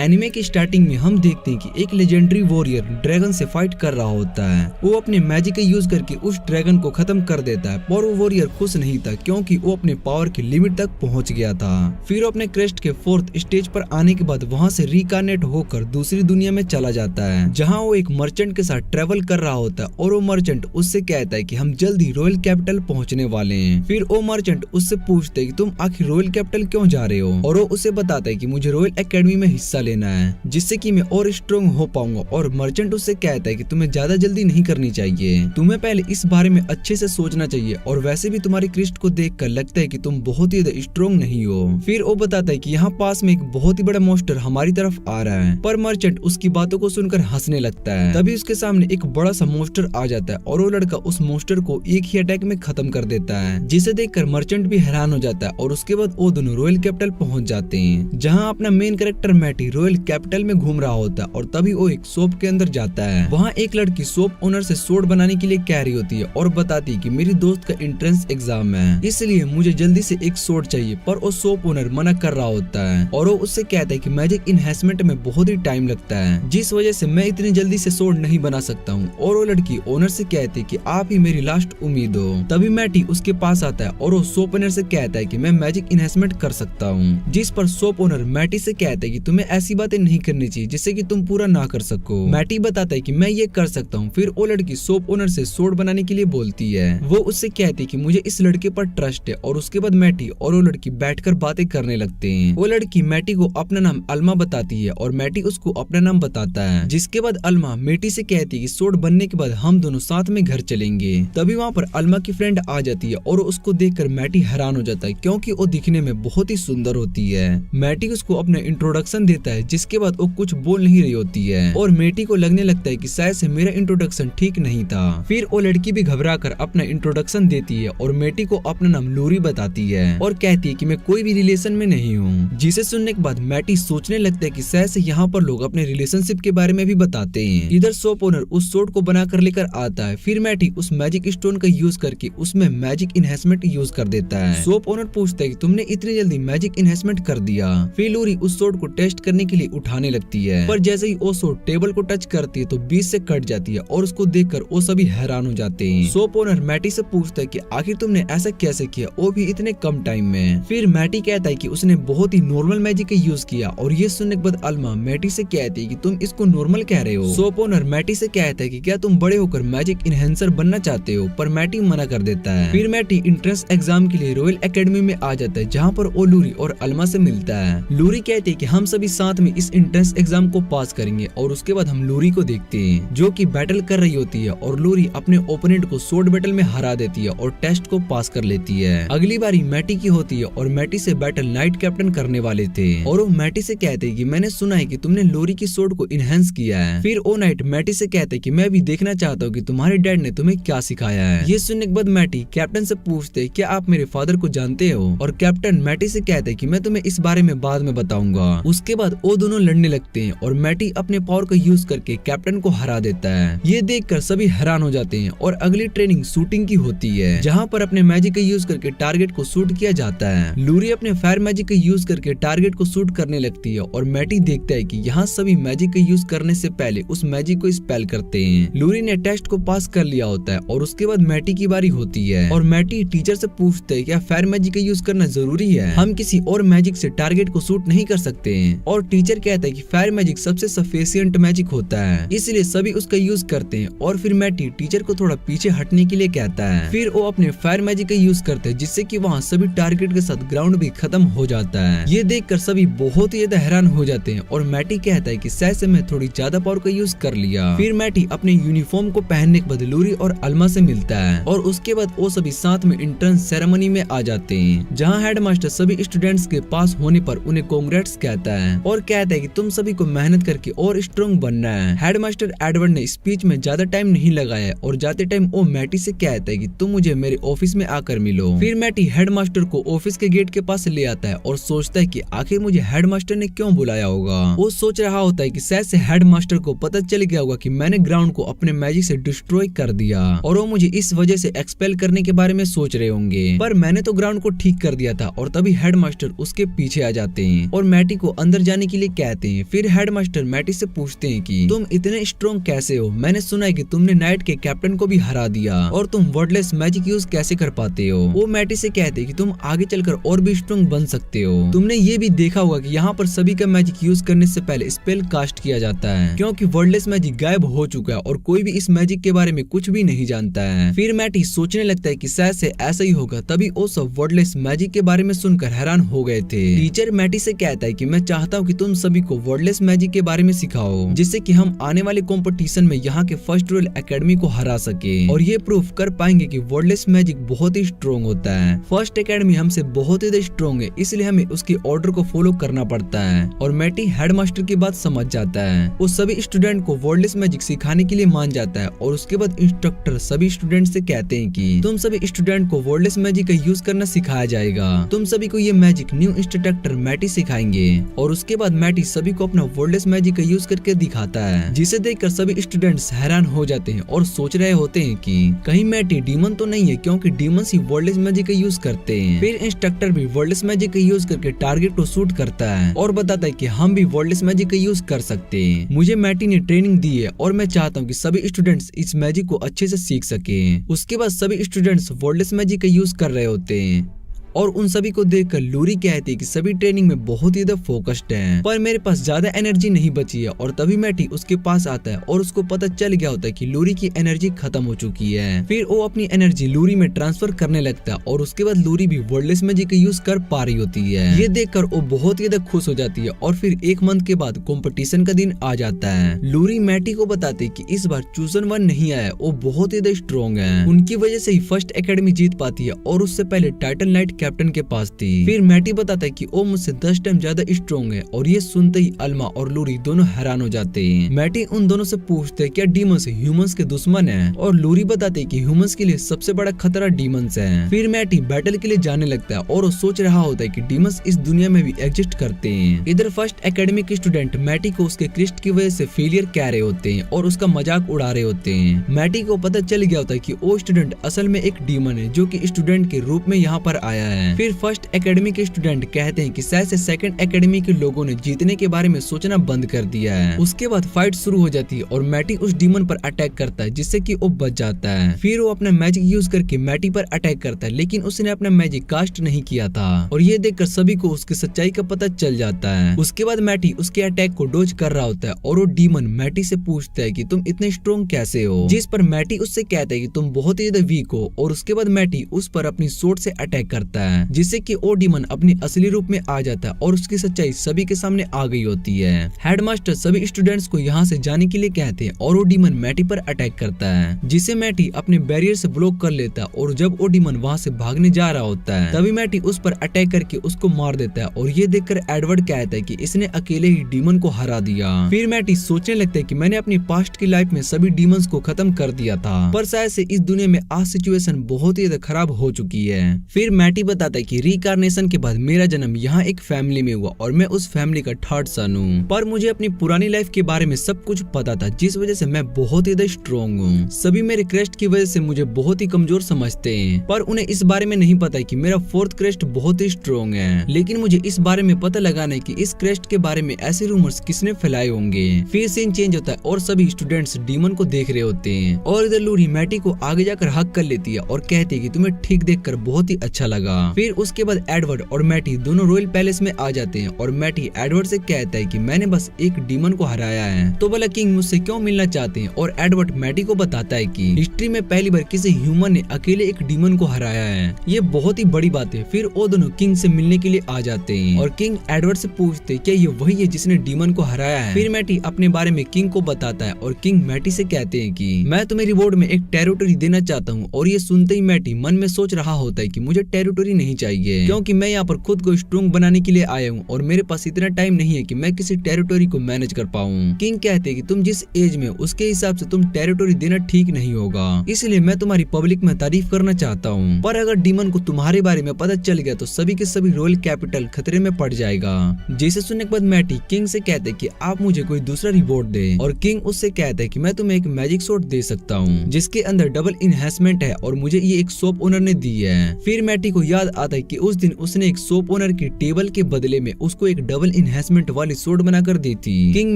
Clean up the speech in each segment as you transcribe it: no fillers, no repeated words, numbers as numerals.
Anime की starting में हम देखते हैं कि एक लेजेंडरी वॉरियर ड्रैगन से फाइट कर रहा होता है। वो अपने मैजिक का यूज करके उस ड्रैगन को खत्म कर देता है, पर वो वॉरियर खुश नहीं था क्योंकि वो अपने पावर की लिमिट तक पहुंच गया था। फिर वो अपने क्रेस्ट के 4th स्टेज पर आने के बाद वहां से रिकार्नेट होकर दूसरी दुनिया में चला जाता है, जहां वो एक मर्चेंट के साथ ट्रेवल कर रहा होता है और वो मर्चेंट उससे कहता है कि हम जल्द ही रॉयल कैपिटल पहुंचने वाले हैं। फिर वो मर्चेंट उससे पूछते है कि तुम आखिर रॉयल कैपिटल क्यों जा रहे हो, और वो उसे बताता है कि मुझे रॉयल एकेडमी में हिस्सा लेना है जिससे कि मैं और स्ट्रॉन्ग हो पाऊंगा। और मर्चेंट उससे कहता है कि तुम्हें ज्यादा जल्दी नहीं करनी चाहिए, तुम्हें पहले इस बारे में अच्छे से सोचना चाहिए, और वैसे भी तुम्हारी क्रिस्ट को देखकर लगता है कि तुम बहुत ही स्ट्रॉन्ग नहीं हो। फिर वो बताता है कि यहाँ पास में एक बहुत ही बड़ा मॉन्स्टर हमारी तरफ आ रहा है, पर मर्चेंट उसकी बातों को सुनकर हंसने लगता है। तभी उसके सामने एक बड़ा सा मॉन्स्टर आ जाता है और वो लड़का उस मॉन्स्टर को एक ही अटैक में खत्म कर देता है, जिसे देखकर मर्चेंट भी हैरान हो जाता है। और उसके बाद वो दोनों रॉयल कैपिटल पहुंच जाते हैं, जहां अपना मेन कैरेक्टर मैटी रॉयल कैपिटल में घूम रहा होता है। और तभी वो एक शॉप के अंदर जाता है। वहां एक लड़की शॉप ओनर से सोड बनाने के लिए कह रही होती है और बताती है कि मेरी दोस्त का एंट्रेंस एग्जाम है, इसलिए मुझे जल्दी से एक सोड चाहिए। पर वो शॉप ओनर मना कर रहा होता है और वो उससे कहता है कि मैजिक इनहेंसमेंट में बहुत ही टाइम लगता है, जिस वजह से मैं इतनी जल्दी से सोड नहीं बना सकता हूँ। और वो लड़की ओनर से कहती है कि आप ही मेरी लास्ट उम्मीद हो। तभी मैटी उसके पास आता है और वो शॉप ओनर से कहता है कि मैं मैजिक इनहेंसमेंट कर सकता हूँ, जिस पर शॉप ओनर मैटी से कहता है कि तुम्हें ऐसी बातें नहीं करनी चाहिए जिससे कि तुम पूरा ना कर सको। मैटी बताता है कि मैं ये कर सकता हूँ। फिर वो लड़की शॉप ओनर से सोड बनाने के लिए बोलती है। वो उससे कहती है कि मुझे इस लड़के पर ट्रस्ट है। और उसके बाद मैटी और वो लड़की बैठकर बातें करने लगते हैं। वो लड़की मैटी को अपना नाम अल्मा बताती है और मैटी उसको अपना नाम बताता है, जिसके बाद अल्मा मैटी से कहती है कि सोड बनने के बाद हम दोनों साथ में घर चलेंगे। तभी वहाँ पर अल्मा की फ्रेंड आ जाती है और उसको देखकर मैटी हैरान हो जाता है क्योंकि वो दिखने में बहुत ही सुंदर होती है। मैटी उसको अपना इंट्रोडक्शन देता है, जिसके बाद वो कुछ बोल नहीं रही होती है और मैटी को लगने लगता है कि शायद से मेरा इंट्रोडक्शन ठीक नहीं था। फिर वो लड़की भी घबरा कर अपना इंट्रोडक्शन देती है और मैटी को अपना नाम लूरी बताती है और कहती है कि मैं कोई भी रिलेशन में नहीं हूँ, जिसे सुनने के बाद मैटी सोचने लगता है कि शायद से यहाँ पर लोग अपने रिलेशनशिप के बारे में भी बताते हैं। इधर शॉप ओनर उस सोड को बना कर लेकर आता है। फिर मैटी उस मैजिक स्टोन का यूज करके उसमें मैजिक इनहेंसमेंट यूज कर देता है। शॉप ओनर पूछता है कि तुमने इतनी जल्दी मैजिक इनहेंसमेंट कर दिया। फिर लूरी उस सोड को टेस्ट करने के लिए उठाने लगती है, पर जैसे ही वो सोड टेबल को टच करती है तो बीच से कट जाती है और उसको देखकर वो सभी हैरान हो जाते हैं। शॉप ओनर मैटी से पूछता है कि आखिर तुमने ऐसा कैसे किया, वो भी इतने कम टाइम में। फिर मैटी कहता है कि उसने बहुत ही नॉर्मल मैजिक का यूज किया। और ये सुनने के बाद अल्मा मैटी से कहती है कि तुम इसको नॉर्मल कह रहे हो। शॉप ओनर मैटी से कहता है कि क्या तुम बड़े होकर मैजिक इनहेंसर बनना चाहते हो, पर मैटी मना कर देता है। फिर मैटी एंट्रेंस एग्जाम के लिए रॉयल एकेडमी में आ जाता है, जहाँ पर वो लूरी और अल्मा से मिलता है। लूरी कहती है कि हम सभी साथ में इस एंट्रेंस एग्जाम को पास करेंगे। और उसके बाद हम लूरी को देखते हैं जो कि बैटल कर रही होती है और लूरी अपने ओपोनेंट को सोड बैटल में हरा देती है और टेस्ट को पास कर लेती है। अगली बारी मैटी की होती है और मैटी से बैटल नाइट कैप्टन करने वाले थे और वो मैटी से कहते हैं कि मैंने सुना है कि तुमने लूरी की सोड को इनहेंस किया है। फिर ओ नाइट मैटी से कहते हैं कि मैं भी देखना चाहता हूँ कि तुम्हारे डैड ने तुम्हें क्या सिखाया है। ये सुनने के बाद मैटी कैप्टन से पूछते हैं क्या आप मेरे फादर को जानते हो, और कैप्टन मैटी से कहते हैं कि मैं तुम्हें इस बारे में बाद में बताऊंगा। उसके बाद वो दोनों लड़ने लगते हैं और मैटी अपने पावर का यूज करके कैप्टन को हरा देता है। ये देखकर सभी हैरान हो जाते हैं और अगली ट्रेनिंग शूटिंग की होती है, जहाँ पर अपने मैजिक का यूज करके टारगेट को शूट किया जाता है। लूरी अपने फायर मैजिक का यूज करके टारगेट को शूट करने लगती है और मैटी देखता है कि यहाँ सभी मैजिक का यूज करने से पहले उस मैजिक को स्पेल करते हैं। लूरी ने टेस्ट को पास कर लिया होता है और उसके बाद मैटी की बारी होती है और मैटी टीचर से पूछते है क्या फायर मैजिक का यूज करना जरूरी है, हम किसी और मैजिक से टारगेट को शूट नहीं कर सकते हैं। और टीचर कहता है कि फायर मैजिक सबसे सफिशिएंट मैजिक होता है, इसलिए सभी उसका यूज करते हैं। और फिर मैटी टीचर को थोड़ा पीछे हटने के लिए कहता है। फिर वो अपने फायर मैजिक का यूज करते हैं, जिससे कि वहाँ सभी टारगेट के साथ ग्राउंड भी खत्म हो जाता है। ये देखकर सभी बहुत ही ज्यादा हैरान हो जाते हैं और मैटी कहता है कि शायद से मैं थोड़ी ज्यादा पावर का यूज कर लिया। फिर मैटी अपने यूनिफॉर्म को पहनने के बाद लूरी और अल्मा से मिलता है और उसके बाद वो सभी साथ में एंट्रेंस सेरेमनी में आ जाते हैं, जहाँ हेडमास्टर सभी स्टूडेंट्स के पास होने पर उन्हें कांग्रेट्स कहता है और कहता है कि तुम सभी को मेहनत करके और स्ट्रॉन्ग बनना है। हेडमास्टर एडवर्ड ने स्पीच में ज्यादा टाइम नहीं लगाया और जाते टाइम वो मैटी से कहता है कि तुम मुझे मेरे ऑफिस में आकर मिलो। फिर मैटी हेडमास्टर को ऑफिस के गेट के पास ले आता है और सोचता है कि आखिर मुझे हेडमास्टर ने क्यों बुलाया होगा। वो सोच रहा होता है कि शायद से हेडमास्टर को पता चल गया होगा कि मैंने ग्राउंड को अपने मैजिक से डिस्ट्रॉय कर दिया और वो मुझे इस वजह से एक्सपेल करने के बारे में सोच रहे होंगे, पर मैंने तो ग्राउंड को ठीक कर दिया था। और तभी हेडमास्टर उसके पीछे आ जाते हैं और मैटी को अंदर जाने बनाने के लिए कहते हैं। फिर हेडमास्टर मैटी से पूछते हैं कि तुम इतने स्ट्रॉन्ग कैसे हो, मैंने सुना है कि तुमने नाइट के कैप्टन को भी हरा दिया और तुम वर्डलेस मैजिक यूज कैसे कर पाते हो। वो मैटी से कहते हैं कि तुम आगे चलकर और भी स्ट्रॉन्ग बन सकते हो। तुमने ये भी देखा होगा कि यहाँ पर सभी का मैजिक यूज करने से पहले स्पेल कास्ट किया जाता है, क्योंकि वर्डलेस मैजिक गायब हो चुका है और कोई भी इस मैजिक के बारे में कुछ भी नहीं जानता है। फिर मैटी सोचने लगता है कि शायद से ऐसा ही होगा, तभी वो सब वर्डलेस मैजिक के बारे में सुनकर हैरान हो गए थे। टीचर मैटी से कहता है कि मैं चाहता हूँ कि तुम सभी को वर्डलेस मैजिक के बारे में सिखाओ, जिससे कि हम आने वाले कंपटीशन में यहाँ के फर्स्ट रॉयल एकेडमी को हरा सके और ये प्रूफ कर पाएंगे कि वर्डलेस मैजिक बहुत ही स्ट्रॉन्ग होता है। फर्स्ट एकेडमी हमसे बहुत ही स्ट्रॉन्ग है, इसलिए हमें उसके ऑर्डर को फॉलो करना पड़ता है। और मैटी हेडमास्टर की बात समझ जाता है। वो सभी स्टूडेंट को वर्डलेस मैजिक सिखाने के लिए मान जाता है और उसके बाद इंस्ट्रक्टर सभी स्टूडेंट से कहते हैं कि तुम सभी स्टूडेंट को वर्डलेस मैजिक का यूज करना सिखाया जाएगा। तुम सभी को ये मैजिक न्यू इंस्ट्रक्टर मैटी सिखाएंगे। और उसके बाद मैटी सभी को अपना वर्डलेस मैजिक का यूज करके दिखाता है, जिसे देखकर सभी स्टूडेंट्स हैरान हो जाते हैं और सोच रहे होते हैं कि कहीं मैटी डीमन तो नहीं है, क्योंकि डीमंस ही वर्डलेस मैजिक का यूज करते हैं। फिर इंस्ट्रक्टर भी वर्डलेस मैजिक का यूज करके टारगेट को शूट करता है और बताता है कि हम भी वर्डलेस मैजिक का यूज कर सकते हैं। मुझे मैटी ने ट्रेनिंग दी है और मैं चाहता हूँ कि सभी स्टूडेंट्स इस मैजिक को अच्छे से सीख सके। उसके बाद सभी स्टूडेंट्स वर्डलेस मैजिक का यूज कर रहे होते हैं और उन सभी को देखकर लूरी कहती है कि सभी ट्रेनिंग में बहुत ही फोकस्ड हैं, पर मेरे पास ज्यादा एनर्जी नहीं बची है। और तभी मैटी उसके पास आता है और उसको पता चल गया होता है कि लूरी की एनर्जी खत्म हो चुकी है। फिर वो अपनी एनर्जी लूरी में ट्रांसफर करने लगता है और उसके बाद लूरी भी वर्डलेस मैजिक का यूज कर पा रही होती है। ये देखकर वो बहुत ही खुश हो जाती है और फिर एक मंथ के बाद कॉम्पिटिशन का दिन आ जाता है। लूरी मैटी को बताती है कि इस बार चूजन वन नहीं आया, वो बहुत ही स्ट्रॉन्ग है, उनकी वजह से ही फर्स्ट एकेडमी जीत पाती है और उससे पहले टाइटल नाइट कैप्टन के पास थी। फिर मैटी बताता है कि वो मुझसे 10 टाइम ज्यादा स्ट्रॉन्ग है और ये सुनते ही अल्मा और लूरी दोनों हैरान हो जाते हैं। मैटी उन दोनों से पूछते हैं क्या डीमंस ह्यूमंस के दुश्मन है, और लूरी बताते हैं कि ह्यूमंस के लिए सबसे बड़ा खतरा डीमंस है। फिर मैटी बैटल के लिए जाने लगता है और वो सोच रहा होता है कि डीमंस इस दुनिया में भी एग्जिस्ट करते हैं। इधर फर्स्ट एकेडमी के स्टूडेंट मैटी को उसके क्रिस्ट की वजह से फेलियर कह रहे होते हैं और उसका मजाक उड़ा रहे होते हैं। मैटी को पता चल गया होता है कि वो स्टूडेंट असल में एक डीमन है जो कि स्टूडेंट के रूप में यहाँ पर आया है। फिर फर्स्ट एकेडमी के स्टूडेंट कहते हैं कि शायद से सेकंड एकेडमी के लोगों ने जीतने के बारे में सोचना बंद कर दिया है। उसके बाद फाइट शुरू हो जाती है और मैटी उस डीमन पर अटैक करता है, जिससे कि वो बच जाता है। फिर वो अपना मैजिक यूज करके मैटी पर अटैक करता है, लेकिन उसने अपना मैजिक कास्ट नहीं किया था और ये देखकर सभी को उसकी सच्चाई का पता चल जाता है। उसके बाद मैटी उसके अटैक को डोज कर रहा होता है और वो डीमन मैटी से पूछता है कि तुम इतने स्ट्रॉन्ग कैसे हो, जिस पर मैटी उससे कहता है कि तुम बहुत ही वीक हो। और उसके बाद मैटी उस पर अपनी सोर्ड से अटैक करता है, जिससे कि वो डीमन अपने असली रूप में आ जाता है और उसकी सच्चाई सभी के सामने आ गई होती है। हेडमास्टर सभी स्टूडेंट्स को यहाँ से जाने के लिए कहते हैं और वो डीमन मैटी पर अटैक करता है, जिसे मैटी अपने बैरियर से ब्लॉक कर लेता है। और जब वो डीमन वहाँ से भागने जा रहा होता है तभी मैटी उस पर अटैक करके उसको मार देता है और ये देखकर एडवर्ड कहता है कि इसने अकेले ही डीमन को हरा दिया। फिर मैटी सोचने लगता है कि मैंने अपनी पास्ट की लाइफ में सभी डीमंस को खत्म कर दिया था, पर शायद से इस दुनिया में आज सिचुएशन बहुत ही खराब हो चुकी है। फिर मैटी बताता है कि रीकार्नेशन के बाद मेरा जन्म यहाँ एक फैमिली में हुआ और मैं उस फैमिली का थर्ड सन हूँ, पर मुझे अपनी पुरानी लाइफ के बारे में सब कुछ पता था, जिस वजह से मैं बहुत ही स्ट्रॉन्ग हूँ। सभी मेरे क्रेस्ट की वजह से मुझे बहुत ही कमजोर समझते हैं, पर उन्हें इस बारे में नहीं पता कि मेरा फोर्थ क्रेस्ट बहुत ही स्ट्रॉन्ग है। लेकिन मुझे इस बारे में पता लगाना है कि इस क्रेस्ट के बारे में ऐसे रूमर्स किसने फैलाए होंगे। फिर सीन चेंज होता है और सभी स्टूडेंट्स डीमन को देख रहे होते हैं और इधर लूरी मैटी को आगे जाकर हक कर लेती है और कहती है कि तुम्हें ठीक देखकर बहुत ही अच्छा लगा। फिर उसके बाद एडवर्ड और मैटी दोनों रॉयल पैलेस में आ जाते हैं और मैटी एडवर्ड से कहता है कि मैंने बस एक डीमन को हराया है, तो भला किंग मुझसे क्यों मिलना चाहते हैं। और एडवर्ड मैटी को बताता है कि हिस्ट्री में पहली बार किसी ह्यूमन ने अकेले एक डीमन को हराया है, ये बहुत ही बड़ी बात है। फिर वो दोनों किंग से मिलने के लिए आ जाते हैं और किंग एडवर्ड से पूछते क्या ये वही है जिसने डीमन को हराया है। फिर मैटी अपने बारे में किंग को बताता है और किंग मैटी से कहते हैं कि मैं तुम्हें रिवॉर्ड में एक टेरिटरी देना चाहता हूँ। और ये सुनते ही मैटी मन में सोच रहा होता है कि मुझे टेरिटरी नहीं चाहिए, क्योंकि मैं यहाँ पर खुद को स्ट्रॉन्ग बनाने के लिए आया हूँ और मेरे पास इतना टाइम नहीं है कि मैं किसी टेरिटरी को मैनेज कर पाऊँ। किंग कहते हैं कि तुम जिस एज में उसके हिसाब से तुम टेरिटरी देना ठीक नहीं होगा, इसलिए मैं तुम्हारी पब्लिक में तारीफ करना चाहता हूँ, पर अगर डीमन को तुम्हारे बारे में पता चल गया तो सभी के सभी रॉयल कैपिटल खतरे में पड़ जाएगा। जिसे सुनने के बाद मैटी किंग से कहते हैं कि आप मुझे कोई दूसरा रिवॉर्ड दे। और किंग उससे कहता है कि मैं तुम्हें एक मैजिक शॉट दे सकता हूँ जिसके अंदर डबल इनहेंसमेंट है और मुझे ये एक शॉप ओनर ने दी है। फिर मैटी को याद आता है कि उस दिन उसने एक शॉप ओनर की टेबल के बदले में उसको एक डबल इन्हेंसमेंट वाली सोड बनाकर दी थी। किंग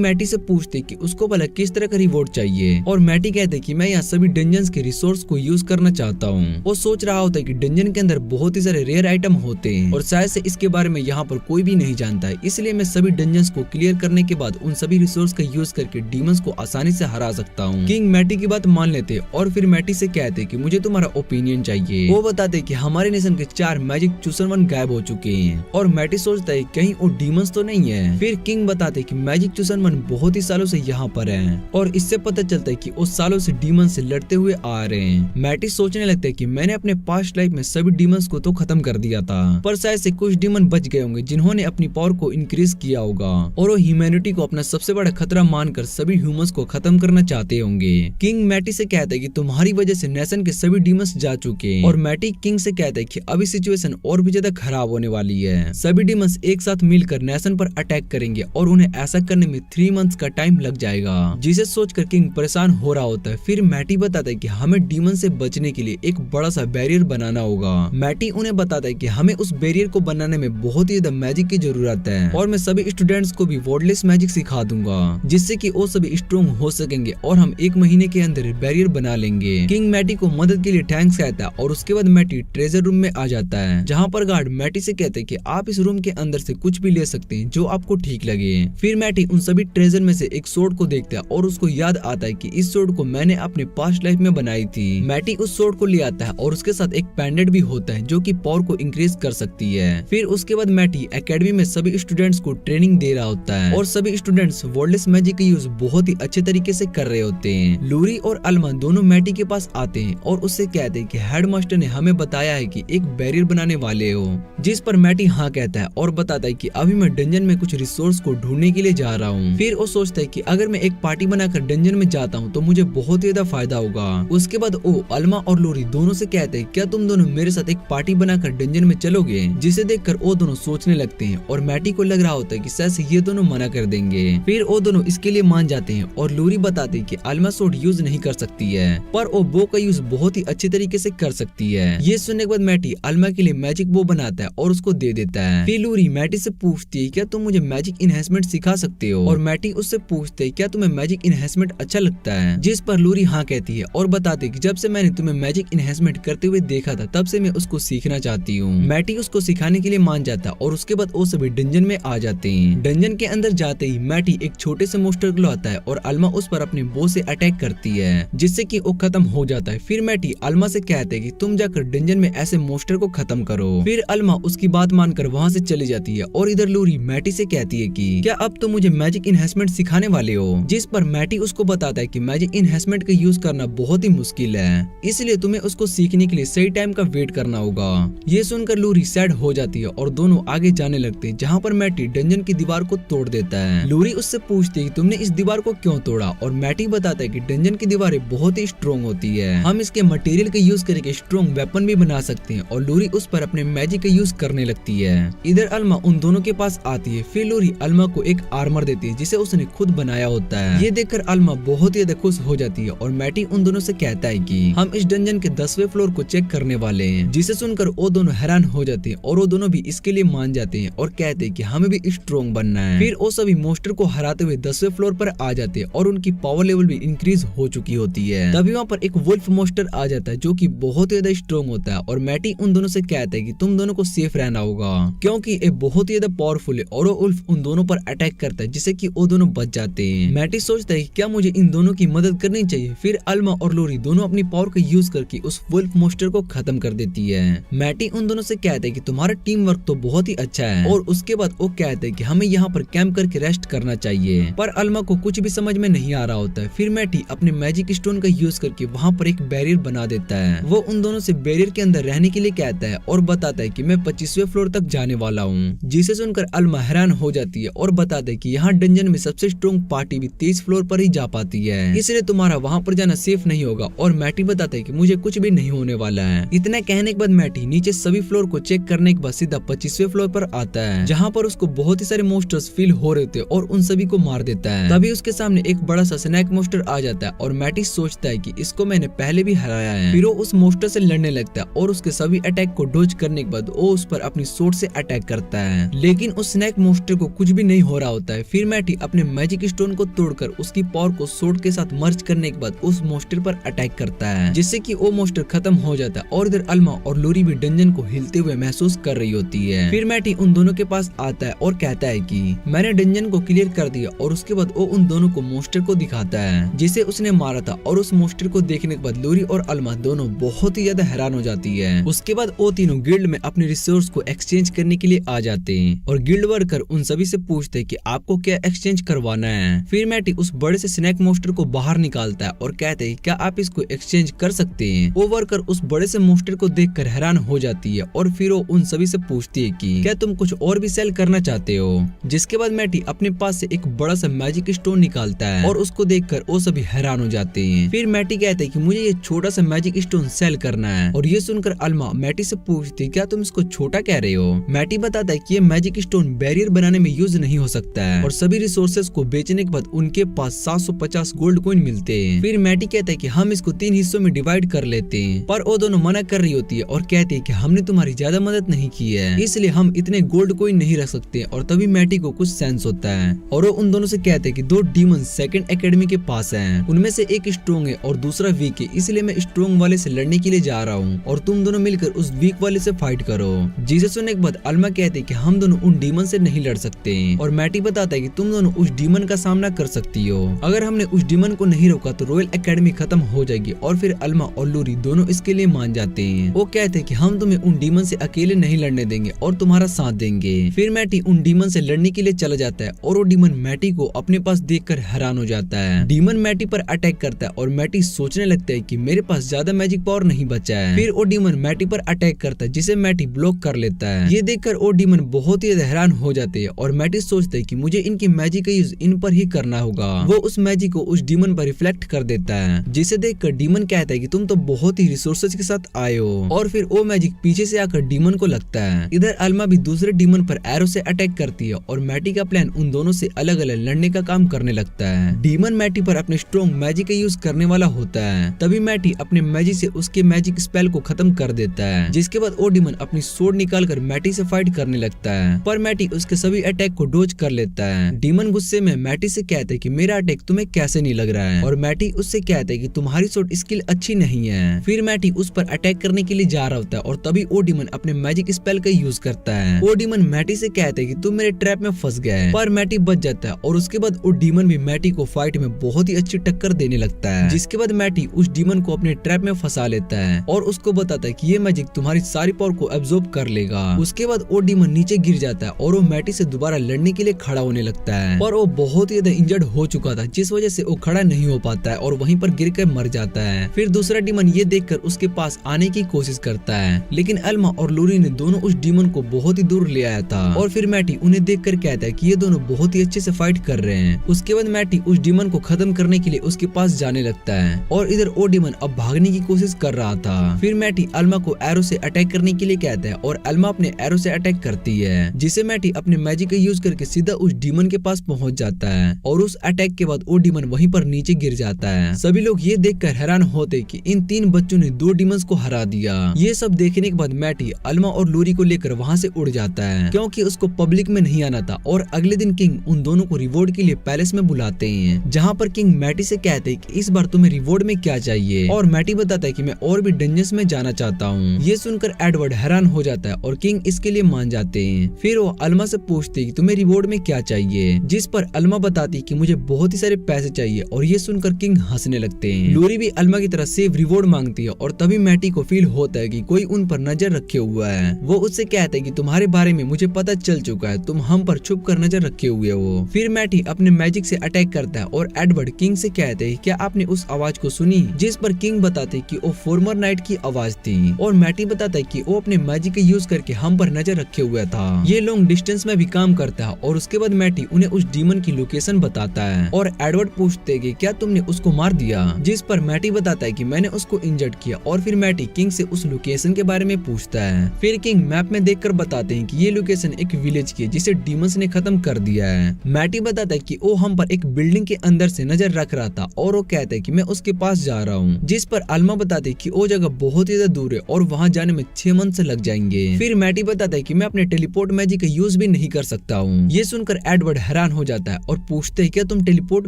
मैटी से पूछते कि उसको भला किस तरह का रिवॉर्ड चाहिए और मैटी कहते कि मैं यहाँ सभी डंजन्स के रिसोर्स को यूज करना चाहता हूँ। वो सोच रहा होता है कि डंजन के अंदर बहुत ही सारे रेयर आइटम होते हैं और शायद से इसके बारे में यहाँ पर कोई भी नहीं जानता है, इसलिए मैं सभी डंजन्स को क्लियर करने के बाद उन सभी रिसोर्स का यूज करके डीमंस को आसानी से हरा सकता हूँ। किंग मैटी की बात मान लेते और फिर मैटी से कहते कि मुझे तुम्हारा ओपिनियन चाहिए। वो बताते कि हमारे नेशन के 4 मैजिक चूसर वन गायब हो चुके हैं और मैटी सोचता है कहीं वो डीमंस तो नहीं है। फिर किंग बताते कि मैजिक चूसर वन बहुत ही सालों से यहाँ पर है और इससे पता चलता है कि वो सालों से डीमंस से लड़ते हुए आ रहे हैं। मैटी सोचने लगता है कि मैंने अपने पास्ट लाइफ में सभी डीमंस को तो खत्म कर दिया था, पर शायद से कुछ डीमन बच गए होंगे जिन्होंने अपनी पावर को इंक्रीज किया होगा और वो ह्यूमैनिटी को अपना सबसे बड़ा खतरा मानकर सभी ह्यूमंस को खत्म करना चाहते होंगे। किंग मैटी से कहता है कि तुम्हारी वजह से नेशन के सभी डीमंस जा चुके हैं और मैटी किंग से कहता है कि अभी सिचुएशन और भी ज्यादा खराब होने वाली है। सभी डीमंस एक साथ मिलकर नेशन पर अटैक करेंगे और उन्हें ऐसा करने में 3 मंथ्स का टाइम लग जाएगा, जिसे सोचकर किंग परेशान हो रहा होता है। फिर मैटी बताता है कि हमें डीमन से बचने के लिए एक बड़ा सा बैरियर बनाना होगा। मैटी उन्हें बताता है कि हमें उस बैरियर को बनाने में बहुत ही ज्यादा मैजिक की जरूरत है और मैं सभी स्टूडेंट्स को भी वर्डलेस मैजिक सिखा दूंगा जिससे कि वो सभी स्ट्रॉन्ग हो सकेंगे और हम 1 महीने के अंदर बैरियर बना लेंगे। किंग मैटी को मदद के लिए थैंक्स कहता है और उसके बाद मैटी ट्रेजर रूम में आ जाता है, जहाँ पर गार्ड मैटी से कहते हैं कि आप इस रूम के अंदर से कुछ भी ले सकते हैं जो आपको ठीक लगे। फिर मैटी उन सभी ट्रेजर में से एक सोर्ड को देखता है और उसको याद आता है कि इस सोर्ड को मैंने अपने पास्ट लाइफ में बनाई थी। मैटी उस सोर्ड को ले आता है और उसके साथ एक पेंडेंट भी होता है जो कि पावर को इंक्रीज कर सकती है। फिर उसके बाद मैटी एकेडमी में सभी स्टूडेंट्स को ट्रेनिंग दे रहा होता है और सभी स्टूडेंट्स वर्डलेस मैजिक का यूज बहुत ही अच्छे तरीके से कर रहे होते हैं। लूरी और अल्मा दोनों मैटी के पास आते हैं और उससे कहते हैं कि हेडमास्टर ने हमें बताया है कि एक बैरियर बनाने वाले हो, जिस पर मैटी हाँ कहता है और बताता है कि अभी मैं डंजन में कुछ रिसोर्स को ढूंढने के लिए जा रहा हूँ। फिर वो सोचता है कि अगर मैं एक पार्टी बनाकर डंजन में जाता हूँ तो मुझे बहुत ही ज्यादा फायदा होगा। उसके बाद वो अल्मा और लूरी दोनों से कहते हैं क्या तुम दोनों मेरे साथ एक पार्टी बनाकर डंजन में चलोगे, जिसे देखकर वो दोनों सोचने लगते हैं और मैटी को लग रहा होता है कि शायद से ये दोनों मना कर देंगे। फिर वो दोनों इसके लिए मान जाते हैं और लूरी बताते हैं कि अल्मा सोड यूज नहीं कर सकती है पर वो बो का यूज बहुत ही अच्छे तरीके से कर सकती है। ये सुनने के बाद मैटी अल्मा के लिए मैजिक बो बनाता है और उसको दे देता है। फिर लूरी मैटी से पूछती है क्या तुम मुझे मैजिक इनहेंसमेंट सिखा सकते हो और मैटी उससे पूछते है क्या तुम्हें मैजिक इनहेंसमेंट अच्छा लगता है, जिस पर लूरी हाँ कहती है और बताते कि जब से मैंने तुम्हें मैजिक इनहेंसमेंट करते हुए देखा था तब से मैं उसको सीखना चाहती हूँ। मैटी उसको सिखाने के लिए मान जाता और उसके बाद वो सभी डंजन में आ जाते हैं। डंजन के अंदर जाते ही मैटी एक छोटे से मोस्टर को लाता है और अल्मा उस पर अपने बो से अटैक करती है जिससे कि वो खत्म हो जाता है। फिर मैटी अल्मा से कहते है कि तुम जाकर डंजन में ऐसे मोस्टर को खत्म करो। फिर अल्मा उसकी बात मानकर वहाँ से चली जाती है और इधर लूरी मैटी से कहती है कि क्या अब तो मुझे मैजिक इनहेंसमेंट सिखाने वाले हो, जिस पर मैटी उसको बताता है कि मैजिक इनहेंसमेंट का यूज करना बहुत ही मुश्किल है, इसलिए तुम्हें उसको सीखने के लिए सही टाइम का वेट करना होगा। ये सुनकर लूरी सैड हो जाती है और दोनों आगे जाने लगते हैं, जहाँ पर मैटी डंजन की दीवार को तोड़ देता है। लूरी उससे पूछती है कि तुमने इस दीवार को क्यों तोड़ा और मैटी बताता है कि डंजन की दीवारें बहुत ही स्ट्रॉन्ग होती है, हम इसके मटेरियल का यूज करके स्ट्रॉन्ग वेपन भी बना सकते हैं और लूरी उस पर अपने मैजिक का यूज करने लगती है। इधर अल्मा उन दोनों के पास आती है। फिर लूरी अल्मा को एक आर्मर देती है जिसे उसने खुद बनाया होता है। ये देखकर अल्मा बहुत ही ज्यादा खुश हो जाती है और मैटी उन दोनों से कहता है कि हम इस डंजन के 10वें फ्लोर को चेक करने वाले हैं, जिसे सुनकर वो दोनों हैरान हो जाते हैं और वो दोनों भी इसके लिए मान जाते हैं और कहते हैं कि हमें भी स्ट्रॉन्ग बनना है। फिर वो सभी मोस्टर को हराते हुए 10वें फ्लोर पर आ जाते हैं और उनकी पावर लेवल भी इंक्रीज हो चुकी होती है। तभी वहाँ पर एक वुल्फ मोस्टर आ जाता है जो कि बहुत ही ज्यादा स्ट्रॉन्ग होता है और मैटी उन दोनों से कहता है कि तुम दोनों को सेफ रहना होगा क्योंकि ये बहुत ही ज्यादा पावरफुल है और वो वुल्फ उन दोनों पर अटैक करता है जिससे कि वो दोनों बच जाते हैं। मैटी सोचता है कि क्या मुझे इन दोनों की मदद करनी चाहिए। फिर अल्मा और लूरी दोनों अपनी पावर का यूज करके उस वुल्फ मोस्टर को खत्म कर देती है। मैटी उन दोनों से कहता है कि तुम्हारा टीम वर्क तो बहुत ही अच्छा है और उसके बाद वो कहते हैं कि हमें यहाँ पर कैंप करके रेस्ट करना चाहिए, पर अल्मा को कुछ भी समझ में नहीं आ रहा होता है। फिर मैटी अपने मैजिक स्टोन का यूज करके वहाँ पर एक बैरियर बना देता है। वो उन दोनों से बैरियर के अंदर रहने के लिए कहता है और बताता है कि मैं 25वें फ्लोर तक जाने वाला हूँ, जिसे सुनकर अल्मा हैरान हो जाती है और बताता है कि यहाँ डंजन में सबसे स्ट्रॉन्ग पार्टी भी 23 फ्लोर पर ही जा पाती है, इसलिए तुम्हारा वहाँ पर जाना सेफ नहीं होगा। और मैटी बताता है कि मुझे कुछ भी नहीं होने वाला है। इतना कहने के बाद मैटी नीचे सभी फ्लोर को चेक करने के बाद सीधा 25वें फ्लोर पर आता है, जहाँ पर उसको बहुत ही सारे मोस्टर्स फील हो रहे थे और उन सभी को मार देता है। तभी उसके सामने एक बड़ा सा स्नैक मोस्टर आ जाता है और मैटी सोचता है कि इसको मैंने पहले भी हराया है। फिर वो उस मोस्टर से लड़ने लगता है और उसके सभी अटैक अटैक को डोज करने के बाद वो उस पर अपनी सोर्ड से अटैक करता है, लेकिन उस स्नैक मॉन्स्टर को कुछ भी नहीं हो रहा होता है। फिर मैटी अपने मैजिक स्टोन को तोड़कर उसकी पावर को सोर्ड के साथ मर्ज करने के बाद उस मॉन्स्टर पर अटैक करता है, जिससे कि वो मॉन्स्टर खत्म हो जाता है। और इधर अल्मा और लोरी भी डंजन को हिलते हुए महसूस कर रही होती है। फिर मैटी उन दोनों के पास आता है और कहता है कि मैंने डंजन को क्लियर कर दिया, और उसके बाद वो उन दोनों को मॉन्स्टर को दिखाता है जिसे उसने मारा था। और उस मॉन्स्टर को देखने के बाद लोरी और अल्मा दोनों बहुत ही ज्यादा हैरान हो जाती है। उसके बाद वो तीनों गिल्ड में अपने रिसोर्स को एक्सचेंज करने के लिए आ जाते हैं, और गिल्ड वर्कर उन सभी से पूछते हैं कि आपको क्या एक्सचेंज करवाना है। फिर मैटी उस बड़े से स्नैक मॉन्स्टर को बाहर निकालता है और कहते हैं क्या आप इसको एक्सचेंज कर सकते हैं। वो वर्कर उस बड़े से मॉन्स्टर को देखकर हैरान हो जाती है, और फिर वो उन सभी से पूछती है कि क्या तुम कुछ और भी सेल करना चाहते हो। जिसके बाद मैटी अपने पास से एक बड़ा सा मैजिक स्टोन निकालता है, और उसको देखकर वो सभी हैरान हो जाते हैं। फिर मैटी कहते हैं कि मुझे ये छोटा सा मैजिक स्टोन सेल करना है, और ये सुनकर अल्मा मैटी से पूछती है क्या तुम इसको छोटा कह रहे हो। मैटी बताता है कि ये मैजिक स्टोन बैरियर बनाने में यूज नहीं हो सकता है, और सभी रिसोर्सेज को बेचने के बाद उनके पास 750 गोल्ड कॉइन मिलते हैं। फिर मैटी कहता है कि हम इसको 3 हिस्सों में डिवाइड कर लेते हैं, पर वो दोनों मना कर रही होती है और कहती है कि हमने तुम्हारी ज्यादा मदद नहीं की है, इसलिए हम इतने गोल्ड कॉइन नहीं रख सकते। और तभी मैटी को कुछ सेंस होता है, और वो उन दोनों से कहते हैं कि 2 डीमन सेकंड एकेडमी के पास हैं, उनमें से एक स्ट्रॉन्ग है और दूसरा वीक है, इसलिए मैं स्ट्रॉन्ग वाले से लड़ने के लिए जा रहा हूँ, और तुम दोनों मिलकर उस वीक वाले से फाइट करो। जिसे सुनने के बाद अल्मा कहते हैं कि हम दोनों उन डीमन से नहीं लड़ सकते, और मैटी बताता है कि तुम दोनों उस डीमन का सामना कर सकती हो। अगर हमने उस डीमन को नहीं रोका तो रॉयल एकेडमी खत्म हो जाएगी। और फिर अल्मा और लोरी दोनों इसके लिए मान जाते हैं। वो कहते हैं कि हम तुम्हें उन डीमन से अकेले नहीं लड़ने देंगे और तुम्हारा साथ देंगे। फिर मैटी उन डीमन से लड़ने के लिए चला जाता है, और वो डीमन मैटी को अपने पास देखकर हैरान हो जाता है। डीमन मैटी पर अटैक करता है, और मैटी सोचने लगता है कि मेरे पास ज्यादा मैजिक पावर नहीं बचा है। फिर वो डीमन मैटी पर अटैक करता है, जिसे मैटी ब्लॉक कर लेता है। ये देखकर वो डीमन बहुत ही हैरान हो जाते हैं, और मैटी सोचते है कि मुझे इनकी मैजिक का यूज इन पर ही करना होगा। वो उस मैजिक को उस डीमन पर रिफ्लेक्ट कर देता है, जिसे देखकर डीमन कहता है कि तुम तो बहुत ही रिसोर्सेज के साथ आए हो। और फिर वो मैजिक पीछे से आकर डीमन को लगता है। इधर अल्मा भी दूसरे डीमन पर एरो से अटैक करती है, और मैटी का प्लान उन दोनों से अलग अलग लड़ने का काम करने लगता है। डीमन मैटी पर अपने स्ट्रॉन्ग मैजिक का यूज करने वाला होता है, तभी मैटी अपने मैजिक से उसके मैजिक स्पेल को खत्म कर देता है। जिसके बाद वो डीमन अपनी सोर्ड निकालकर मैटी से फाइट करने लगता है, पर मैटी उसके सभी अटैक को डोज कर लेता है। डीमन गुस्से में मैटी से कहता है कि मेरा अटैक तुम्हें कैसे नहीं लग रहा है, और मैटी उससे कहता है कि तुम्हारी सोर्ड स्किल अच्छी नहीं है। फिर मैटी उस पर अटैक करने के लिए जा रहा होता है, और तभी वो डीमन अपने मैजिक स्पेल का यूज करता है। वो डीमन मैटी से कहता है कि तुम मेरे ट्रैप में फंस गया है, पर मैटी बच जाता है। और उसके बाद वो डीमन भी मैटी को फाइट में बहुत ही अच्छी टक्कर देने लगता है। जिसके बाद मैटी उस डीमन को अपने ट्रैप में फंसा लेता है, और उसको बताता है कि ये मैजिक तुम्हारी सारी पावर को एब्जॉर्ब कर लेगा। उसके बाद वो डीमन नीचे गिर जाता है, और वो मैटी से दोबारा लड़ने के लिए खड़ा होने लगता है, पर वो बहुत ही ज्यादा इंजर्ड हो चुका था, जिस वजह से वो खड़ा नहीं हो पाता है और वहीं पर गिर कर मर जाता है। फिर दूसरा डीमन ये देखकर उसके पास आने की कोशिश करता है, लेकिन अल्मा और लोरी ने दोनों उस डीमन को बहुत ही दूर ले आया था। और फिर मैटी उन्हें देखकर कहता है कि ये दोनों बहुत ही अच्छे से फाइट कर रहे हैं। उसके बाद मैटी उस डीमन को खत्म करने के लिए उसके पास जाने लगता है, और इधर वो डीमन अब भागने की कोशिश कर रहा था। फिर मैटी अल्मा को एरो से अटैक करने के लिए कहता है, और अल्मा अपने एरो से अटैक करती है, जिसे मैटी अपने मैजिक का यूज करके सीधा उस डीमन के पास पहुंच जाता है। और उस अटैक के बाद वो डीमन वहीं पर नीचे गिर जाता है। सभी लोग ये देखकर हैरान होते कि इन 3 बच्चों ने 2 डीमंस को हरा दिया। ये सब देखने के बाद मैटी अल्मा और लोरी को लेकर वहाँ से उड़ जाता है, क्योंकि उसको पब्लिक में नहीं आना था। और अगले दिन किंग उन दोनों को रिवॉर्ड के लिए पैलेस में बुलाते हैं, जहाँ पर किंग मैटी से कहते हैं कि इस बार तुम्हें रिवॉर्ड में क्या चाहिए। और मैटी बताता है कि मैं और भी डंजन्स में जाना चाहता हूँ। ये सुनकर एडवर्ड हैरान हो जाता है, और किंग इसके लिए मान जाते हैं। फिर वो अल्मा से पूछते कि तुम्हें रिवॉर्ड में क्या चाहिए, जिस पर अल्मा बताती कि मुझे बहुत ही सारे पैसे चाहिए। और ये सुनकर किंग हंसने लगते हैं। लोरी भी अल्मा की तरह सेफ रिवॉर्ड मांगती है, और तभी मैटी को फील होता है कि कोई उन पर नजर रखे हुआ है। वो उससे कहते हैं कि तुम्हारे बारे में मुझे पता चल चुका है, तुम हम पर छुप कर नजर रखे हुए हो। फिर मैटी अपने मैजिक से अटैक करता है, और एडवर्ड किंग से कहते हैं क्या आपने उस आवाज को सुनी, जिस पर किंग बताते कि वो फॉर्मर नाइट की आवाज थी। और मैटी बताता है कि वो अपने मैजिक का यूज करके हम पर नजर रखे हुआ था। ये लॉन्ग डिस्टेंस में भी काम करता है। और उसके बाद मैटी उन्हें उस डीमन की लोकेशन बताता है, और एडवर्ड पूछते हैं कि क्या तुमने उसको मार दिया, जिस पर मैटी बताता है कि मैंने उसको इंजर्ड किया। और फिर मैटी किंग से उस लोकेशन के बारे में पूछता है। फिर किंग मैप में देखकर बताते हैं कि ये लोकेशन एक विलेज की है, जिसे डीमंस ने खत्म कर दिया है। मैटी बताता है कि वो हम पर एक बिल्डिंग के अंदर से नजर रख रहा था, और वो कहता है कि मैं उसके पास जा रहा हूँ। जिस पर अल्मा बताती है कि वो जगह बहुत ही ज्यादा दूर है, और वहाँ जाने में 6 मंथ से लग जाएंगे। फिर मैटी बताता है कि मैं अपने टेलीपोर्ट मैजिक का यूज भी नहीं कर सकता हूँ। ये सुनकर एडवर्ड हैरान हो जाता है और पूछते है क्या तुम टेलीपोर्ट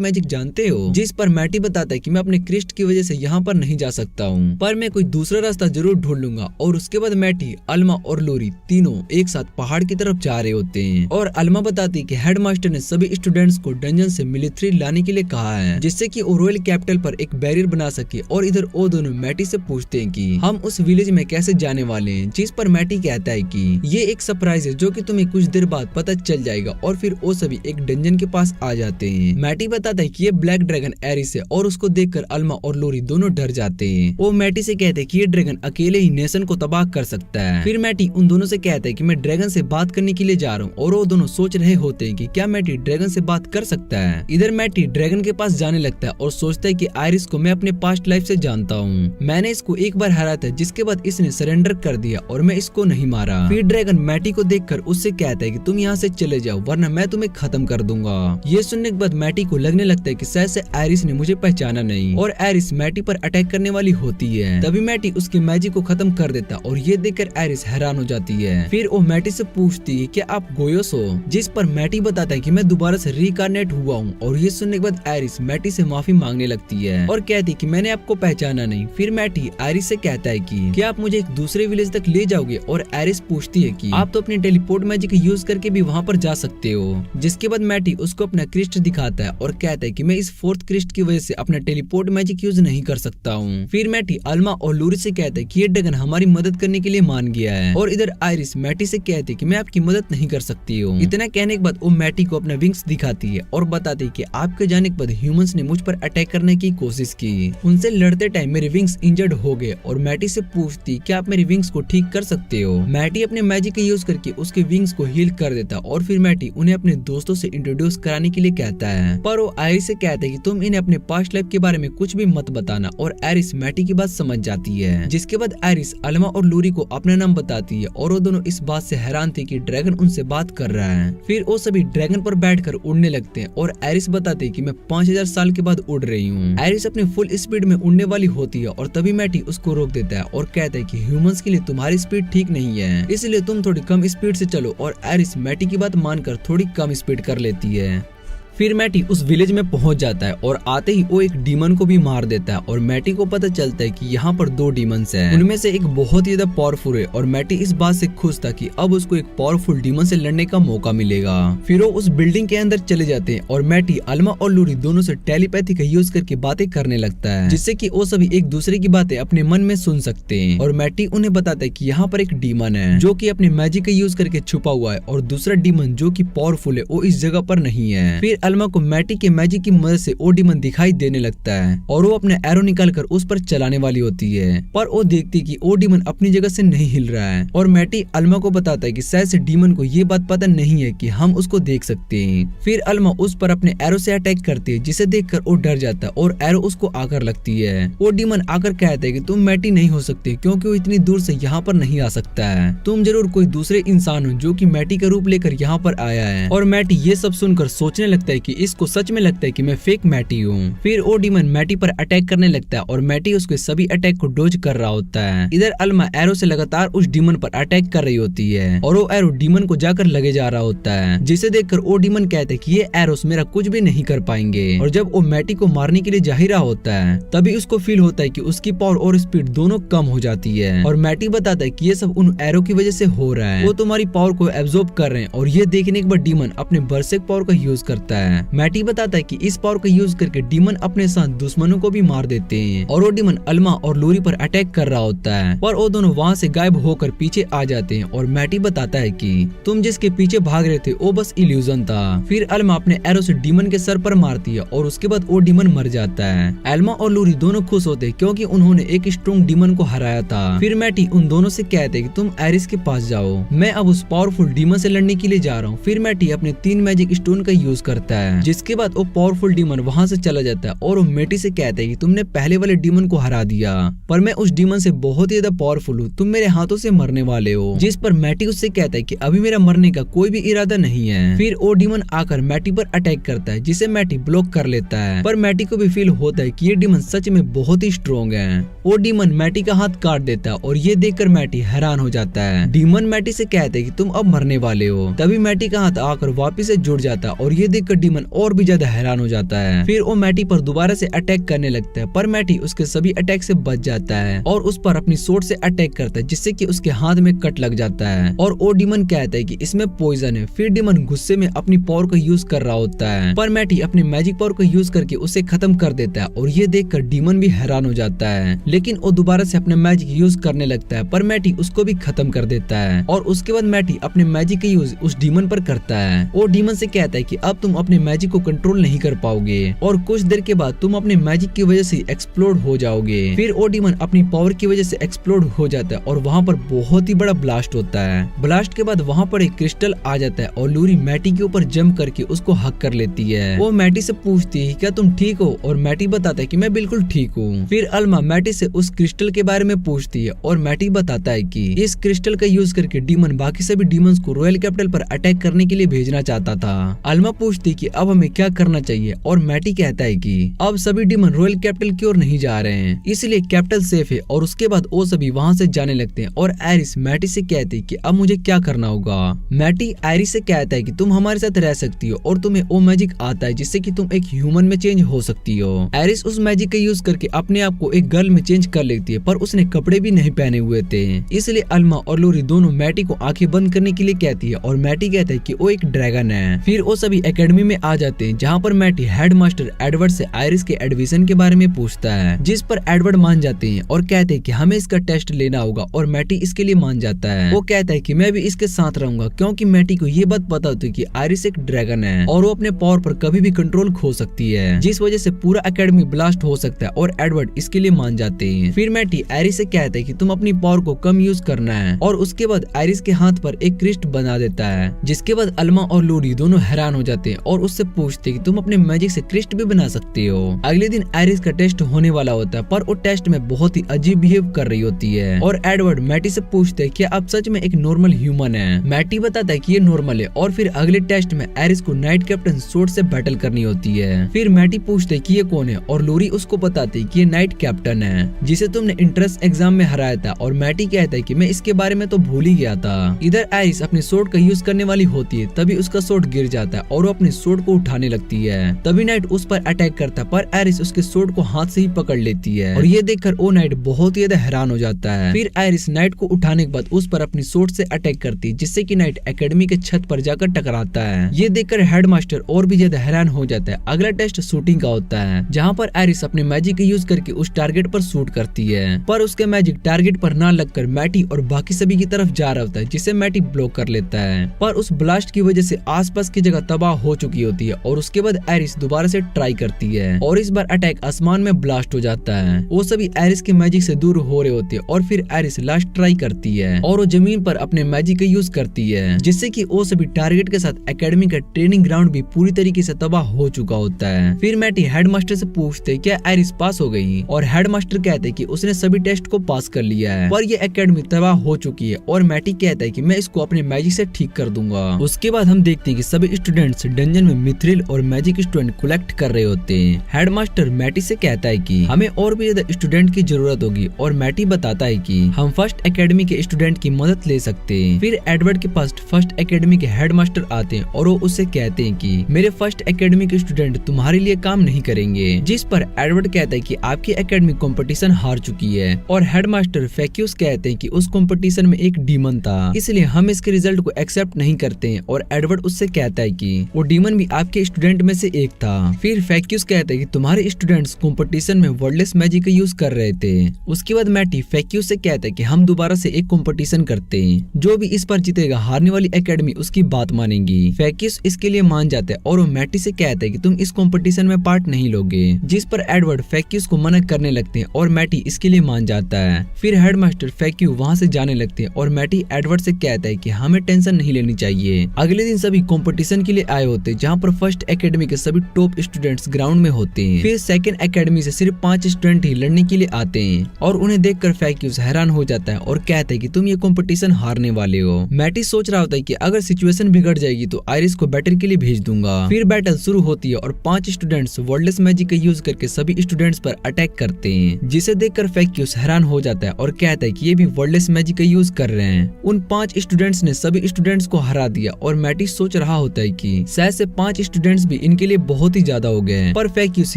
मैजिक जानते हो? जिस पर मैटी बताता है कि मैं अपने क्रिस्ट की वजह से यहाँ पर नहीं जा सकता हूँ, पर मैं कोई दूसरा रास्ता जरूर ढूंढ लूंगा। और उसके बाद मैटी, अल्मा और लोरी तीनों एक साथ पहाड़ की तरफ जा रहे होते हैं और अल्मा बताती है कि हेडमास्टर ने सभी स्टूडेंट्स को डंजन से मिलिट्री लाने के लिए कहा है, जिससे कि वो रॉयल कैपिटल पर एक बैरियर बना सके। और इधर वो दोनों मैटी से पूछते हैं कि हम उस विलेज में कैसे जाने वाले हैं, जिस पर मैटी कहता है कि ये एक सरप्राइज है जो कि तुम्हें कुछ देर बाद पता चल जाएगा। और फिर वो सभी एक डंजन के पास आ जाते हैं। मैटी बताता है कि ये ब्लैक ड्रैगन एरिस है और उसको देखकर अल्मा और लोरी दोनों डर जाते हैं। वो मैटी से कहते हैं कि ये ड्रैगन अकेले ही नेशन को तबाह कर सकता है। फिर मैटी उन दोनों से कहता है कि मैं ड्रैगन से बात करने के लिए जा रहा हूँ और वो दोनों सोच रहे होते हैं कि क्या मैटी ड्रैगन से बात कर सकता है। इधर मैटी ड्रैगन के पास जाने लगता है और सोचता है कि आयरिस को मैं अपने पास्ट लाइफ से जानता हूँ। मैंने इसको एक बार हराया था, जिसके बाद इसने सरेंडर कर दिया और मैं इसको नहीं मारा। फिर ड्रैगन मैटी को देखकर उससे कहता है कि तुम यहाँ से चले जाओ वरना मैं तुम्हें खत्म कर दूंगा। ये सुनने के बाद मैटी को लगने लगता है कि शायद से आयरिस ने मुझे पहचाना नहीं और आयरिस मैटी पर अटैक करने वाली होती है। तभी मैटी उसके मैजिक को खत्म कर देता और ये देखकर आयरिस हैरान हो जाती है। फिर वो मैटी से पूछती है कि आप गोयोस हो, जिस पर मैटी बताता है कि मैं दोबारा से रिकार्नेट हुआ हूँ। और ये सुनने के बाद आयरिस मैटी से माफी मांगने लगती है और कहती है कि मैंने आपको पहचाना नहीं। फिर मैटी आयरिस से कहता है कि क्या आप मुझे एक दूसरे विलेज तक ले जाओगे? और आयरिस पूछती है कि आप तो अपनी टेलीपोर्ट मैजिक यूज करके भी वहाँ पर जा सकते हो। जिसके बाद मैटी उसको अपना क्रिस्ट दिखाता है और कहता है कि मैं इस फोर्थ क्रिस्ट की वजह से अपना टेलीपोर्ट मैजिक यूज नहीं कर सकता हूँ। फिर मैटी अल्मा और लोरी से कहता है कि ये ड्रैगन हमारी मदद करने के लिए मान गया है। और इधर आयरिस मैटी से कहती है कि मैं आपकी मदद नहीं कर सकती हूँ। इतना कहने के बाद वो मैटी को अपना विंग्स दिखाती है और बताती है कि आपके जाने के बाद ह्यूमंस ने मुझ पर अटैक करने की कोशिश की। उनसे लड़ते टाइम मेरे विंग्स इंजर्ड हो गए। और मैटी से पूछती क्या आप मेरे विंग्स को ठीक कर सकते हो? मैटी अपने मैजिक का यूज करके उसके विंग्स को हील कर देता और फिर मैटी उन्हें अपने दोस्तों से इंट्रोड्यूस कराने के लिए कहता है। पर वो आयरिस से कहता है कि तुम इन्हें अपने पास्ट लाइफ के बारे में कुछ भी मत बताना। और आयरिस मैटी की बात समझ जाती है। जिसके बाद आयरिस अल्मा और लोरी को अपना नाम बताती है और वो दोनों इस बात से हैरान थे कि ड्रैगन उनसे बात कर रहा है। फिर वो सभी ड्रैगन पर बैठकर उड़ने लगते हैं और आयरिस बताते हैं कि मैं 5000 साल के बाद उड़ रही हूँ। आयरिस अपनी फुल स्पीड में उड़ने वाली होती है और तभी मैटी उसको रोक देता है और कहता है कि ह्यूमंस के लिए तुम्हारी स्पीड ठीक नहीं है, इसलिए तुम थोड़ी कम स्पीड से चलो। और आयरिस मैटी की बात मानकर थोड़ी कम स्पीड कर लेती है। फिर मैटी उस विलेज में पहुंच जाता है और आते ही वो एक डीमन को भी मार देता है। और मैटी को पता चलता है कि यहाँ पर 2 डीमंस हैं। उनमें से एक बहुत ही ज्यादा पावरफुल है और मैटी इस बात से खुश था कि अब उसको एक पावरफुल डीमन से लड़ने का मौका मिलेगा। फिर वो उस बिल्डिंग के अंदर चले जाते हैं और मैटी अल्मा और लोरी दोनों से टेलीपैथी का यूज करके बातें करने लगता है, जिससे कि वो सभी एक दूसरे की बातें अपने मन में सुन सकते हैं। और मैटी उन्हें बताता है कि यहाँ पर एक डीमन है जो कि अपने मैजिक का यूज करके छुपा हुआ है और दूसरा डीमन जो कि पावरफुल है वो इस जगह पर नहीं है। फिर अल्मा को मैटी के मैजिक की मदद से वो डीमन दिखाई देने लगता है और वो अपने एरो निकालकर उस पर चलाने वाली होती है। पर वो देखती कि वो डीमन अपनी जगह से नहीं हिल रहा है। और मैटी अल्मा को बताता है कि शायद से डीमन को ये बात पता नहीं है कि हम उसको देख सकते हैं। फिर अल्मा उस पर अपने एरो से अटैक करती है, जिसे देखकर वो डर जाता है और एरो उसको आकर लगती है। वो डीमन आकर कहता है कि तुम मैटी नहीं हो सकती क्योंकि वो इतनी दूर से यहाँ पर नहीं आ सकता है। तुम जरूर कोई दूसरे इंसान हो जो कि मैटी का रूप लेकर यहाँ पर आया है। और मैटी ये सब सुनकर सोचने लगता है कि इसको सच में लगता है कि मैं फेक मैटी हूँ। फिर वो डीमन मैटी पर अटैक करने लगता है और मैटी उसके सभी अटैक को डोज कर रहा होता है। इधर अल्मा एरो से लगातार उस डीमन पर अटैक कर रही होती है और वो एरो डीमन को जाकर लगे जा रहा होता है, जिसे देखकर वो डीमन कहते हैं कि ये एरोस मेरा कुछ भी नहीं कर पाएंगे। और जब वो मैटी को मारने के लिए जा ही रहा होता है तभी उसको फील होता है कि उसकी पावर और स्पीड दोनों कम हो जाती है। और मैटी बताता है कि ये सब उन एरो की वजह से हो रहा है, वो तुम्हारी पावर को एब्जॉर्ब कर रहे हैं। और ये देखने के बाद डीमन अपने बरसेक पावर का यूज करता है। मैटी बताता है कि इस पावर का यूज करके डीमन अपने साथ दुश्मनों को भी मार देते हैं। और वो डीमन अल्मा और लोरी पर अटैक कर रहा होता है, पर वो दोनों वहाँ से गायब होकर पीछे आ जाते हैं। और मैटी बताता है कि तुम जिसके पीछे भाग रहे थे वो बस इल्यूजन था। फिर अल्मा अपने एरो से डीमन के सर पर मारती है और उसके बाद वो डीमन मर जाता है। अल्मा और लोरी दोनों खुश होते हैं क्योंकि उन्होंने एक स्ट्रॉन्ग डीमन को हराया था। फिर मैटी उन दोनों से कहते हैं कि तुम आयरिस के पास जाओ, मैं अब उस पावरफुल डीमन से लड़ने के लिए जा रहा हूँ। फिर मैटी अपने 3 मैजिक स्टोन का यूज करता लगता है, जिसके बाद वो पावरफुल डीमन वहाँ से चला जाता है और वो मैटी से कहता है कि तुमने पहले वाले डीमन को हरा दिया, पर मैं उस डीमन से बहुत ही ज्यादा पावरफुल हूँ, तुम मेरे हाथों से मरने वाले हो। जिस पर मैटी उससे कहता है कि अभी मेरा मरने का कोई भी इरादा नहीं है। फिर वो डीमन आकर मैटी पर अटैक करता है, जिसे मैटी ब्लॉक कर लेता है, पर मैटी को भी फील होता है कि ये डीमन सच में बहुत ही स्ट्रॉन्ग है। वो डीमन मैटी का हाथ काट देता है और ये देखकर मैटी हैरान हो जाता है। डीमन मैटी से कहते हैं कि तुम अब मरने वाले हो। तभी मैटी का हाथ आकर वापिस से जुड़ जाता है और ये देखकर डीमन और भी ज्यादा हैरान हो जाता है। फिर वो मैटी पर दोबारा से अटैक करने लगता है, पर मैटी उसके सभी अटैक से बच जाता है और उस पर अपनी सोर्ड से अटैक करता है, जिससे कि उसके हाथ में कट लग जाता है और वो डीमन कहता है कि इसमें पॉइजन है। फिर डीमन गुस्से में अपनी पावर का यूज कर रहा होता है, पर मैटी अपनी मैजिक पावर का यूज करके उसे खत्म कर देता है और ये देखकर डीमन भी हैरान हो जाता है। लेकिन वो दोबारा से अपने मैजिक यूज करने लगता है, पर मैटी उसको भी खत्म कर देता है और उसके बाद मैटी अपने मैजिक का यूज उस डीमन पर करता है। वो डीमन से कहता है कि अब तुम अपने मैजिक को कंट्रोल नहीं कर पाओगे और कुछ देर के बाद तुम अपने मैजिक की वजह से एक्सप्लोड हो जाओगे। फिर वो डीमन अपनी पावर की वजह से एक्सप्लोड हो जाता है और वहाँ पर बहुत ही बड़ा ब्लास्ट होता है। ब्लास्ट के बाद वहाँ पर एक क्रिस्टल आ जाता है और लूरी मैटी के ऊपर जंप करके उसको हक कर लेती है। वो मैटी से पूछती है क्या तुम ठीक हो, और मैटी बताता है कि मैं बिल्कुल ठीक हूँ। फिर अल्मा मैटी से उस क्रिस्टल के बारे में पूछती है और मैटी बताता है कि इस क्रिस्टल का यूज करके डीमन बाकी सभी डीमंस को रॉयल कैपिटल पर अटैक करने के लिए भेजना चाहता था। अल्मा पूछती कि अब हमें क्या करना चाहिए और मैटी कहता है कि अब सभी डीमन रॉयल कैपिटल की ओर नहीं जा रहे हैं, इसलिए कैपिटल सेफ है। और उसके बाद वो सभी वहाँ से जाने लगते हैं और आयरिस मैटी से कहती है कि अब मुझे क्या करना होगा। मैटी आयरिस से कहता है कि तुम हमारे साथ रह सकती हो और तुम्हें वो मैजिक आता है जिससे कि तुम एक ह्यूमन में चेंज हो सकती हो। आयरिस उस मैजिक का यूज करके अपने आप को एक गर्ल में चेंज कर लेती है, पर उसने कपड़े भी नहीं पहने हुए थे, इसलिए अल्मा और लोरी दोनों मैटी को आंखें बंद करने के लिए कहती है और मैटी कहता है कि वो एक ड्रैगन है। फिर वो सभी एकेडमी में आ जाते हैं, जहाँ पर मैटी हेडमास्टर एडवर्ड से आयरिस के एडमिशन के बारे में पूछता है, जिस पर एडवर्ड मान जाते हैं और कहते हैं कि हमें इसका टेस्ट लेना होगा और मैटी इसके लिए मान जाता है। वो कहता है कि मैं भी इसके साथ रहूंगा, क्योंकि मैटी को ये बात पता होती है कि आयरिस एक ड्रैगन है और वो अपने पावर पर कभी भी कंट्रोल खो सकती है, जिस वजह से पूरा एकेडमी ब्लास्ट हो सकता है और एडवर्ड इसके लिए मान जाते हैं। फिर मैटी आयरिस से कहता है कि तुम अपनी पावर को कम यूज करना है और उसके बाद आयरिस के हाथ पर एक क्रिस्ट बना देता है, जिसके बाद अल्मा और लोरी दोनों हैरान हो जाते हैं और उससे पूछते हैं कि तुम अपने मैजिक से क्रिस्ट भी बना सकते हो। अगले दिन आयरिस का टेस्ट होने वाला होता है, पर वो टेस्ट में बहुत ही अजीब बिहेव कर रही होती है और एडवर्ड मैटी से पूछते हैं कि आप सच में एक नॉर्मल ह्यूमन है। मैटी बताता है कि ये नॉर्मल है और फिर अगले टेस्ट में आयरिस को नाइट कैप्टन सोर्ड से बैटल करनी होती है। फिर मैटी पूछते है कि ये कौन है और लोरी उसको बताती है कि ये नाइट कैप्टन है जिसे तुमने इंट्रेंस एग्जाम में हराया था, और मैटी कहता है कि मैं इसके बारे में तो भूल ही गया था। इधर आयरिस अपने सोर्ड का यूज करने वाली होती है, तभी उसका सोर्ड गिर जाता है और वो अपने सोर्ड को उठाने लगती है। तभी नाइट उस पर अटैक करता है, पर आयरिस उसके सोर्ड को हाथ से ही पकड़ लेती है और ये देखकर वो नाइट बहुत ही ज्यादा हैरान हो जाता है। फिर आयरिस नाइट को उठाने के बाद उस पर अपनी सोर्ड से अटैक करती है, जिससे कि नाइट एकेडमी के छत पर जाकर टकराता है। ये देखकर हेडमास्टर और भी ज्यादा हैरान हो जाता है। अगला टेस्ट शूटिंग का होता है, जहाँ पर आयरिस अपने मैजिक का यूज करके उस टारगेट पर शूट करती है, पर उसके मैजिक टारगेट पर ना लगकर मैटी और बाकी सभी की तरफ जा रहा होता है, जिसे मैटी ब्लॉक कर लेता है। पर उस ब्लास्ट की वजह से आसपास की जगह तबाह हो चुकी होती है और उसके बाद आयरिस दोबारा से ट्राई करती है और इस बार अटैक आसमान में ब्लास्ट हो जाता है। वो सभी आयरिस के मैजिक से दूर हो रहे होते हैं और फिर आयरिस लास्ट ट्राई करती है और वो जमीन पर अपने मैजिक का यूज करती है, जिससे कि वो सभी टारगेट के साथ एकेडमी का ट्रेनिंग ग्राउंड भी पूरी तरीके से तबाह हो चुका होता है। फिर मैटी हेडमास्टर से पूछते क्या आयरिस पास हो गई, और हेडमास्टर कहते कि उसने सभी टेस्ट को पास कर लिया है, पर ये एकेडमी तबाह हो चुकी है। और मैटी कहता है कि मैं इसको अपने मैजिक से ठीक कर दूंगा। उसके बाद हम देखते हैं कि सभी स्टूडेंट्स डंजन में मिथ्रिल और मैजिक स्टूडेंट कलेक्ट कर रहे होते हैं। हेडमास्टर मैटी से कहता है कि हमें और भी ज्यादा स्टूडेंट की जरूरत होगी, और मैटी बताता है कि हम फर्स्ट एकेडमी के स्टूडेंट की मदद ले सकते हैं। फिर एडवर्ड के पास फर्स्ट एकेडमी के हेडमास्टर आते हैं और वो उससे कहते हैं कि मेरे फर्स्ट एकेडमी के स्टूडेंट तुम्हारे लिए काम नहीं करेंगे, जिस पर एडवर्ड कहता है कि आपकी एकेडमी कंपटीशन हार चुकी है। और हेडमास्टर फैक्यूस कहते हैं कि उस कंपटीशन में एक डीमन था, इसलिए हम इसके रिजल्ट को एक्सेप्ट नहीं करते हैं। और एडवर्ड उससे कहता है कि वो डीमन भी आपके स्टूडेंट में से एक था। फिर फैक्यूस कहता है कि तुम्हारे स्टूडेंट्स कंपटीशन में वर्डलेस मैजिक का यूज कर रहे थे। उसके बाद मैटी फैक्यूस से कहता है कि हम दोबारा से एक कंपटीशन करते हैं, जो भी इस पर जीतेगा हारने वाली एकेडमी उसकी बात मानेगी। फैक्यूस इसके लिए मान जाता है और वो मैटी से कहता है कि तुम इस कंपटीशन में पार्ट नहीं लोगे, जिस पर एडवर्ड फैक्यूस को मना करने लगते हैं और मैटी इसके लिए मान जाता है। फिर हेडमास्टर फैक्यू वहाँ से जाने लगते हैं और मैटी एडवर्ड से कहता है कि हमें टेंशन नहीं लेनी चाहिए। अगले दिन सभी कंपटीशन के लिए आए होते, जहाँ पर फर्स्ट एकेडमी के सभी टॉप स्टूडेंट्स ग्राउंड में होते हैं। फिर सेकंड एकेडमी से सिर्फ 5 स्टूडेंट ही लड़ने के लिए आते हैं और उन्हें देखकर फैक्यूस हैरान हो जाता है और कहता है कि तुम ये कंपटीशन हारने वाले हो। मैटी सोच रहा होता है कि अगर सिचुएशन बिगड़ जाएगी तो आयरिस को बैटल के लिए भेज दूंगा। फिर बैटल शुरू होती है और 5 स्टूडेंट्स वर्डलेस मैजिक का यूज करके सभी स्टूडेंट्स पर अटैक करते हैं, जिसे देखकर फैक्यूस हैरान हो जाता है और कहता है कि ये भी वर्डलेस मैजिक का यूज कर रहे हैं। उन 5 स्टूडेंट्स ने सभी स्टूडेंट्स को हरा दिया और मैटी सोच रहा होता है कि शायद से 5 स्टूडेंट्स भी इनके लिए बहुत ही ज्यादा हो गए हैं, पर फैक्यूस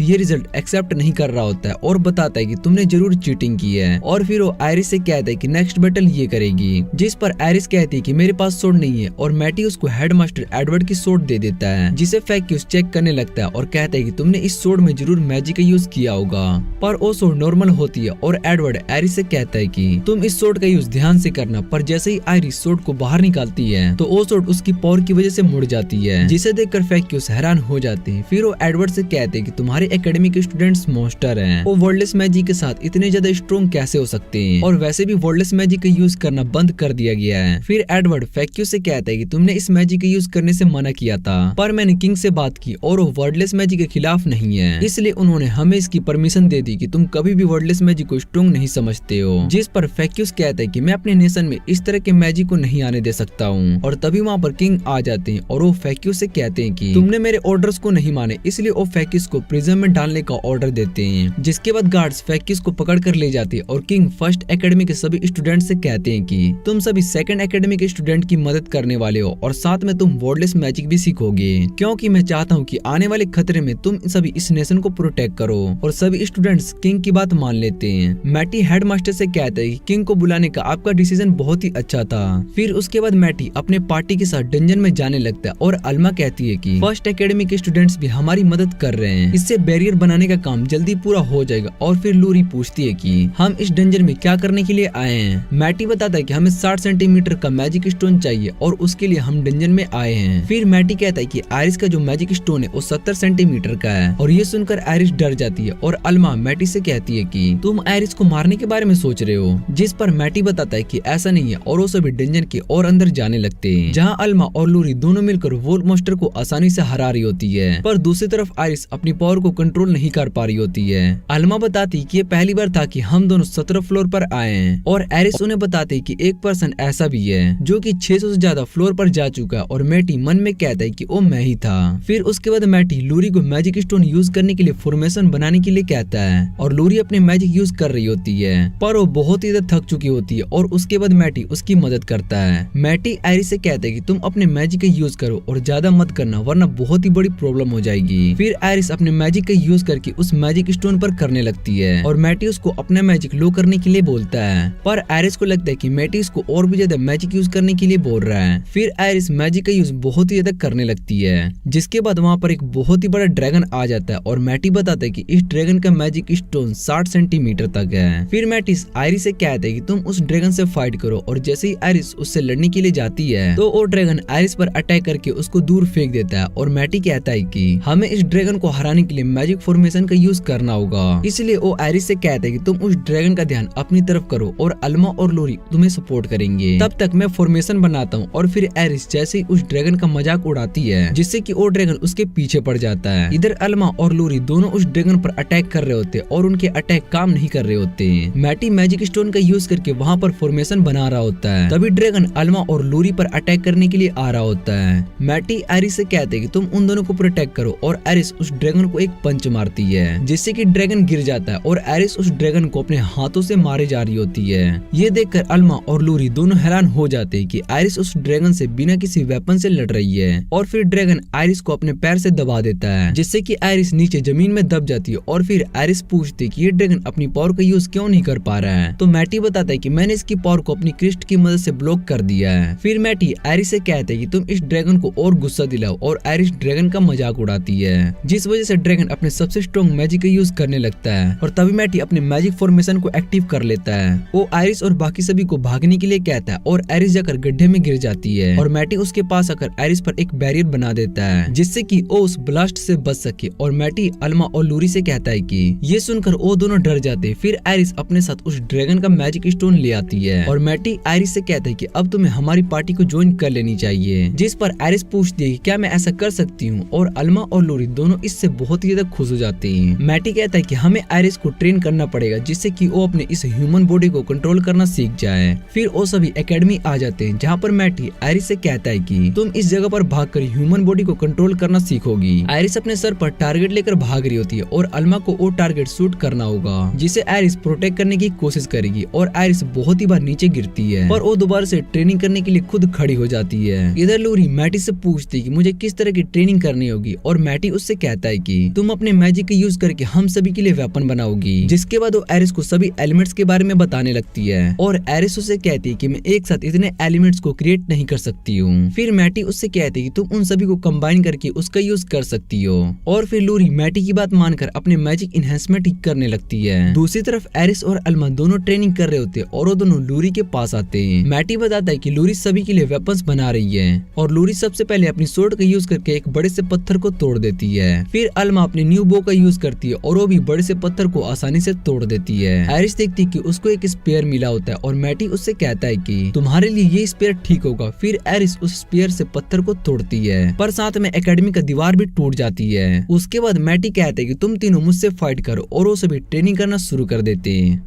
ये रिजल्ट एक्सेप्ट नहीं कर रहा होता है और बताता है कि तुमने जरूर चीटिंग की है। और फिर वो आयरिस से कहता है कि नेक्स्ट बैटल ये करेगी, जिस पर आयरिस कहती है कि मेरे पास सोड नहीं है और मैटी उसको हेडमास्टर एडवर्ड की सोड दे देता है, जिसे फैक्यूस चेक करने लगता है और कहता है कि तुमने इस सोड में जरूर मैजिक का यूज किया होगा। पर वो सोड नॉर्मल होती है और एडवर्ड आयरिस से कहता है कि तुम इस सोड का यूज ध्यान से करना, पर जैसे ही आयरिस सोड को बाहर निकालती है तो वो सोड उसकी पावर की वजह से मुड़ जाती है, जिसे देखकर फैक्यूस हैरान हो जाते हैं। फिर वो एडवर्ड से कहते हैं कि तुम्हारे एकेडमी के स्टूडेंट्स मॉन्स्टर हैं, वो वर्डलेस मैजिक के साथ इतने ज्यादा स्ट्रॉन्ग कैसे हो सकते हैं, और वैसे भी वर्डलेस मैजिक का यूज करना बंद कर दिया गया है। फिर एडवर्ड फैक्यूस से कहता है कि तुमने इस मैजिक का यूज करने से मना किया था, पर मैंने किंग से बात की और वो वर्डलेस मैजिक के खिलाफ नहीं है, इसलिए उन्होंने हमें इसकी परमिशन दे दी कि तुम कभी भी वर्डलेस मैजिक को स्ट्रॉन्ग नहीं समझते हो। जिस पर फैक्यूस कहता है कि मैं अपने नेशन में इस तरह के मैजिक को नहीं आने दे सकता हूँ। और तभी वहाँ पर किंग आ जाते हैं और वो फैक्यूस से कहते हैं कि तुमने मेरे ऑर्डर्स को नहीं माने, इसलिए वो फैक्यूस को प्रिजन में डालने का ऑर्डर देते हैं। जिसके बाद गार्ड्स फैक्यूस को पकड़ कर ले जाते हैं और किंग फर्स्ट एकेडमी के सभी स्टूडेंट से कहते हैं कि तुम सभी सेकंड एकेडमी के स्टूडेंट की मदद करने वाले हो और साथ में तुम वर्डलेस मैजिक भी सीखोगे, क्योंकि मैं चाहता हूँ कि आने वाले खतरे में तुम सभी इस नेशन को प्रोटेक्ट करो। और सभी स्टूडेंट्स किंग की बात मान लेते हैं। मैटी हेडमास्टर से कहता है कि किंग को बुलाने का आपका डिसीजन बहुत ही अच्छा था। फिर उसके बाद मैटी अपने पार्टी के साथ डंजन में जाने लगता है और अल्मा कहती है कि फर्स्ट एकेडमी के स्टूडेंट्स भी हमारी मदद कर रहे हैं, इससे बैरियर बनाने का काम जल्दी पूरा हो जाएगा। और फिर लूरी पूछती है कि हम इस डंजन में क्या करने के लिए आए हैं। मैटी बताता है कि हमें 60 सेंटीमीटर का मैजिक स्टोन चाहिए और उसके लिए हम डंजन में आए हैं। फिर मैटी कहता है कि आयरिस का जो मैजिक स्टोन है वो 70 सेंटीमीटर का है, और ये सुनकर आयरिस डर जाती है और अल्मा मैटी से कहती है कि तुम आयरिस को मारने के बारे में सोच रहे हो। जिस पर मैटी बताता है कि ऐसा नहीं है और वो सभी डंजन के और अंदर जाने लगते हैं, जहाँ अल्मा और लूरी दोनों मिलकर वोल्फ मॉन्स्टर को आसानी से हरा रही होती है। पर दूसरी तरफ आयरिस अपनी पावर को कंट्रोल नहीं कर पा रही होती है। अल्मा बताती कि ये पहली बार था कि हम दोनों 17 फ्लोर पर आए हैं, और आयरिस उन्हें बताती कि एक पर्सन ऐसा भी है जो कि 600 से ज्यादा फ्लोर पर जा चुका है, और मैटी मन में कहता है कि वो मैं ही था। फिर उसके बाद मैटी लूरी को मैजिक स्टोन यूज करने के लिए फॉर्मेशन बनाने के लिए कहता है, और लूरी अपने मैजिक यूज कर रही होती है, पर वो बहुत ही ज्यादा थक चुकी होती है। और उसके बाद मैटी उसकी मदद करता है। मैटी आयरिस से कहता है कि तुम अपने मैजिक का यूज करो और ज्यादा मत करना, वरना बहुत ही बड़ी प्रॉब्लम हो जाएगी। फिर आयरिस अपने मैजिक का यूज करके उस मैजिक स्टोन पर करने लगती है, और मैटी उसको अपना मैजिक लो करने के लिए बोलता है, पर आयरिस को लगता है कि मैटी उसको और भी ज्यादा मैजिक यूज करने के लिए बोल रहा है। फिर आयरिस मैजिक का यूज बहुत ही ज्यादा करने लगती है, जिसके बाद वहाँ पर एक बहुत ही बड़ा ड्रैगन आ जाता है, और मैटी बताता है कि इस ड्रैगन का मैजिक स्टोन 60 सेंटीमीटर तक है। फिर मैटी आयरिस से कहता है कि तुम उस ड्रैगन से फाइट करो, और जैसे ही आयरिस उससे लड़ने के लिए जाती है तो वो ड्रैगन आयरिस पर अटैक करके उसको दूर फेंक देता है। और मैटी कहता है कि हमें इस ड्रैगन को हराने के लिए मैजिक फॉर्मेशन का यूज करना होगा, इसलिए वो आयरिस से कहता है कि तुम उस ड्रैगन का ध्यान अपनी तरफ करो और अल्मा और लूरी तुम्हें सपोर्ट करेंगे, तब तक मैं फॉर्मेशन बनाता हूँ। और फिर आयरिस जैसे ही उस ड्रैगन का मजाक उड़ाती है, जिससे कि वो ड्रैगन उसके पीछे पड़ जाता है। इधर अल्मा और लूरी दोनों उस ड्रैगन पर अटैक कर रहे होते और उनके अटैक काम नहीं कर रहे होते। मैटी मैजिक स्टोन का यूज करके वहाँ पर फॉर्मेशन बना रहा होता है, तभी ड्रैगन अल्मा और लूरी पर अटैक करने के लिए आ रहा होता है। मैटी आयरिस से कहते हैं कि तुम उन दोनों को प्रोटेक्ट करो, और आयरिस उस ड्रैगन को एक पंच मारती है, जिससे कि ड्रैगन गिर जाता है, और आयरिस उस ड्रैगन को अपने हाथों से मारे जा रही होती है। ये देखकर अल्मा और लूरी दोनों हैरान हो जाते हैं कि आयरिस उस ड्रैगन से बिना किसी वेपन से लड़ रही है। और फिर ड्रैगन आयरिस को अपने पैर से दबा देता है, जिससे कि आयरिस नीचे जमीन में दब जाती है। और फिर आयरिस पूछती है कि ये ड्रैगन अपनी पावर का यूज क्यों नहीं कर पा रहा है। तो मैटी बताता है कि मैंने इसकी पावर को अपनी क्रिस्ट की मदद से ब्लॉक कर दिया है। फिर मैटी आयरिस से कहते हैं कि तुम इस ड्रैगन को और गुस्सा दिलाओ, और आयरिस ड्रैगन का मजाक उड़ाती है, जिस वजह से ड्रैगन अपने सबसे स्ट्रॉन्ग मैजिक का यूज करने लगता है। और तभी मैटी अपने मैजिक फॉर्मेशन को एक्टिव कर लेता है। वो आयरिस और बाकी सभी को भागने के लिए कहता है, और आयरिस जाकर गड्ढे में गिर जाती है, और मैटी उसके पास आकर आयरिस पर एक बैरियर बना देता है, जिससे कि वो उस ब्लास्ट से बच सके। और मैटी अल्मा और लूरी से कहता है कि ये सुनकर वो दोनों डर जाते। फिर आयरिस अपने साथ उस ड्रैगन का मैजिक स्टोन ले आती है, और मैटी आयरिस से कहता है कि अब तुम्हें हमारी पार्टी को ज्वाइन कर लेनी चाहिए। जिस पर आयरिस पूछती है कि क्या मैं ऐसा कर सकती हूँ। और अल्मा और लूरी दोनों इससे बहुत ही ज्यादा खुश हो जाते हैं। मैटी कहता है कि हमें आयरिस को ट्रेन करना पड़ेगा जिससे कि वो अपने इस ह्यूमन बॉडी को कंट्रोल करना सीख जाए। फिर वो सभी एकेडमी आ जाते हैं जहाँ पर मैटी आयरिस से कहता है कि तुम इस जगह पर भागकर ह्यूमन बॉडी को कंट्रोल करना सीखोगी। आयरिस अपने सर पर टारगेट लेकर भाग रही होती है और अल्मा को वो टारगेट शूट करना होगा जिसे आयरिस प्रोटेक्ट करने की कोशिश करेगी और आयरिस बहुत ही बार नीचे गिरती है पर वो दोबारा से ट्रेनिंग करने के लिए खुद खड़ी हो जाती है। इधर लूरी मैटी से पूछती है कि मुझे किस तरह की ट्रेनिंग करनी होगी और मैटी उससे कहता है कि तुम अपने मैजिक का यूज करके हम सभी के लिए वेपन बनाओगी। जिसके बाद वो आयरिस को सभी एलिमेंट्स के बारे में बताने लगती है और आयरिस उससे कहती है कि मैं एक साथ इतने एलिमेंट्स को क्रिएट नहीं कर सकती हूँ। फिर मैटी उससे कहती है कि तुम उन सभी को कंबाइन करके उसका यूज कर सकती हो और फिर लूरी मैटी की बात मानकर अपने मैजिक इनहेंसमेंट करने लगती है। दूसरी तरफ आयरिस और अल्मा दोनों ट्रेनिंग कर रहे होते हैं और वो दोनों लूरी के पास आते हैं। मैटी बताता है कि लूरी सभी के लिए वेपन्स बना रही है और लूरी सबसे पहले अपनी सोर्ड का यूज करके एक बड़े से पत्थर को तोड़ देती है। फिर अल्मा अपने न्यू बो का यूज करती है और वो भी बड़े से पत्थर को आसानी से तोड़ देती है। आयरिस देखती है कि उसको एक स्पेयर मिला होता है और मैटी उससे कहता है कि तुम्हारे लिए ये स्पेयर ठीक होगा। फिर आयरिस उस स्पेयर से पत्थर को तोड़ती है पर साथ में एकेडमी का दीवार भी टूट जाती है। उसके बाद मैटी कहता है कि तुम तीनों मुझसे फाइट करो और वो सभी ट्रेनिंग करना शुरू कर देते हैं।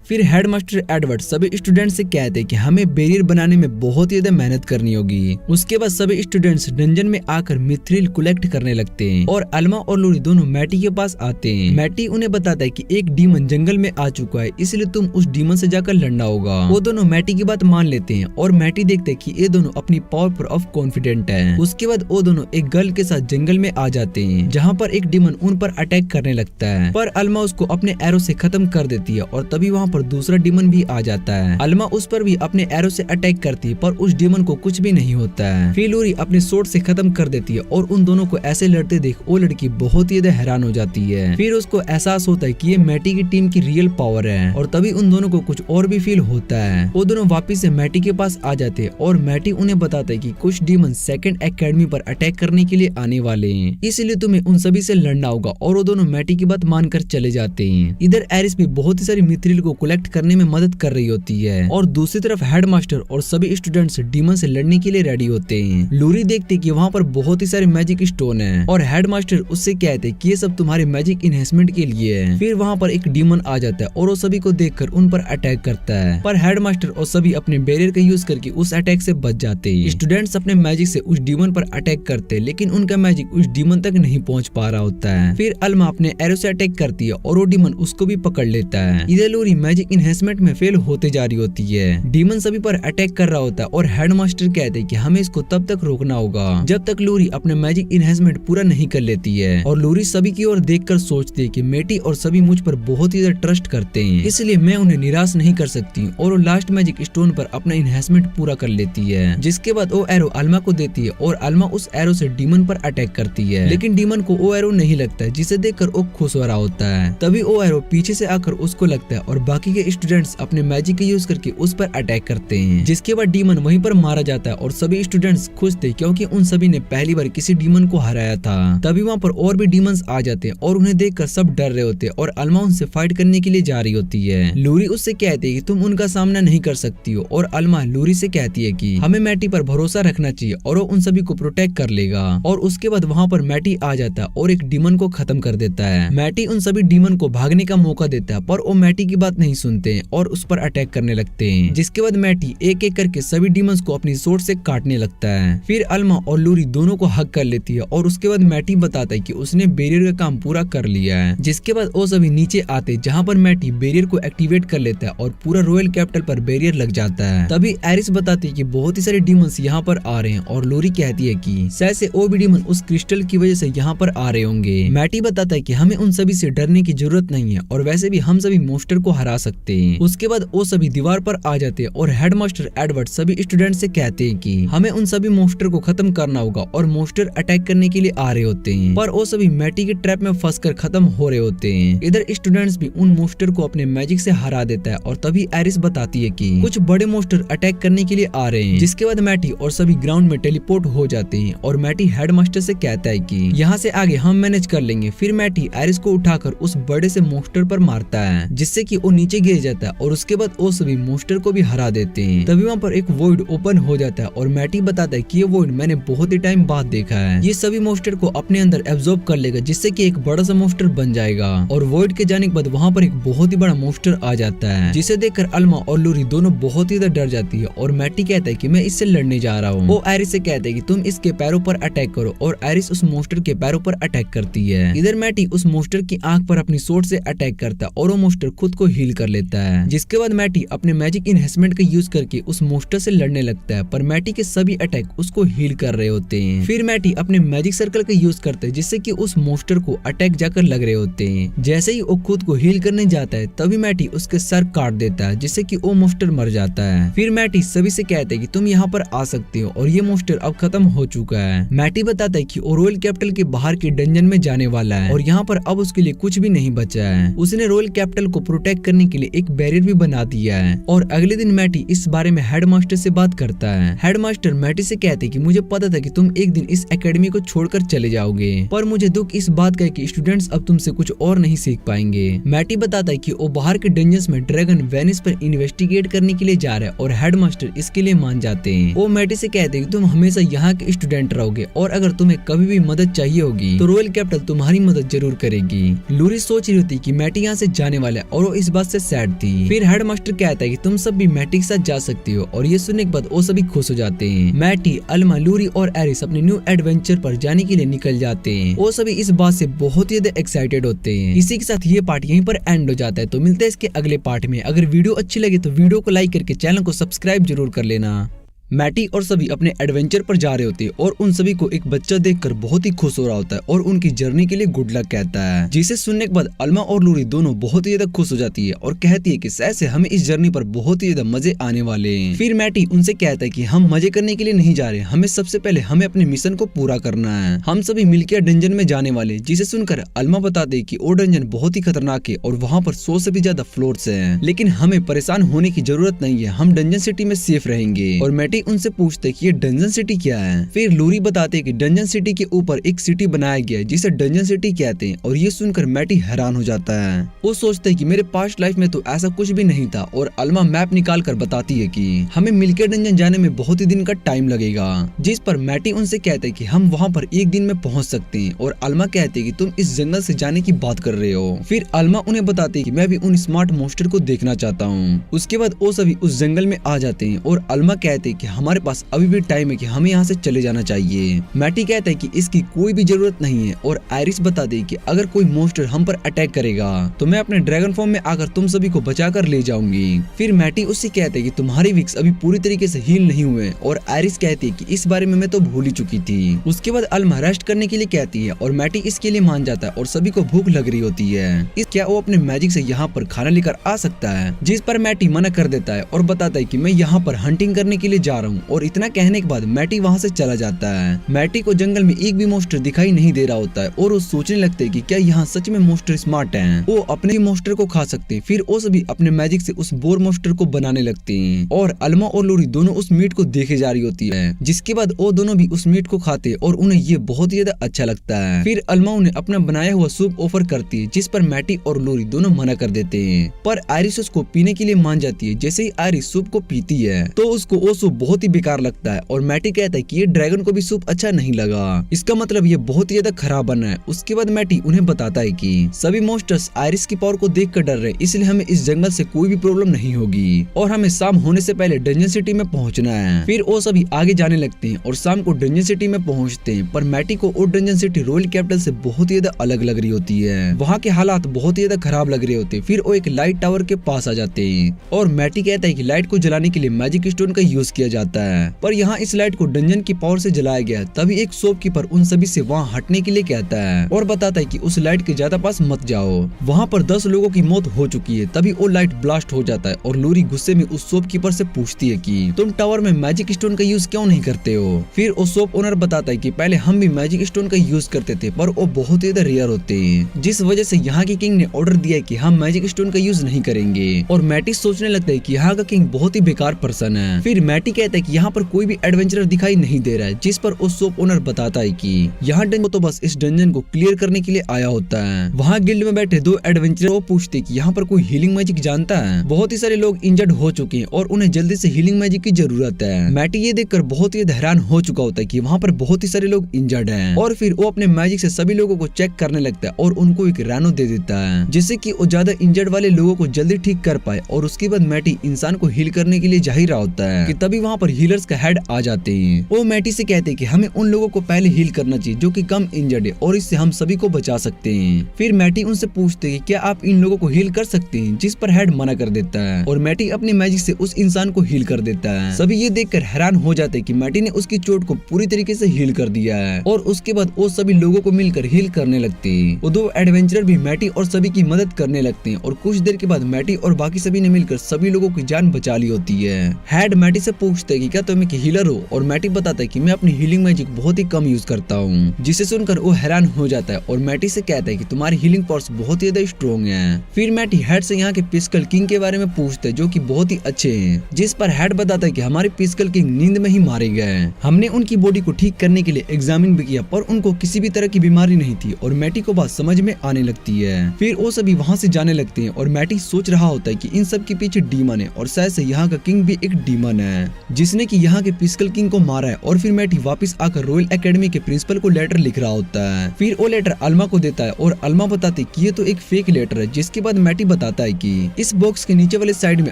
फिर हेडमास्टर एडवर्ड सभी स्टूडेंट्स से कहते हैं कि हमें बैरियर बनाने में बहुत ही ज्यादा मेहनत करनी होगी। उसके बाद सभी स्टूडेंट्स डंजन में आकर मिथ्रिल कलेक्ट करने लगते हैं और अल्मा और लूरी दोनों मैटी के पास आते हैं। मैटी उन्हें बताता है कि एक डीमन जंगल में आ चुका है इसलिए तुम उस डीमन से जाकर लड़ना होगा। वो दोनों मैटी की बात मान लेते हैं और मैटी देखते हैं कि ये दोनों अपनी पावर पर ऑफ कॉन्फिडेंट है। उसके बाद वो दोनों एक गर्ल के साथ जंगल में आ जाते हैं जहाँ पर एक डीमन उन पर अटैक करने लगता है पर अल्मा उसको अपने एरो से खत्म कर देती है और तभी वहाँ पर दूसरा डीमन भी आ जाता है। अल्मा उस पर भी अपने एरो से अटैक करती है पर उस डीमन को कुछ भी नहीं होता है। फिर लूरी अपने सोर्ड से खत्म कर देती है और उन दोनों को ऐसे लड़ते देख वो लड़की बहुत ही ज्यादा हैरान हो जाती है। फिर उसको एहसास होता है कि ये मैटी की टीम की रियल पावर है और तभी उन दोनों को कुछ और भी फील होता है। वो दोनों वापिस से मैटी के पास आ जाते हैं और मैटी उन्हें बताता है कि कुछ डीमन सेकंड एकेडमी पर अटैक करने के लिए आने वाले हैं इसलिए तुम्हें उन सभी से लड़ना होगा और वो दोनों मैटी की बात मानकर चले जाते हैं। इधर आयरिस भी बहुत ही सारी मिथ्रिल को कलेक्ट करने में मदद कर रही होती है और दूसरी तरफ हेडमास्टर और सभी स्टूडेंट्स डीमन से लड़ने के लिए रेडी होते हैं। लूरी देखते कि वहाँ पर बहुत ही सारे मैजिक स्टोन हैं और हेडमास्टर उससे कहते कि ये सब तुम्हारे मैजिक इनहेंसमेंट के लिए है। फिर वहाँ पर एक डीमन आ जाता है और वो सभी को देखकर उन पर अटैक करता है पर हेडमास्टर और सभी अपने बैरियर का यूज करके उस अटैक से बच जाते हैं। स्टूडेंट्स अपने मैजिक से उस डीमन पर अटैक करते हैं लेकिन उनका मैजिक उस डीमन तक नहीं पहुँच पा रहा होता है। फिर अल्मा अपने एरो से अटैक करती है और वो डीमन उसको भी पकड़ लेता है। इधर लूरी मैजिक इनहेंसमेंट में फेल होते जा रही होती है। डीमन सभी पर अटैक कर रहा होता है और हेडमास्टर कहते हैं कि हमें इसको तब तक रोकना होगा जब तक लूरी अपने मैजिक इनहेंसमेंट पूरा नहीं कर लेती है। और लूरी सभी की ओर देखकर सोचती है कि मैटी और सभी मुझ पर बहुत ही ज्यादा ट्रस्ट करते हैं इसलिए मैं उन्हें निराश नहीं कर सकती और वो लास्ट मैजिक स्टोन पर अपना इनहेंसमेंट पूरा कर लेती है। जिसके बाद वो एरो अल्मा को देती है और अल्मा उस एरो से डीमन पर अटैक करती है लेकिन डीमन को वो एरो नहीं लगता है जिसे देखकर वो खुश हो रहा होता है। तभी वो एरो पीछे से आकर उसको लगता है और बाकी के स्टूडेंट्स अपने मैजिक का यूज करके उस पर अटैक करते हैं जिसके बाद डीमन वहीं पर मारा जाता है और सभी स्टूडेंट्स खुश थे क्योंकि उन सभी ने पहली बार किसी डीमन को हराया था। तभी वहाँ पर और भी डीमंस आ जाते हैं और उन्हें देखकर सब डर रहे होते हैं और अल्मा उनसे फाइट करने के लिए जा रही होती है। लूरी उससे कहती है कि तुम उनका सामना नहीं कर सकती हो और अल्मा लूरी से कहती है कि हमें मैटी पर भरोसा रखना चाहिए और वो उन सभी को प्रोटेक्ट कर लेगा। और उसके बाद वहाँ पर मैटी आ जाता है और एक डीमन को खत्म कर देता है। मैटी उन सभी डीमन को भागने का मौका देता है पर वो मैटी की बात नहीं सुनते हैं और उस पर अटैक करने लगते हैं। जिसके बाद मैटी एक एक करके सभी डीमंस को अपनी सोर्ड से काटने लगता है। फिर अल्मा और लूरी दोनों को हक कर लेती है और उसके बाद मैटी बताता है कि उसने बैरियर का काम पूरा कर लिया है। जिसके बाद वो सभी नीचे आते जहाँ पर मैटी बैरियर को एक्टिवेट कर लेता है और पूरा रॉयल कैपिटल पर बैरियर लग जाता है। तभी आयरिस बताती है कि बहुत ही सारे डीमंस यहाँ पर आ रहे हैं और लूरी कहती है कि शायद से वो भी डीमन उस क्रिस्टल की वजह से यहाँ पर आ रहे होंगे। मैटी बताता है कि हमें उन सभी से डरने की जरूरत नहीं है और वैसे भी हम सभी मोस्टर को हरा सकते हैं। उसके बाद वो सभी दीवार पर आ जाते हैं और हेडमास्टर एडवर्ड सभी स्टूडेंट से कहते हैं कि हमें उन सभी मोस्टर को खत्म करना होगा और मोस्टर अटैक करने के लिए आ रहे होते हैं पर वो सभी मैटी के ट्रैप में फंसकर खत्म हो रहे होते हैं। इधर स्टूडेंट्स भी उन मोस्टर को अपने मैजिक से हरा देता है और तभी आयरिस बताती है कि कुछ बड़े मोस्टर अटैक करने के लिए आ रहे हैं। जिसके बाद मैटी और सभी ग्राउंड में टेलीपोर्ट हो जाते हैं और मैटी हेडमास्टर से कहता है कि यहाँ से आगे हम मैनेज कर लेंगे। फिर मैटी आयरिस को उठाकर उस बड़े से मोस्टर पर मारता है जिससे कि वो नीचे नीचे गिर जाता है और उसके बाद वो सभी मॉन्स्टर को भी हरा देते हैं। तभी वहाँ पर एक वॉइड ओपन हो जाता है और मैटी बताता है कि ये वॉइड मैंने बहुत ही टाइम बाद देखा है। ये सभी मॉन्स्टर को अपने अंदर एब्जॉर्ब कर लेगा जिससे कि एक बड़ा सा मॉन्स्टर बन जाएगा। और वॉइड के जाने के बाद वहाँ पर एक बहुत ही बड़ा मॉन्स्टर आ जाता है जिसे देखकर अल्मा और लूरी दोनों बहुत ही ज्यादा डर जाती है। और मैटी कहता है कि मैं इससे लड़ने जा रहा हूँ। वो आयरिस से कहता है कि तुम इसके पैरों पर अटैक करो और आयरिस उस मॉन्स्टर के पैरों पर अटैक करती है। इधर मैटी उस मॉन्स्टर की आंख पर अपनी सोर्ड से अटैक करता है और वो मॉन्स्टर खुद को हील कर लेता है। जिसके बाद मैटी अपने मैजिक इनहेंसमेंट का यूज करके उस मॉन्स्टर से लड़ने लगता है, पर मैटी के सभी अटैक उसको हील कर रहे होते हैं। फिर मैटी अपने मैजिक सर्कल का यूज करता है जिससे कि उस मॉन्स्टर को अटैक जाकर लग रहे होते हैं। जैसे ही वो खुद को हील करने जाता है तभी मैटी उसके सर काट देता है जिससे कि वो मॉन्स्टर मर जाता है। फिर मैटी सभी से कहता है कि तुम यहाँ पर आ सकते हो और ये मॉन्स्टर अब खत्म हो चुका है। मैटी बताता है कि वो रॉयल कैपिटल के बाहर के डंजन में जाने वाला है और यहाँ पर अब उसके लिए कुछ भी नहीं बचा है। उसने रॉयल कैपिटल को प्रोटेक्ट करने के लिए एक बैरियर भी बना दिया है। और अगले दिन मैटी इस बारे में हेडमास्टर से बात करता है। हेडमास्टर मैटी से कहते हैं कि मुझे पता था कि तुम एक दिन इस एकेडमी को छोड़कर चले जाओगे, पर मुझे दुख इस बात का है कि स्टूडेंट्स अब तुमसे कुछ और नहीं सीख पाएंगे। मैटी बताता है कि वो बाहर के डंजन्स में ड्रैगन वेनिस पर इन्वेस्टिगेट करने के लिए जा रहा है और हेडमास्टर इसके लिए मान जाते हैं। वो मैटी से कहते हैं कि तुम हमेशा यहाँ के स्टूडेंट रहोगे और अगर तुम्हें कभी भी मदद चाहिए होगी तो रॉयल कैपिटल तुम्हारी मदद जरूर करेगी। लूरी सोच रही होती कि मैटी यहाँ से जाने वाला है और वो इस बात से सैड थी। फिर हेडमास्टर कहता है कि तुम सब भी मैटी के साथ जा सकती हो और ये सुनने के बाद वो सभी खुश हो जाते हैं। मैटी, अल्मा, लूरी और एरिस अपने न्यू एडवेंचर पर जाने के लिए निकल जाते हैं। वो सभी इस बात से बहुत ही ज्यादा एक्साइटेड होते हैं। इसी के साथ ये पार्ट यहीं पर एंड हो जाता है। तो मिलते हैं इसके अगले पार्ट में। अगर वीडियो अच्छी लगे तो वीडियो को लाइक करके चैनल को सब्सक्राइब जरूर कर लेना। मैटी और सभी अपने एडवेंचर पर जा रहे होते हैं और उन सभी को एक बच्चा देखकर बहुत ही खुश हो रहा होता है और उनकी जर्नी के लिए गुड लक कहता है। जिसे सुनने के बाद अल्मा और लूरी दोनों बहुत ही ज्यादा खुश हो जाती है और कहती है कि शायद से हमें इस जर्नी पर बहुत ही ज्यादा मजे आने वाले हैं। फिर मैटी उनसे कहता है कि हम मजे करने के लिए नहीं जा रहे, हमें सबसे पहले हमें अपने मिशन को पूरा करना है। हम सभी मिलकर डंजन में जाने वाले। जिसे सुनकर अल्मा बताते कि वो डंजन बहुत ही खतरनाक है और वहाँ पर 100 से भी ज्यादा फ्लोर्स है, लेकिन हमें परेशान होने की जरूरत नहीं है, हम डंजन सिटी में सेफ रहेंगे। और मैटी उनसे पूछते कि ये डंजन सिटी क्या है। फिर लूरी बताते कि डंजन सिटी के ऊपर एक सिटी बनाया गया है जिसे डंजन सिटी कहते हैं। और ये सुनकर मैटी हैरान हो जाता है। वो सोचते है कि मेरे पास्ट लाइफ में तो ऐसा कुछ भी नहीं था। और अल्मा मैप निकाल कर बताती है कि हमें मिलकर डंजन जाने में बहुत ही दिन का टाइम लगेगा। जिस पर मैटी उनसे कहते हैं कि हम वहाँ पर एक दिन में पहुँच सकते हैं। और अल्मा कहते हैं कि तुम इस जंगल से जाने की बात कर रहे हो। फिर अल्मा उन्हें बताती है कि मैं भी उन स्मार्ट मॉन्स्टर को देखना चाहता हूँ। उसके बाद वो सभी उस जंगल में आ जाते हैं और अल्मा कहते हैं कि हमारे पास अभी भी टाइम है कि हमें यहाँ से चले जाना चाहिए। मैटी कहता है कि इसकी कोई भी जरूरत नहीं है। और आयरिस बता दे कि अगर कोई मॉन्स्टर हम पर अटैक करेगा तो मैं अपने ड्रैगन फॉर्म में आकर तुम सभी को बचाकर ले जाऊंगी। फिर मैटी उससे कहते है कि तुम्हारे विक्स अभी पूरी तरीके से हील नहीं हुए। और आयरिस कहती है कि इस बारे में मैं तो भूल ही चुकी थी। उसके बाद अल्मा रेस्ट करने के लिए कहती है और मैटी इसके लिए मान जाता है और सभी को भूख लग रही होती है। क्या वो अपने मैजिक से यहाँ पर खाना लेकर आ सकता है? जिस पर मैटी मना कर देता है और बताता है कि मैं यहाँ पर हंटिंग करने के लिए जा रहा हूँ। और इतना कहने के बाद मैटी वहाँ से चला जाता है। मैटी को जंगल में एक भी मॉन्स्टर दिखाई नहीं दे रहा होता है और वो सोचने लगते हैं कि क्या यहाँ सच में मॉन्स्टर स्मार्ट हैं, वो अपने मॉन्स्टर को खा सकते हैं। फिर वो सभी अपने मैजिक से उस बोर मॉन्स्टर को बनाने लगते हैं और अल्मा और लूरी दोनों उस मीट को देखे जा रही होती है। जिसके बाद वो दोनों भी उस मीट को खाते हैं और उन्हें ये बहुत ही ज्यादा अच्छा लगता है। फिर अल्मा उन्हें अपना बनाया हुआ सूप ऑफर करती है जिस पर मैटी और लूरी दोनों मना कर देते हैं। पर आयरिस उसको पीने के लिए मान जाती है। जैसे ही आयरिस सूप को पीती है तो उसको वो सूप बहुत ही बेकार लगता है और मैटी कहता है कि ये ड्रैगन को भी सूप अच्छा नहीं लगा, इसका मतलब ये बहुत ही ज्यादा खराब बना है। उसके बाद मैटी उन्हें बताता है कि सभी मॉन्स्टर्स आयरिस की पावर को देखकर डर रहे, इसलिए हमें इस जंगल से कोई भी प्रॉब्लम नहीं होगी और हमें शाम होने से पहले डंजन सिटी में पहुंचना है। फिर वो सभी आगे जाने लगते हैं और शाम को डंजन सिटी में पहुंचते हैं। पर मैटी को वो डंजन सिटी रॉयल कैपिटल से बहुत ही ज्यादा अलग लग रही होती है। वहाँ के हालात बहुत ही ज्यादा खराब लग रहे होते हैं। फिर वो एक लाइट टावर के पास आ जाते हैं और मैटी कहता है कि लाइट को जलाने के लिए मैजिक स्टोन का यूज किया जाता है, पर यहाँ इस लाइट को डंजन की पावर से जलाया गया। तभी एक शॉपकीपर उन सभी से वहाँ हटने के लिए कहता है और बताता है कि उस लाइट के ज्यादा पास मत जाओ, वहाँ पर 10 लोगों की मौत हो चुकी है। तभी वो लाइट ब्लास्ट हो जाता है और लूरी गुस्से में उस शॉपकीपर से पूछती है कि तुम टावर में मैजिक स्टोन का यूज क्यों नहीं करते हो। फिर वो शॉप ओनर बताता है कि पहले हम भी मैजिक स्टोन का यूज करते थे पर वो बहुत ही ज्यादा रेयर होते हैं, जिस वजह से यहाँ के किंग ने ऑर्डर दिया है कि हम मैजिक स्टोन का यूज नहीं करेंगे। और मैटी सोचने लगता है कि यहाँ का किंग बहुत ही बेकार पर्सन है। फिर मैटी कहता है कि यहाँ पर कोई भी एडवेंचरर दिखाई नहीं दे रहा है, जिस पर वो शॉप ओनर बताता है कि यहाँ डंजन तो बस इस डंजन को क्लियर करने के लिए आया होता है। वहाँ गिल्ड में बैठे दो एडवेंचरर वो पूछते कि यहाँ पर कोई हीलिंग मैजिक जानता है। बहुत ही सारे लोग इंजर्ड हो चुके हैं और उन्हें जल्दी से हीलिंग मैजिक की जरूरत है। मैटी ये देखकर बहुत ही हैरान हो चुका होता है कि वहाँ पर बहुत ही सारे लोग इंजर्ड हैं और फिर वो अपने मैजिक से सभी लोगों को चेक करने लगता है और उनको एक रैनो दे देता है, जिससे कि वो ज्यादा इंजर्ड वाले लोगों को जल्दी ठीक कर पाए। और उसके बाद मैटी इंसान को हील करने के लिए जा ही रहा होता है कि तभी वहाँ पर हीलर्स का हेड आ जाते हैं। वो मैटी से कहते हैं कि हमें उन लोगों को पहले हील करना चाहिए जो कि कम इंजर्ड है और इससे हम सभी को बचा सकते हैं। फिर मैटी उनसे पूछते हैं कि क्या आप इन लोगों को हील कर सकते हैं, जिस पर हेड मना कर देता है और मैटी अपने मैजिक से उस इंसान को हील कर देता है। सभी ये देखकर हैरान हो जाते हैं कि मैटी ने उसकी चोट को पूरी तरीके से हील कर दिया है और उसके बाद वो सभी लोगों को मिलकर हील करने लगते हैं। वो दो एडवेंचरर भी मैटी और सभी की मदद करने लगते हैं और कुछ देर के बाद मैटी और बाकी सभी ने मिलकर सभी लोगों की जान बचा ली होती है। हेड मैटी से पूछते हैं कि क्या तुम एक हीलर हो और मैटी बताता है कि मैं अपनी हीलिंग मैजिक बहुत ही कम यूज करता हूँ, जिसे सुनकर वो हैरान हो जाता है और मैटी से कहता है कि तुम्हारी हीलिंग पावर्स बहुत ही ज्यादा स्ट्रॉन्ग है। फिर मैटी हेड से यहाँ के पिस्कल किंग के बारे में पूछते हैं जो कि बहुत ही अच्छे हैं, जिस पर हेड बताता है कि हमारे पिस्कल किंग नींद में ही मारे गए। हमने उनकी बॉडी को ठीक करने के लिए एग्जामिन भी किया पर उनको किसी भी तरह की बीमारी नहीं थी और मैटी को बात समझ में आने लगती है। फिर वो सभी वहाँ से जाने लगते हैं और मैटी सोच रहा होता है कि इन सब के पीछे डीमन है और शायद से यहाँ का किंग भी एक डीमन है जिसने कि यहाँ के पिस्कल किंग को मारा है। और फिर मैटी वापस आकर रॉयल एकेडमी के प्रिंसिपल को लेटर लिख रहा होता है। फिर वो लेटर अल्मा को देता है और अल्मा बताती कि ये तो एक फेक लेटर है, जिसके बाद मैटी बताता है कि इस बॉक्स के नीचे वाले साइड में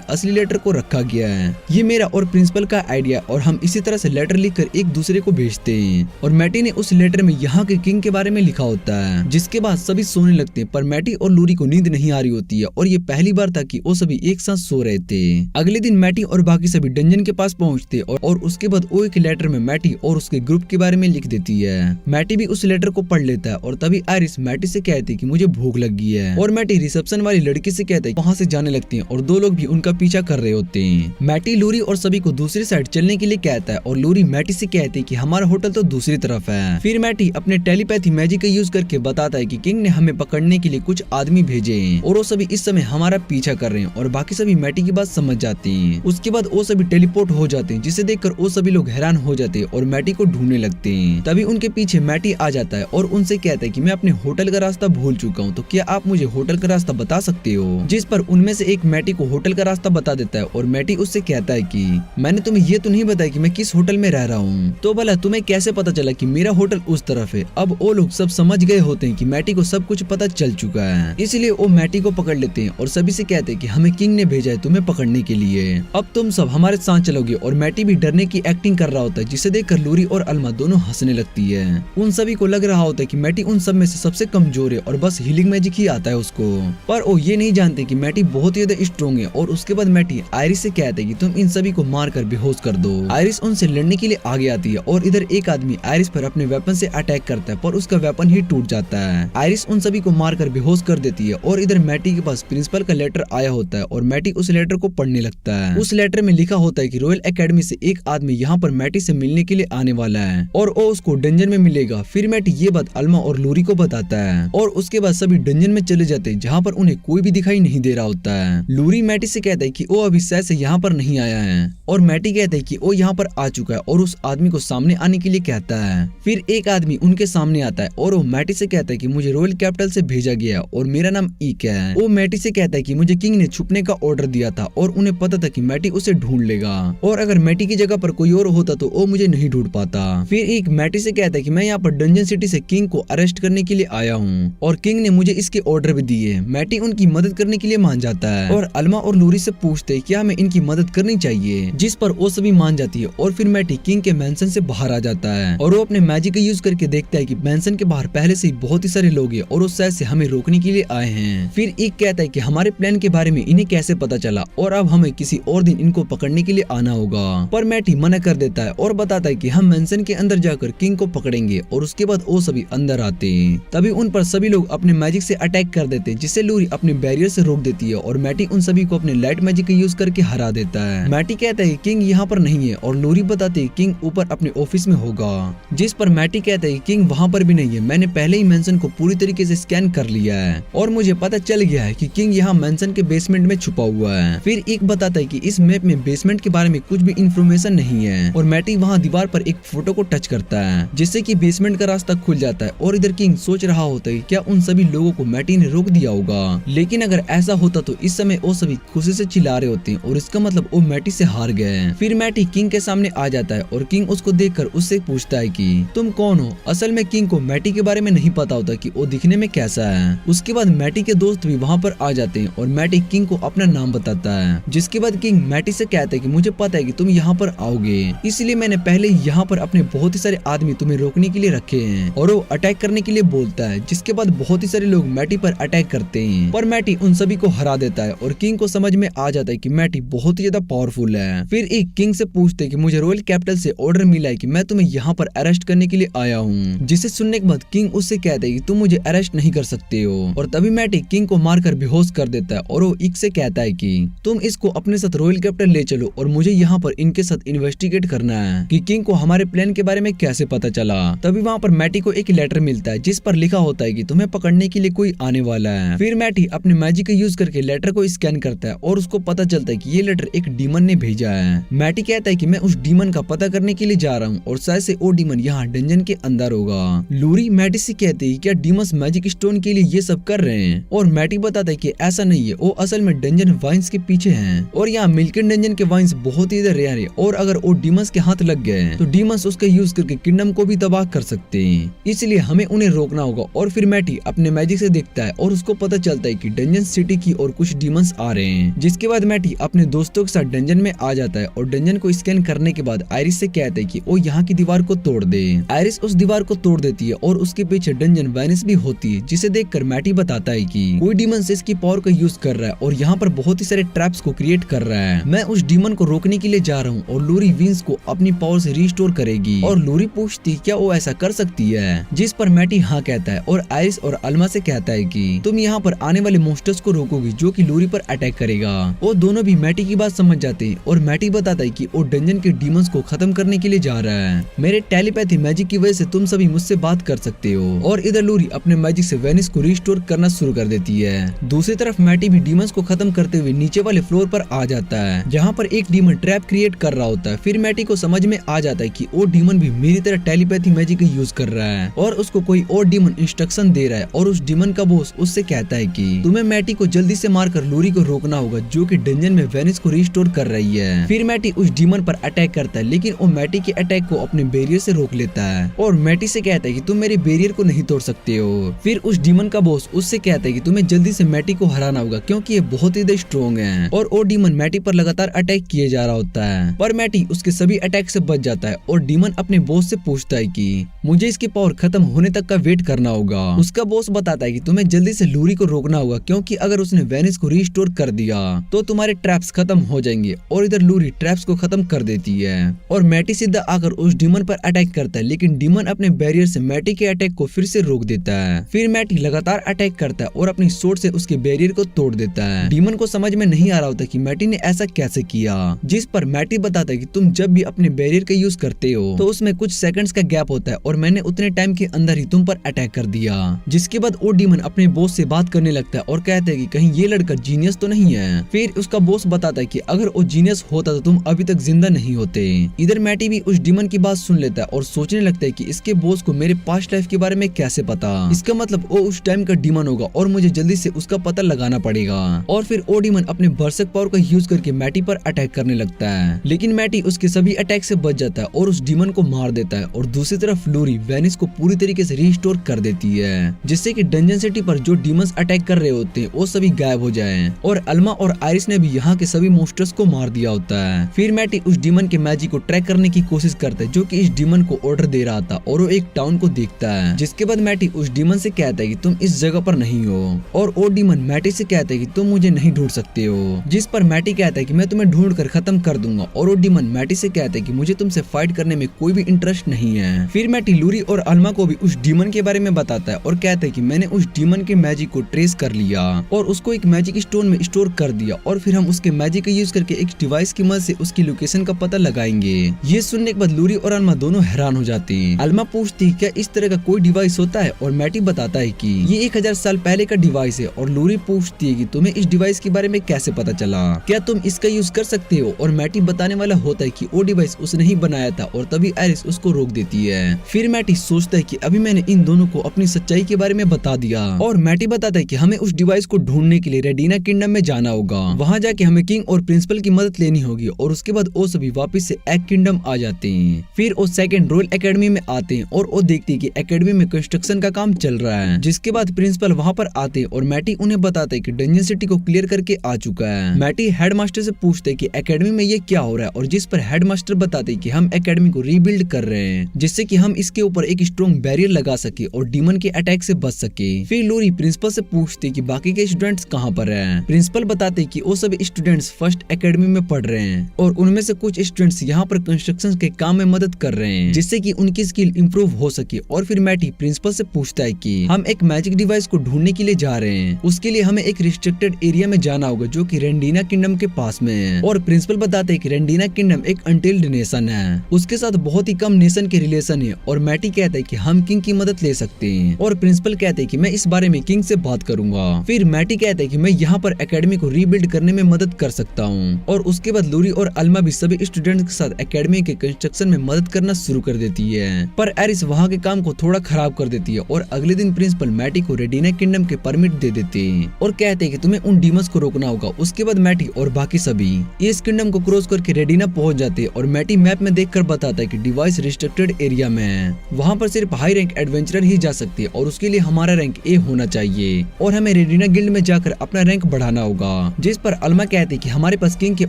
असली लेटर को रखा गया है, ये मेरा और प्रिंसिपल का आइडिया और हम इसी तरह से लेटर लिखकर एक दूसरे को भेजते हैं। और मैटी ने उस लेटर में यहाँ के किंग के बारे में लिखा होता है, जिसके बाद सभी सोने लगते हैं। पर मैटी और लूरी को नींद नहीं आ रही होती है और ये पहली बार था कि वो सभी एक साथ सो रहे थे। अगले दिन मैटी और बाकी सभी डंजन के पास पहुंचते और उसके बाद वो एक लेटर में मैटी और उसके ग्रुप के बारे में लिख देती है। मैटी भी उस लेटर को पढ़ लेता है और तभी आयरिस मैटी से कहती है कि मुझे भूख लगी है और मैटी रिसेप्शन वाली लड़की से कहता है वहाँ से जाने लगती है और दो लोग भी उनका पीछा कर रहे होते हैं। मैटी लूरी और सभी को दूसरी साइड चलने के लिए कहता है और लूरी मैटी से कहती है कि हमारा होटल तो दूसरी तरफ है। फिर मैटी अपने टेलीपैथी मैजिक का यूज करके बताता है कि किंग ने हमें पकड़ने के लिए कुछ आदमी भेजे हैं और वो सभी इस समय हमारा पीछा कर रहे हैं और बाकी सभी मैटी की बात समझ जाते हैं। उसके बाद वो सभी टेलीपोर्ट हो जाते हैं, जिसे देखकर वो सभी लोग हैरान हो जाते हैं और मैटी को ढूंढने लगते हैं। तभी उनके पीछे मैटी आ जाता है और उनसे कहता है कि मैं अपने होटल का रास्ता भूल चुका हूँ, तो क्या आप मुझे होटल का रास्ता बता सकते हो। जिस पर उनमें से एक मैटी को होटल का रास्ता बता देता है और मैटी उससे कहता है कि मैंने तुम्हें ये तो नहीं बताया कि मैं किस होटल में रह रहा हूँ, तो भला तुम्हें कैसे पता चला कि मेरा होटल उस तरफ है। अब वो लोग सब समझ गए होते हैं कि मैटी को सब कुछ पता चल चुका है, इसलिए वो मैटी को पकड़ लेते हैं और सभी से कहते हैं कि हमें किंग ने भेजा है तुम्हें पकड़ने के लिए, अब तुम सब हमारे साथ चलोगे। और मैटी भी डरने की एक्टिंग कर रहा होता है, जिसे देखकर लूरी और अल्मा दोनों हंसने लगती है। उन सभी को लग रहा होता है कि मैटी उन सब में से सबसे कमजोर है और बस हीलिंग मैजिक ही आता है उसको, पर वो ये नहीं जानते कि मैटी बहुत ही ज्यादा स्ट्रॉन्ग है। और उसके बाद मैटी आयरिस से कहते हैं कि तुम इन सभी को मार कर बेहोश कर दो। आयरिस उनसे लड़ने के लिए आगे आती है और इधर एक आदमी आयरिस पर अपने वेपन से अटैक करता है, पर उसका वेपन ही टूट जाता है। आयरिस उन सभी को मारकर बेहोश कर देती है और इधर मैटी के पास प्रिंसिपल का लेटर आया होता है और मैटी उस लेटर को पढ़ने लगता है। उस लेटर में लिखा होता है कि रॉयल एकेडमी से एक आदमी यहाँ पर मैटी से मिलने के लिए आने वाला है और वो उसको डंजन में मिलेगा। फिर मैटी ये बात अल्मा और लूरी को बताता है और उसके बाद सभी डंजन में चले जाते हैं, जहाँ पर उन्हें कोई भी दिखाई नहीं दे रहा होता है। लूरी मैटी से कहता है कि वो अभी शायद से यहाँ पर नहीं आया है और मैटी कहता है कि वो यहाँ पर आ चुका है और उस आदमी को सामने आने के लिए कहता है। फिर एक आदमी उनके सामने आता है और वो मैटी से कहता है कि मुझे रॉयल कैपिटल से भेजा गया और मेरा नाम ईक है। वो मैटी से कहता है कि मुझे किंग ने छुपने का ऑर्डर दिया था और उन्हें पता था कि मैटी उसे ढूंढ लेगा और अगर मैटी की जगह पर कोई और होता तो वो मुझे नहीं ढूंढ पाता। फिर एक मैटी से कहता है कि मैं यहाँ पर डंजन सिटी से किंग को अरेस्ट करने के लिए आया हूँ और किंग ने मुझे इसके ऑर्डर भी दिए। मैटी उनकी मदद करने के लिए मान जाता है और अल्मा और लूरी से पूछते हैं क्या हमें इनकी मदद करनी चाहिए, जिस पर वो सभी मान जाती है। और फिर मैटी किंग के मैंशन से बाहर आ जाता है और वो अपने मैजिक का यूज करके देखता है कि मैंशन के बाहर पहले से ही बहुत ही सारे लोग हैं और उस शायद से हमें रोकने के लिए आए हैं। फिर एक कहता है कि हमारे प्लान के बारे में इन्हें कैसे पता चला और अब हमें किसी और दिन इनको पकड़ने के लिए आना होगा, पर मैटी मना कर देता है और बताता है कि हम मैंशन के अंदर जाकर किंग को पकड़ेंगे और उसके बाद वो सभी अंदर आते हैं। तभी उन पर सभी लोग अपने मैजिक से अटैक कर देते हैं, जिससे लूरी अपने बैरियर से रोक देती है और मैटी उन सभी को अपने लाइट मैजिक का यूज करके हरा देता है। मैटी कहता है किंग यहाँ पर नहीं है और लूरी बताते है किंग ऊपर अपने ऑफिस में होगा, जिस पर मैटी कहता है किंग वहाँ पर भी नहीं है, मैंने पहले ही मैंशन को पूरी तरीके से स्कैन कर लिया है और मुझे पता चल गया है कि किंग यहाँ मैंशन के बेसमेंट में छुपा हुआ है। फिर एक बताता है कि इस मैप में बेसमेंट के बारे में कुछ भी इंफॉर्मेशन नहीं है और मैटी वहाँ दीवार पर एक फोटो को टच करता है जिससे कि बेसमेंट का रास्ता खुल जाता है। और इधर किंग सोच रहा होता है क्या उन सभी लोगों को मैटी ने रोक दिया होगा, लेकिन अगर ऐसा होता तो इस समय वो सभी खुशी से चिल्ला रहे होते हैं और इसका मतलब वो मैटी से हार गए। फिर मैटी किंग के सामने आ जाता है और किंग उसको देखकर उससे पूछता है कि तुम कौन हो। असल में किंग को मैटी के बारे में नहीं पता होता कि वो दिखने में कैसा है। उसके बाद मैटी के दोस्त भी वहाँ पर आ जाते हैं और मैटी किंग को अपना नाम बताता है, जिसके बाद किंग मैटी से कहता है कि मुझे पता है कि तुम यहाँ पर आओगे, इसलिए मैंने पहले यहाँ पर अपने बहुत ही सारे आदमी तुम्हें रोकने के लिए रखे हैं। और वो अटैक करने के लिए बोलता है, जिसके बाद बहुत ही सारे लोग मैटी पर अटैक करते हैं पर मैटी उन सभी को हरा देता है और किंग को समझ में आ जाता है कि मैटी बहुत ही ज्यादा पावरफुल है। फिर एक किंग से पूछते हैं कि मुझे रॉयल कैपिटल से ऑर्डर मिला है कि मैं तुम्हें यहाँ पर अरेस्ट करने के लिए आया हूँ, जिसे सुनने के बाद किंग उससे कहता है कि तुम मुझे अरेस्ट नहीं कर सकते हो। और तभी मैटी किंग को मारकर बेहोश कर देता है और वो इक से कहता है कि तुम इसको अपने साथ रॉयल कैपिटल ले चलो और मुझे यहाँ पर इनके साथ इन्वेस्टिगेट करना है कि किंग को हमारे प्लान के बारे में कैसे पता चला। तभी वहाँ पर मैटी को एक लेटर मिलता है जिस पर लिखा होता है कि तुम्हें पकड़ने के लिए कोई आने वाला है। फिर मैटी अपने मैजिक का यूज करके लेटर को स्कैन करता है और उसको पता चलता है कि ये लेटर एक डीमन ने भेजा है। मैटी कहता है कि मैं उस डीमन का पता करने के लिए जा रहा हूँ और शायद से वो डीमन यहाँ डंजन के अंदर होगा। लूरी मैटी से कहती है क्या डीमंस मैजिक स्टोन के लिए ये सब कर रहे हैं, और मैटी बताता है कि ऐसा नहीं है, वो असल में डंजन वाइन्स के पीछे हैं और यहाँ मिल्किन डंजन के वाइन्स बहुत ही रेयर है और अगर वो डीमंस के हाथ लग गए तो डीमंस उसका यूज करके किंगडम को भी तबाह कर सकते हैं, इसलिए हमें उन्हें रोकना होगा। और फिर मैटी अपने मैजिक से देखता है और उसको पता चलता है कि डंजन सिटी की और कुछ डीमंस आ रहे हैं, जिसके बाद मैटी अपने दोस्तों के साथ डंजन में आ जाता है और डंजन को स्कैन करने के बाद आयरिस से कहता है कि वो यहाँ की दीवार को तोड़ दे। आयरिस उस दीवार को तोड़ देती है और उसके पीछे डंजन वाइनिस भी होती है, जिसे देखकर मैटी बताता है कि कोई डीमन इसकी पावर का यूज कर रहा है और यहाँ पर बहुत ही सारे ट्रैप्स को क्रिएट कर रहा है। मैं उस डीमन को रोकने के लिए जा रहा हूँ और लूरी विंस को अपनी पावर से रिस्टोर करेगी। और लूरी पूछती क्या वो ऐसा कर सकती है, जिस पर मैटी हाँ कहता है और आयरिस और अल्मा से कहता है कि तुम यहाँ पर आने वाले मोस्टर्स को रोकोगी जो कि लूरी पर अटैक करेगा। वो दोनों भी मैटी की बात समझ जाते हैं और मैटी बताता है कि वो डंजन के डीमंस को खत्म करने के लिए जा रहा है। मेरे टेलीपैथी मैजिक की वजह से तुम सभी मुझसे बात कर सकते हो। और इधर लूरी अपने मैजिक से वेनिस को रिस्टोर करना शुरू कर देती है। दूसरी तरफ मैटी भी डीमंस को खत्म करते हुए नीचे वाले फ्लोर पर आ जाता है, जहाँ पर एक डीमन ट्रैप क्रिएट कर रहा होता है। फिर मैटी को समझ में आ जाता है कि वो डीमन भी मेरी तरह टेलीपैथी मैजिक का यूज कर रहा है और उसको कोई और डीमन इंस्ट्रक्शन दे रहा है। और उस डीमन का बॉस उससे कहता है कि तुम्हें मैटी को जल्दी से मारकर लूरी को रोकना होगा जो कि डंजन में वेनिस को रिस्टोर कर रही है। फिर मैटी उस डीमन पर अटैक करता है, लेकिन वो मैटी के अटैक को अपने बैरियर से रोक लेता है और मैटी से कहता है कि तुम मेरे बैरियर को नहीं तोड़ सकते हो। फिर उस डीमन का बॉस उससे कहता है कि तुम्हें जल्दी से मैटी को हराना होगा क्योंकि ये बहुत ही स्ट्रॉन्ग है। और वो डीमन मैटी पर लगातार अटैक किए जा रहा होता है, पर मैटी उसके सभी अटैक से बच जाता है। और डीमन अपने बॉस से पूछता है कि मुझे इसकी पावर खत्म होने तक का वेट करना होगा। उसका बॉस बताता है कि तुम्हें जल्दी से लूरी को रोकना होगा क्योंकि अगर उसने वेनिस को रिस्टोर कर दिया तो तुम्हारे ट्रैप्स खत्म हो जाएंगे। और इधर लूरी ट्रैप्स को खत्म कर देती है और मैटी सीधा आकर उस डीमन पर अटैक करता है, लेकिन डीमन अपने बैरियर से मैटी के अटैक को फिर से रोक देता है। फिर मैटी लगातार अटैक करता है और अपनी सोर्ड से उसके बैरियर को तोड़ देता है। डीमन को समझ में नहीं आ रहा होता कि मैटी ने ऐसा कैसे किया, जिस पर मैटी बताता है कि तुम जब भी अपने बैरियर का यूज करते हो तो उसमें कुछ सेकंड्स का गैप होता है और मैंने उतने टाइम के अंदर ही तुम पर अटैक कर दिया। जिसके बाद वो डीमन अपने बॉस से बात करने लगता है और कहता है कि कहीं ये लड़का जीनियस तो नहीं है। फिर उसका बॉस बताता है कि अगर वो जीनियस होता तो तुम अभी तक जिंदा नहीं होते। इधर मैटी भी उस डीमन की बात सुन लेता है और सोचने लगता है कि इसके बॉस को मेरे पास्ट लाइफ के बारे में कैसे पता, इसका मतलब वो उस टाइम का डीमन होगा और मुझे जल्दी से उसका पता लगाना पड़ेगा। और फिर वो डीमन अपने बर्सक पावर का यूज करके मैटी पर अटैक करने लगता है, लेकिन मैटी उसके सभी अटैक से बच जाता है और उस डीमन को मार देता है। और दूसरी तरफ लूरी वेनिस को पूरी तरीके से रिस्टोर कर देती है, जिससे कि डंजन सिटी पर जो डीमंस अटैक कर रहे होते हैं वो सभी गायब हो जाएं। और अल्मा और आयरिस ने भी यहाँ के सभी मोस्टर्स को मार दिया होता है। फिर मैटी उस डीमन के मैजिक को ट्रैक करने की कोशिश करता है जो कि इस डीमन को ऑर्डर दे रहा था, और वो एक टाउन को देखता है। जिसके बाद मैटी उस डीमन से कहता है कि तुम इस जगह पर नहीं हो, और वो डीमन मैटी से कहता है कि तुम मुझे नहीं ढूंढ सकते हो। जिस पर मैटी कहता है कि मैं तुम्हें ढूंढ कर खत्म कर दूंगा, और वो डीमन मैटी से कहता है कि मुझे तुमसे फाइट करने में कोई भी इंटरेस्ट नहीं है। फिर मैटी लूरी और अल्मा को भी उस डीमन के बारे में बताता है और कहता है कि मैंने उस डीमन के मैजिक को ट्रेस कर लिया और उसको एक मैजिक स्टोन में स्टोर कर दिया, और फिर हम उसके मैजिक का यूज करके एक डिवाइस की मदद से उसकी लोकेशन का पता लगाएंगे। ये सुनने के बाद लूरी और अल्मा दोनों हैरान हो जाती हैं। अल्मा पूछती है क्या इस तरह का कोई डिवाइस होता है, और मैटी बताता है कि ये 1000 साल पहले का डिवाइस है। और लूरी पूछती है कि तुम्हें इस डिवाइस के बारे में कैसे पता चला, क्या तुम इसका यूज कर सकते हो। और मैटी मैटी बताने वाला होता है कि वो डिवाइस उसने ही बनाया था और तभी आयरिस उसको रोक देती है। फिर मैटी सोचता है कि अभी मैंने इन दोनों को अपनी सच्चाई के बारे में बता दिया और मैटी बताता है कि हमें उस डिवाइस को ढूंढने के लिए रेडिना किंगडम में जाना होगा। वहां जाके हमें किंग और प्रिंसिपल की मदद लेनी होगी और उसके बाद वो सभी वापस से एग किंगडम आ जाते हैं। फिर वो सेकंड रॉयल एकेडमी में आते हैं और वो देखते हैं कि एकेडमी में कंस्ट्रक्शन का काम चल रहा है। जिसके बाद प्रिंसिपल वहां पर आते हैं और मैटी उन्हें बताता है कि डंजन सिटी को क्लियर करके आ चुका है। मैटी हेडमास्टर से पूछते हैं कि एकेडमी में ये क्या हो रहा है और जिस पर हेडमास्टर बताते हैं कि हम एकेडमी को रीबिल्ड कर रहे हैं जिससे कि हम इसके ऊपर एक स्ट्रॉन्ग बैरियर लगा सके और डीमन के अटैक से बच सके। फिर लूरी प्रिंसिपल से पूछती है कि बाकी के स्टूडेंट्स कहाँ पर हैं। प्रिंसिपल बताते हैं कि वो सभी स्टूडेंट्स फर्स्ट एकेडमी में पढ़ रहे हैं और उनमें से कुछ स्टूडेंट्स यहाँ पर कंस्ट्रक्शन के काम में मदद कर रहे हैं जिससे कि उनकी स्किल इंप्रूव हो सके। और फिर मैटी प्रिंसिपल से पूछता है कि हम एक मैजिक डिवाइस को ढूंढने के लिए जा रहे हैं, उसके लिए हमें एक रिस्ट्रिक्टेड एरिया में जाना होगा जो कि रेंडीना किंगडम के पास में है। और प्रिंसिपल बताते हैं कि रेंडीना किंगडम एक अनटिल्ड नेशन है, उसके साथ बहुत ही कम नेशन के रिलेशन है। और मैटी कहता है कि हम किंग की मदद ले सकते हैं और प्रिंसिपल कहते हैं कि मैं इस बारे में किंग से बात करूंगा। फिर मैटी कहता है कि मैं यहाँ पर एकेडमी को रीबिल्ड करने में मदद कर सकता हूँ। और उसके बाद लूरी और अल्मा भी सभी स्टूडेंट्स के साथ एकेडमी के कंस्ट्रक्शन में मदद करना शुरू कर देती है। पर एरिस वहाँ के काम को थोड़ा खराब कर देती है और अगले दिन प्रिंसिपल मैटी को रेडिना किंगडम के परमिट दे देते हैं और कहते हैं कि तुम्हें उन डीमंस को रोकना होगा। उसके बाद मैटी और बाकी सभी इस किंगडम को क्रॉस करके रेडिना पहुंच जाते हैं और मैटी मैप में देखकर बताता है कि डिवाइस रिस्ट्रिक्टेड एरिया में है, वहाँ पर सिर्फ हाई रैंक एडवेंचरर ही जा सकते हैं और उसके लिए हमारा रैंक ए होना चाहिए और हमें रेडिना गिल्ड में जाकर अपना रैंक बढ़ाना होगा। जिस पर अल्मा कहती है कि हमारे पास किंग के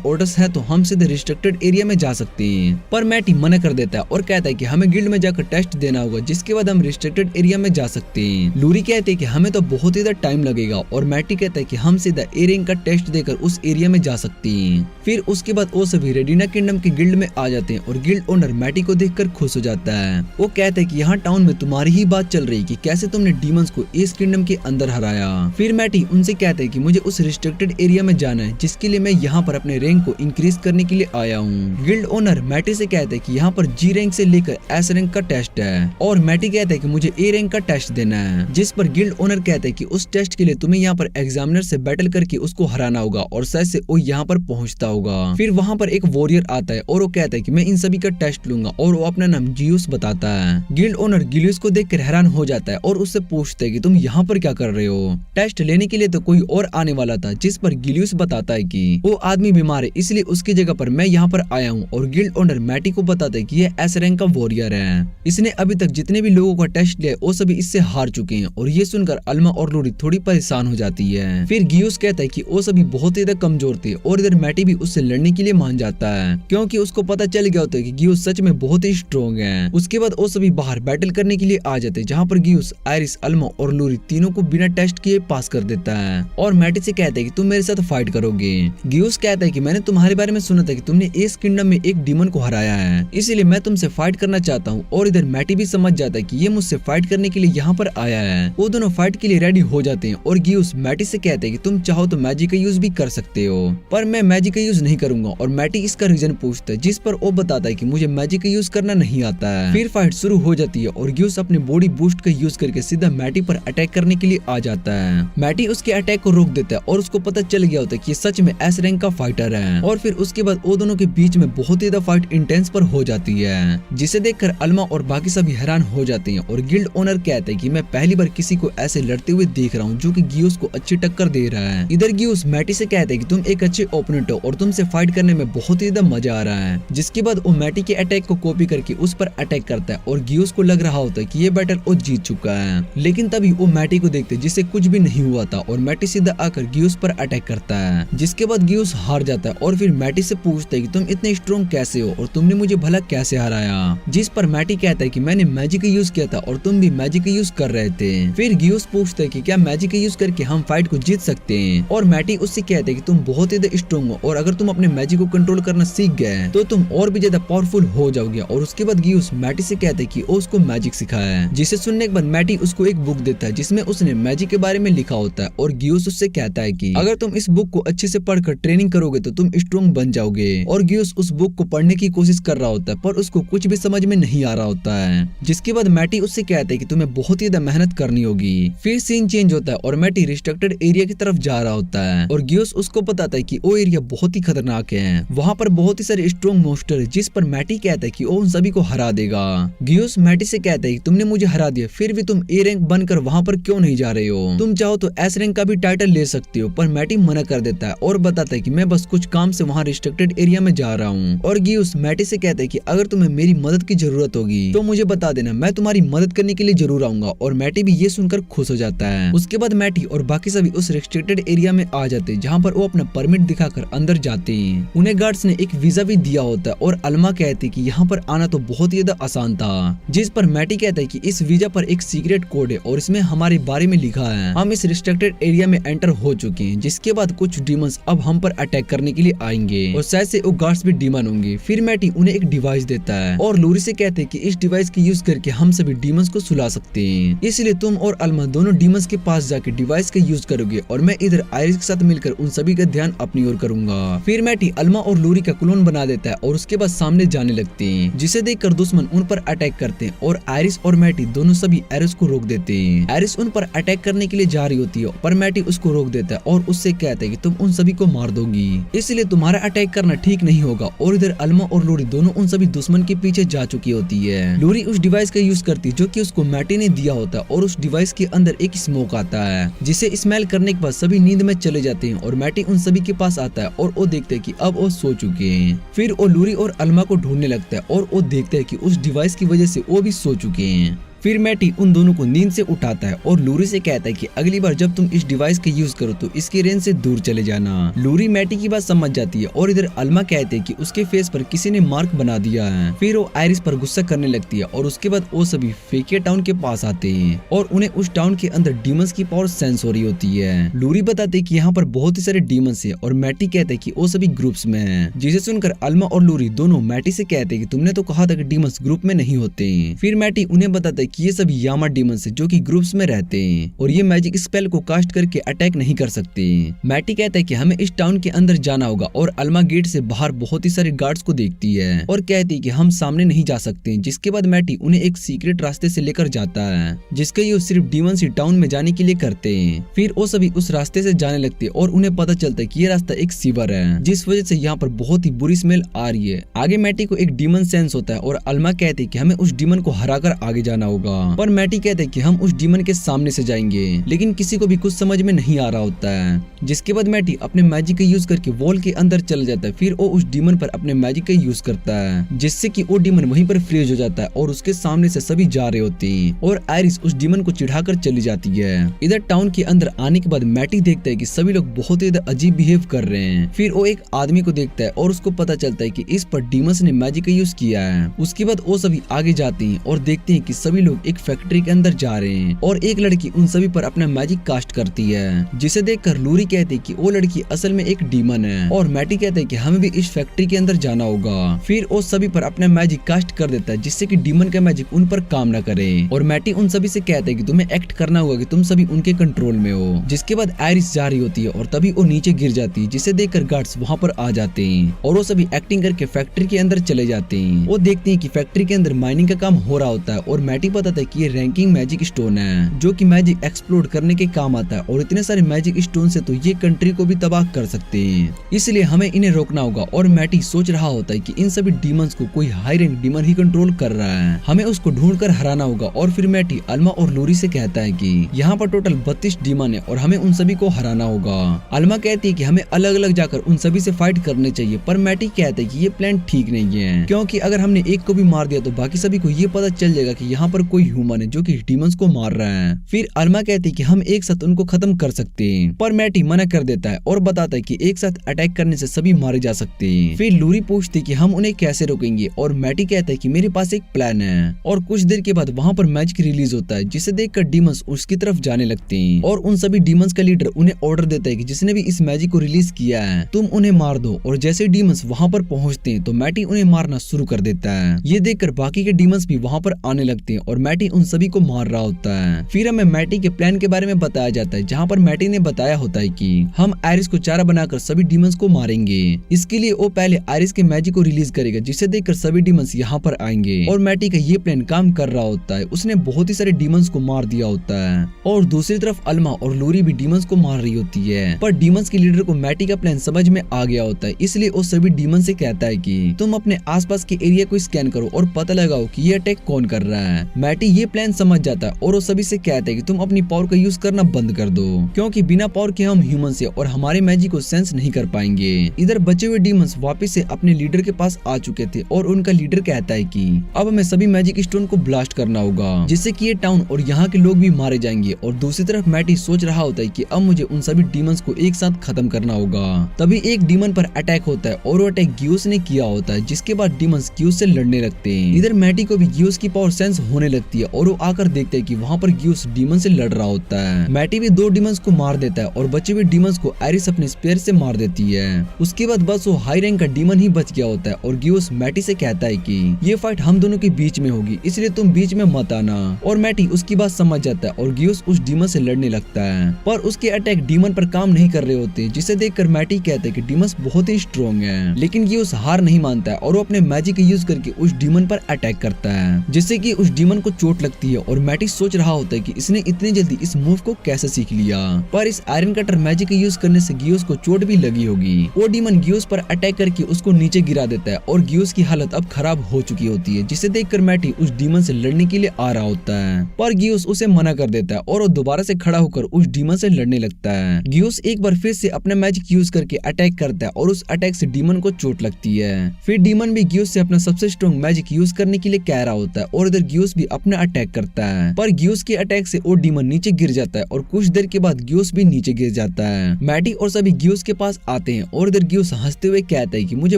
ऑर्डर्स है तो हम सीधे रिस्ट्रिक्टेड एरिया में जा सकते हैं। पर मैटी मना कर देता है और कहता है कि हमें गिल्ड में जाकर टेस्ट देना होगा जिसके बाद हम रिस्ट्रिक्टेड एरिया में जा सकते हैं। लूरी कहते हैं कि हमें तो बहुत ही टाइम लगेगा और मैटी कहता है कि हम सीधा ए रैंक का टेस्ट देकर उस एरिया में जा सकते हैं। फिर उसके बाद वो सभी रेडिना किंगडम के गिल्ड में आ जाते हैं और गिल्ड ओनर मैटी को देखकर खुश हो जाता है। वो कहता है कि यहाँ टाउन में तुम्हारी ही बात चल रही कि कैसे तुमने डीमंस को इस किंगडम के अंदर हराया। फिर मैटी उनसे कहता है कि मुझे उस रिस्ट्रिक्टेड एरिया में जाना है जिसके लिए मैं यहाँ पर अपने रैंक को इंक्रीज करने के लिए आया हूँ। गिल्ड ओनर मैटी से कहता है कि यहाँ पर जी रैंक से लेकर एस रैंक का टेस्ट है और मैटी कहता है कि मुझे ए रैंक का टेस्ट देना है। जिस पर गिल्ड ओनर कहता है कि उस टेस्ट के लिए तुम्हें यहाँ पर एग्जामिनर से बैटल करके उसको हराना होगा और शायद से वो यहाँ पर पहुँचता होगा। फिर वहाँ पर एक वॉरियर आता है और वो कहता है कि मैं इन सभी का टेस्ट लूंगा और वो अपना नाम जियूस बताता है। गिल्ड ओनर गिलियस को देखकर हैरान हो जाता है और उससे पूछता है कि तुम यहाँ पर क्या कर रहे हो। टेस्ट लेने के लिए तो कोई और आने वाला था। जिस पर गिलियस बताता है कि वो आदमी बीमार है इसलिए उसकी जगह पर मैं यहाँ पर आया हूँ। और गिल्ड ओनर मैटी को बताता है कि यह एस रैंक का वॉरियर है, इसने अभी तक जितने भी लोगों का टेस्ट लिया वो सभी इससे हार चुके हैं। और ये सुनकर अल्मा और लूरी थोड़ी परेशान हो जाती है। फिर गियूस कहता है कि वो सभी बहुत ही कमजोर थे और इधर मैटी भी उससे लड़ने के लिए मान जाता है क्योंकि उसको पता चल गया होता है कि गियूस सच में बहुत ही स्ट्रॉन्ग है। उसके बाद वो सभी बाहर बैटल करने के लिए आ जाते हैं जहाँ पर गियूस आयरिस अल्मा और लूरी तीनों को बिना टेस्ट किए पास कर देता है और मैटी से कहता है कि तुम मेरे साथ फाइट करोगे। गियूस कहता है कि मैंने तुम्हारे बारे में सुना था कि तुमने इस किंगडम में एक डीमन को हराया है इसलिए मैं तुमसे फाइट करना चाहता हूँ। और इधर मैटी भी समझ जाता है कि ये मुझसे फाइट करने के लिए यहाँ पर आया है। वो दोनों फाइट के लिए रेडी हो जाते हैं और गियूस मैटी से कहते हैं कि तुम चाहो तो मैजिक का यूज भी कर सकते हो पर मैं मैजिक का यूज नहीं करूंगा। और मैटी इसका रीजन पूछता है जिस पर वो बताता है कि मुझे मैजिक का यूज करना नहीं आता है। फिर फाइट शुरू हो जाती है और गियूस अपने बॉडी बूस्ट का यूज करके सीधा मैटी पर अटैक करने के लिए आ जाता है। मैटी उसके अटैक को रोक देता है और उसको पता चल गया होता है कि सच में एस रैंक का फाइटर है। और फिर उसके बाद वो दोनों के बीच में बहुत ही ज्यादा फाइट इंटेंस पर हो जाती है जिसे देखकर अल्मा और बाकी सभी हैरान हो जाते हैं। और गिल्ड ओनर कहते हैं कि मैं पहली बार किसी को ऐसे लड़ते हुए देख रहा हूँ जो कि गियूस को अच्छी टक्कर दे रहा है। इधर गियूस मैटी से कहते हैं कि तुम एक अच्छे ओपोनेंट हो और तुमसे फाइट करने में बहुत ही ज्यादा मजा आ रहा है। जिसके बाद वो मैटी के अटैक को कॉपी करके उस पर अटैक करता है और गियूस को लग रहा होता है कि ये बैटल वो जीत चुका है। लेकिन तभी वो मैटी को देखते जिससे कुछ भी नहीं हुआ था और मैटी सीधा आकर गियूस पर अटैक करता है। जिसके बाद गियूस हार जाता है और फिर मैटी से पूछता है कि तुम इतने स्ट्रॉन्ग कैसे हो और तुमने मुझे भला कैसे हराया। जिस पर मैटी कहता है कि मैंने मैजिक का यूज किया था और तुम भी मैजिक का यूज कर रहे थे। फिर गियूस पूछता है कि क्या मैजिक का यूज करके हम फाइट को जीत सकते हैं। और मैटी उससे कहता है कि तुम बहुत ही स्ट्रॉन्ग हो और अगर तुम अपने मैजिक को कंट्रोल करना सीख गए तो तुम और भी ज्यादा पावरफुल हो जाओगे। और उसके बाद गियूस मैटी से कहता है कि वो उसको मैजिक सिखाया है। जिसे सुनने के बाद मैटी उसको एक बुक देता है जिसमें उसने मैजिक के बारे में लिखा होता है। और गियूस उससे कहता है कि अगर तुम इस बुक को अच्छे से पढ़कर ट्रेनिंग करोगे तो तुम स्ट्रॉन्ग बन जाओगे। और गियूस उस बुक को पढ़ने की कोशिश कर रहा होता है पर उसको कुछ भी समझ में नहीं आ रहा होता है। जिसके बाद मैटी उससे कहता है कि तुम्हें बहुत ही ज्यादा मेहनत करनी होगी। फिर सीन चेंज होता है और मैटी रिस्ट्रिक्टेड एरिया की तरफ जा रहा होता है और गियूस उसको बताता है कि वो एरिया बहुत ही खतरनाक है हैं। वहाँ पर बहुत ही सारे स्ट्रॉन्ग मॉन्स्टर है, जिस पर मैटी कहता है कि वो उन सभी को हरा देगा। गियोस मैटी से कहता है कि तुमने मुझे हरा दिया, फिर भी तुम ए रैंक बनकर वहाँ पर क्यों नहीं जा रहे हो? तुम चाहो तो एस रैंक का भी टाइटल ले सकते हो। पर मैटी मना कर देता है और बताता है कि मैं बस कुछ काम से वहाँ रिस्ट्रिक्टेड एरिया में जा रहा हूँ। और गियोस मैटी से कहता है कि अगर तुम्हें मेरी मदद की जरूरत होगी तो मुझे बता देना, मैं तुम्हारी मदद करने के लिए जरूर आऊंगा। और मैटी भी ये सुनकर खुश हो जाता है। उसके बाद मैटी और बाकी सभी उस रिस्ट्रिक्टेड एरिया में आ जाते हैं, जहाँ पर वो अपना परमिट दिखाकर अंदर जाते हैं। उन्हें गार्ड्स ने एक वीजा भी दिया होता है और अल्मा कहती है कि यहाँ पर आना तो बहुत ही ज्यादा आसान था। जिस पर मैटी कहता है कि इस वीजा पर एक सीक्रेट कोड है और इसमें हमारे बारे में लिखा है। हम इस रिस्ट्रिक्टेड एरिया में एंटर हो चुके हैं, जिसके बाद कुछ डीमंस अब हम पर अटैक करने के लिए आएंगे और शायद से वो गार्ड्स भी डीमन होंगे। फिर मैटी उन्हें एक डिवाइस देता है और लूरी से कहते हैं कि इस डिवाइस के यूज करके हम सभी डीमंस को सुला सकते हैं। इसलिए तुम और अल्मा दोनों डीमंस के पास जाके डिवाइस का यूज करोगे और मैं इधर आयरिस के साथ मिलकर उन सभी का ध्यान अपनी ओर करूंगा। फिर मैटी अल्मा और लूरी का क्लोन बना देता है और उसके बाद सामने जाने लगते हैं, जिसे देखकर दुश्मन उन पर अटैक करते हैं और आयरिस और मैटी दोनों सभी एरिस को रोक देते हैं। एरिस उन पर अटैक करने के लिए जा रही होती है, पर मैटी उसको रोक देता है और उससे कहता है कि तुम उन सभी को मार दोगी, इसलिए तुम्हारा अटैक करना ठीक नहीं होगा। और इधर अल्मा और लूरी दोनों उन सभी दुश्मन के पीछे जा चुकी होती है। लूरी उस डिवाइस का यूज करती है जो कि उसको मैटी ने दिया होता है और उस डिवाइस के अंदर एक स्मोक आता है, जिसे स्मेल करने के बाद सभी नींद में चले जाते हैं। और मैटी उन सभी के पास आता है और वो देखते हैं कि अब वो सो चुके हैं। फिर वो लूरी और अल्मा को ढूंढने लगता है और वो देखते हैं कि उस डिवाइस की वजह से वो भी सो चुके हैं। फिर मैटी उन दोनों को नींद से उठाता है और लूरी से कहता है कि अगली बार जब तुम इस डिवाइस का यूज करो तो इसकी रेंज से दूर चले जाना। लूरी मैटी की बात समझ जाती है और इधर अल्मा कहते हैं कि उसके फेस पर किसी ने मार्क बना दिया है। फिर वो आयरिस पर गुस्सा करने लगती है और उसके बाद वो सभी फेकिया टाउन के पास आते हैं और उन्हें उस टाउन के अंदर डीमंस की पावर सेंस हो रही होती है। लूरी बताते हैं कि यहाँ पर बहुत ही सारे डीमंस है और मैटी कहते हैं कि वो सभी ग्रुप्स में है, जिसे सुनकर अल्मा और लूरी दोनों मैटी से कहते हैं कि तुमने तो कहा था कि डीमंस ग्रुप में नहीं होते। फिर मैटी उन्हें बताता है कि ये सभी यामा डीमंस जो कि ग्रुप्स में रहते हैं और ये मैजिक स्पेल को कास्ट करके अटैक नहीं कर सकते। मैटी कहता है कि हमें इस टाउन के अंदर जाना होगा और अल्मा गेट से बाहर बहुत ही सारे गार्ड्स को देखती है और कहती है कि हम सामने नहीं जा सकते। जिसके बाद मैटी उन्हें एक सीक्रेट रास्ते से लेकर जाता है, जिसका यूज सिर्फ डीमंस ही टाउन में जाने के लिए करते हैं। फिर वो सभी उस रास्ते से जाने लगते हैं और उन्हें पता चलता है कि ये रास्ता एक सीवर है, जिस वजह से यहाँ पर बहुत ही बुरी स्मेल आ रही है। आगे मैटी को एक डीमन सेंस होता है और अल्मा कहती है कि हमें उस डीमन को हराकर आगे जाना होगा। पर मैटी कहते हैं कि हम उस डीमन के सामने से जाएंगे, लेकिन किसी को भी कुछ समझ में नहीं आ रहा होता है। जिसके बाद मैटी अपने मैजिक का यूज करके वॉल के अंदर चल जाता है। फिर वो उस डीमन पर अपने मैजिक का यूज करता है, जिससे कि वो डीमन वहीं पर फ्रीज हो जाता है और उसके सामने से सभी जा रहे होते हैं और आयरिस उस डीमन को चिढ़ाकर चली जाती है। इधर टाउन के अंदर आने के बाद मैटी देखता है कि सभी लोग बहुत ही अजीब बिहेव कर रहे हैं। फिर वो एक आदमी को देखता है और उसको पता चलता है कि इस पर डीमंस ने मैजिक का यूज किया है। उसके बाद वो सभी आगे जाते हैं और देखते हैं कि सभी लोग एक फैक्ट्री के अंदर जा रहे हैं और एक लड़की उन सभी पर अपना मैजिक कास्ट करती है, जिसे देखकर लूरी कहती है कि वो लड़की असल में एक डीमन है और मैटी कहते हैं कि हमें भी इस फैक्ट्री के अंदर जाना होगा। फिर वो सभी पर अपना मैजिक कास्ट कर देता है, जिससे कि डीमन का मैजिक उन पर काम न करे और मैटी उन सभी से कहता है कि तुम्हें एक्ट करना होगा कि तुम सभी उनके कंट्रोल में हो। जिसके बाद आयरिस जा रही होती है और तभी वो नीचे गिर जाती है, जिसे देखकर गार्ड्स वहाँ पर आ जाते हैं और वो सभी एक्टिंग करके फैक्ट्री के अंदर चले जाते हैं। वो देखते हैं कि फैक्ट्री के अंदर माइनिंग का काम हो रहा होता है और मैटी बताता है कि ये रैंकिंग मैजिक स्टोन है, जो कि मैजिक एक्सप्लोड करने के काम आता है और इतने सारे मैजिक स्टोन से तो ये कंट्री को भी तबाह कर सकते हैं, इसलिए हमें इन्हें रोकना होगा। और मैटी सोच रहा होता है कि इन सभी डीमंस को कोई हाई रैंक डीमन ही कंट्रोल कर रहा है, हमें उसको ढूंढकर हराना होगा। और फिर मैटी अल्मा और लूरी से कहता है कि यहाँ पर टोटल 32 डीमन है और हमें उन सभी को हराना होगा। अल्मा कहती है कि हमें अलग अलग जाकर उन सभी से फाइट करने चाहिए, पर मैटी कहता है कि ये प्लान ठीक नहीं है, क्योंकि अगर हमने एक को भी मार दिया तो बाकी सभी को ये पता चल जाएगा कि यहाँ पर कोई ह्यूमन है जो कि डीमंस को मार रहा है। फिर अल्मा कहती है कि हम एक साथ उनको खत्म कर सकते हैं, पर मैटी मना कर देता है और बताता है कि एक साथ अटैक करने से सभी मारे जा सकते हैं। फिर लूरी पूछती है कि हम उन्हें कैसे रोकेंगे और मैटी कहता है कि मेरे पास एक प्लान है। और कुछ देर के बाद वहाँ पर मैजिक रिलीज होता है, जिसे देखकर डीमंस उसकी तरफ जाने लगते हैं और उन सभी डीमंस का लीडर उन्हें ऑर्डर देता है कि जिसने भी इस मैजिक को रिलीज किया है तुम उन्हें मार दो। और जैसे डीमंस वहाँ पर पहुँचते हैं तो मैटी उन्हें मारना शुरू कर देता है। ये देखकर बाकी के डीमंस भी वहाँ पर आने लगते हैं और मैटी उन सभी को मार रहा होता है। फिर हमें मैटी के प्लान के बारे में बताया जाता है, जहाँ पर मैटी ने बताया होता है कि हम आयरिस को चारा बनाकर सभी डीमंस को मारेंगे। इसके लिए वो पहले आयरिस के मैजिक को रिलीज करेगा, जिसे देखकर सभी डीमंस यहाँ पर आएंगे और मैटी का ये प्लान काम कर रहा होता है। उसने बहुत ही सारे डीमंस को मार दिया होता है और दूसरी तरफ अल्मा और लोरी भी डीमंस को मार रही होती है। पर डीमंस के लीडर को मैटी का प्लान समझ में आ गया होता है, इसलिए वो सभी डीमन से कहता है कि तुम अपने आसपास के एरिया को स्कैन करो और पता लगाओ कि ये अटैक कौन कर रहा है। मैटी ये प्लान समझ जाता है और वो सभी से कहता है कि तुम अपनी पावर का यूज करना बंद कर दो, क्योंकि बिना पावर के हम ह्यूमन से और हमारे मैजिक को सेंस नहीं कर पाएंगे। इधर बचे हुए डीमंस वापस से अपने लीडर के पास आ चुके थे और उनका लीडर कहता है कि अब हमें सभी मैजिक स्टोन को ब्लास्ट करना होगा, जिससे कि ये टाउन और यहाँ के लोग भी मारे जाएंगे। और दूसरी तरफ मैटी सोच रहा होता है कि अब मुझे उन सभी डीमंस को एक साथ खत्म करना होगा। तभी एक डीमन पर अटैक होता है और वो अटैक गियोस ने किया होता है, जिसके बाद डीमंस गियोस से लड़ने लगते हैं। इधर मैटी को भी गियोस की पावर सेंस होने लगती है और वो आकर देखते हैं कि वहाँ पर गियोस डीमन से लड़ रहा होता है। मैटी भी 2 डीमंस को मार देता है और बचे हुए डीमंस को आयरिस अपने स्पेयर से मार देती है। उसके बाद बस वो हाई रैंक का डीमन ही बच गया होता है और गियोस मैटी से कहता है कि ये फाइट हम दोनों के बीच में होगी, इसलिए तुम बीच में मत आना। और मैटी उसकी बात समझ जाता है और गियोस उस डीमन से लड़ने लगता है, पर उसके अटैक डीमन पर काम नहीं कर रहे होते, जिसे देखकर मैटी कहता है कि डीमंस बहुत ही स्ट्रॉन्ग है। लेकिन गियोस हार नहीं मानता है और वो अपने मैजिक यूज करके उस डीमन पर अटैक करता है, जिससे कि उस डीमन को चोट लगती है। और मैटी सोच रहा होता है कि इसने इतनी जल्दी इस मूव को कैसे सीख लिया, पर इस आयरन कटर मैजिक यूज करने से गियोस को चोट भी लगी होगी। वो डीमन गियोस पर अटैक करके उसको नीचे गिरा देता है और गियोस की हालत अब खराब हो चुकी होती है, जिसे देखकर मैटी उस डीमन से लड़ने के लिए आ रहा होता है, पर गियोस उसे मना कर देता है और वो दोबारा से खड़ा होकर उस डीमन से लड़ने लगता है। गियोस एक बार फिर से अपना मैजिक यूज करके अटैक करता है और उस अटैक से डीमन को चोट लगती है। फिर डीमन भी गियोस से अपना सबसे स्ट्रॉन्ग मैजिक यूज करने के लिए कह रहा होता है और इधर गियोस भी अपना अटैक करता है, पर गियोस के अटैक से वो डीमन नीचे गिर जाता है और कुछ देर के बाद गियोस भी नीचे गिर जाता है। मैटी और सभी गियोस के पास आते हैं और इधर गियोस हंसते हुए कहता है कि मुझे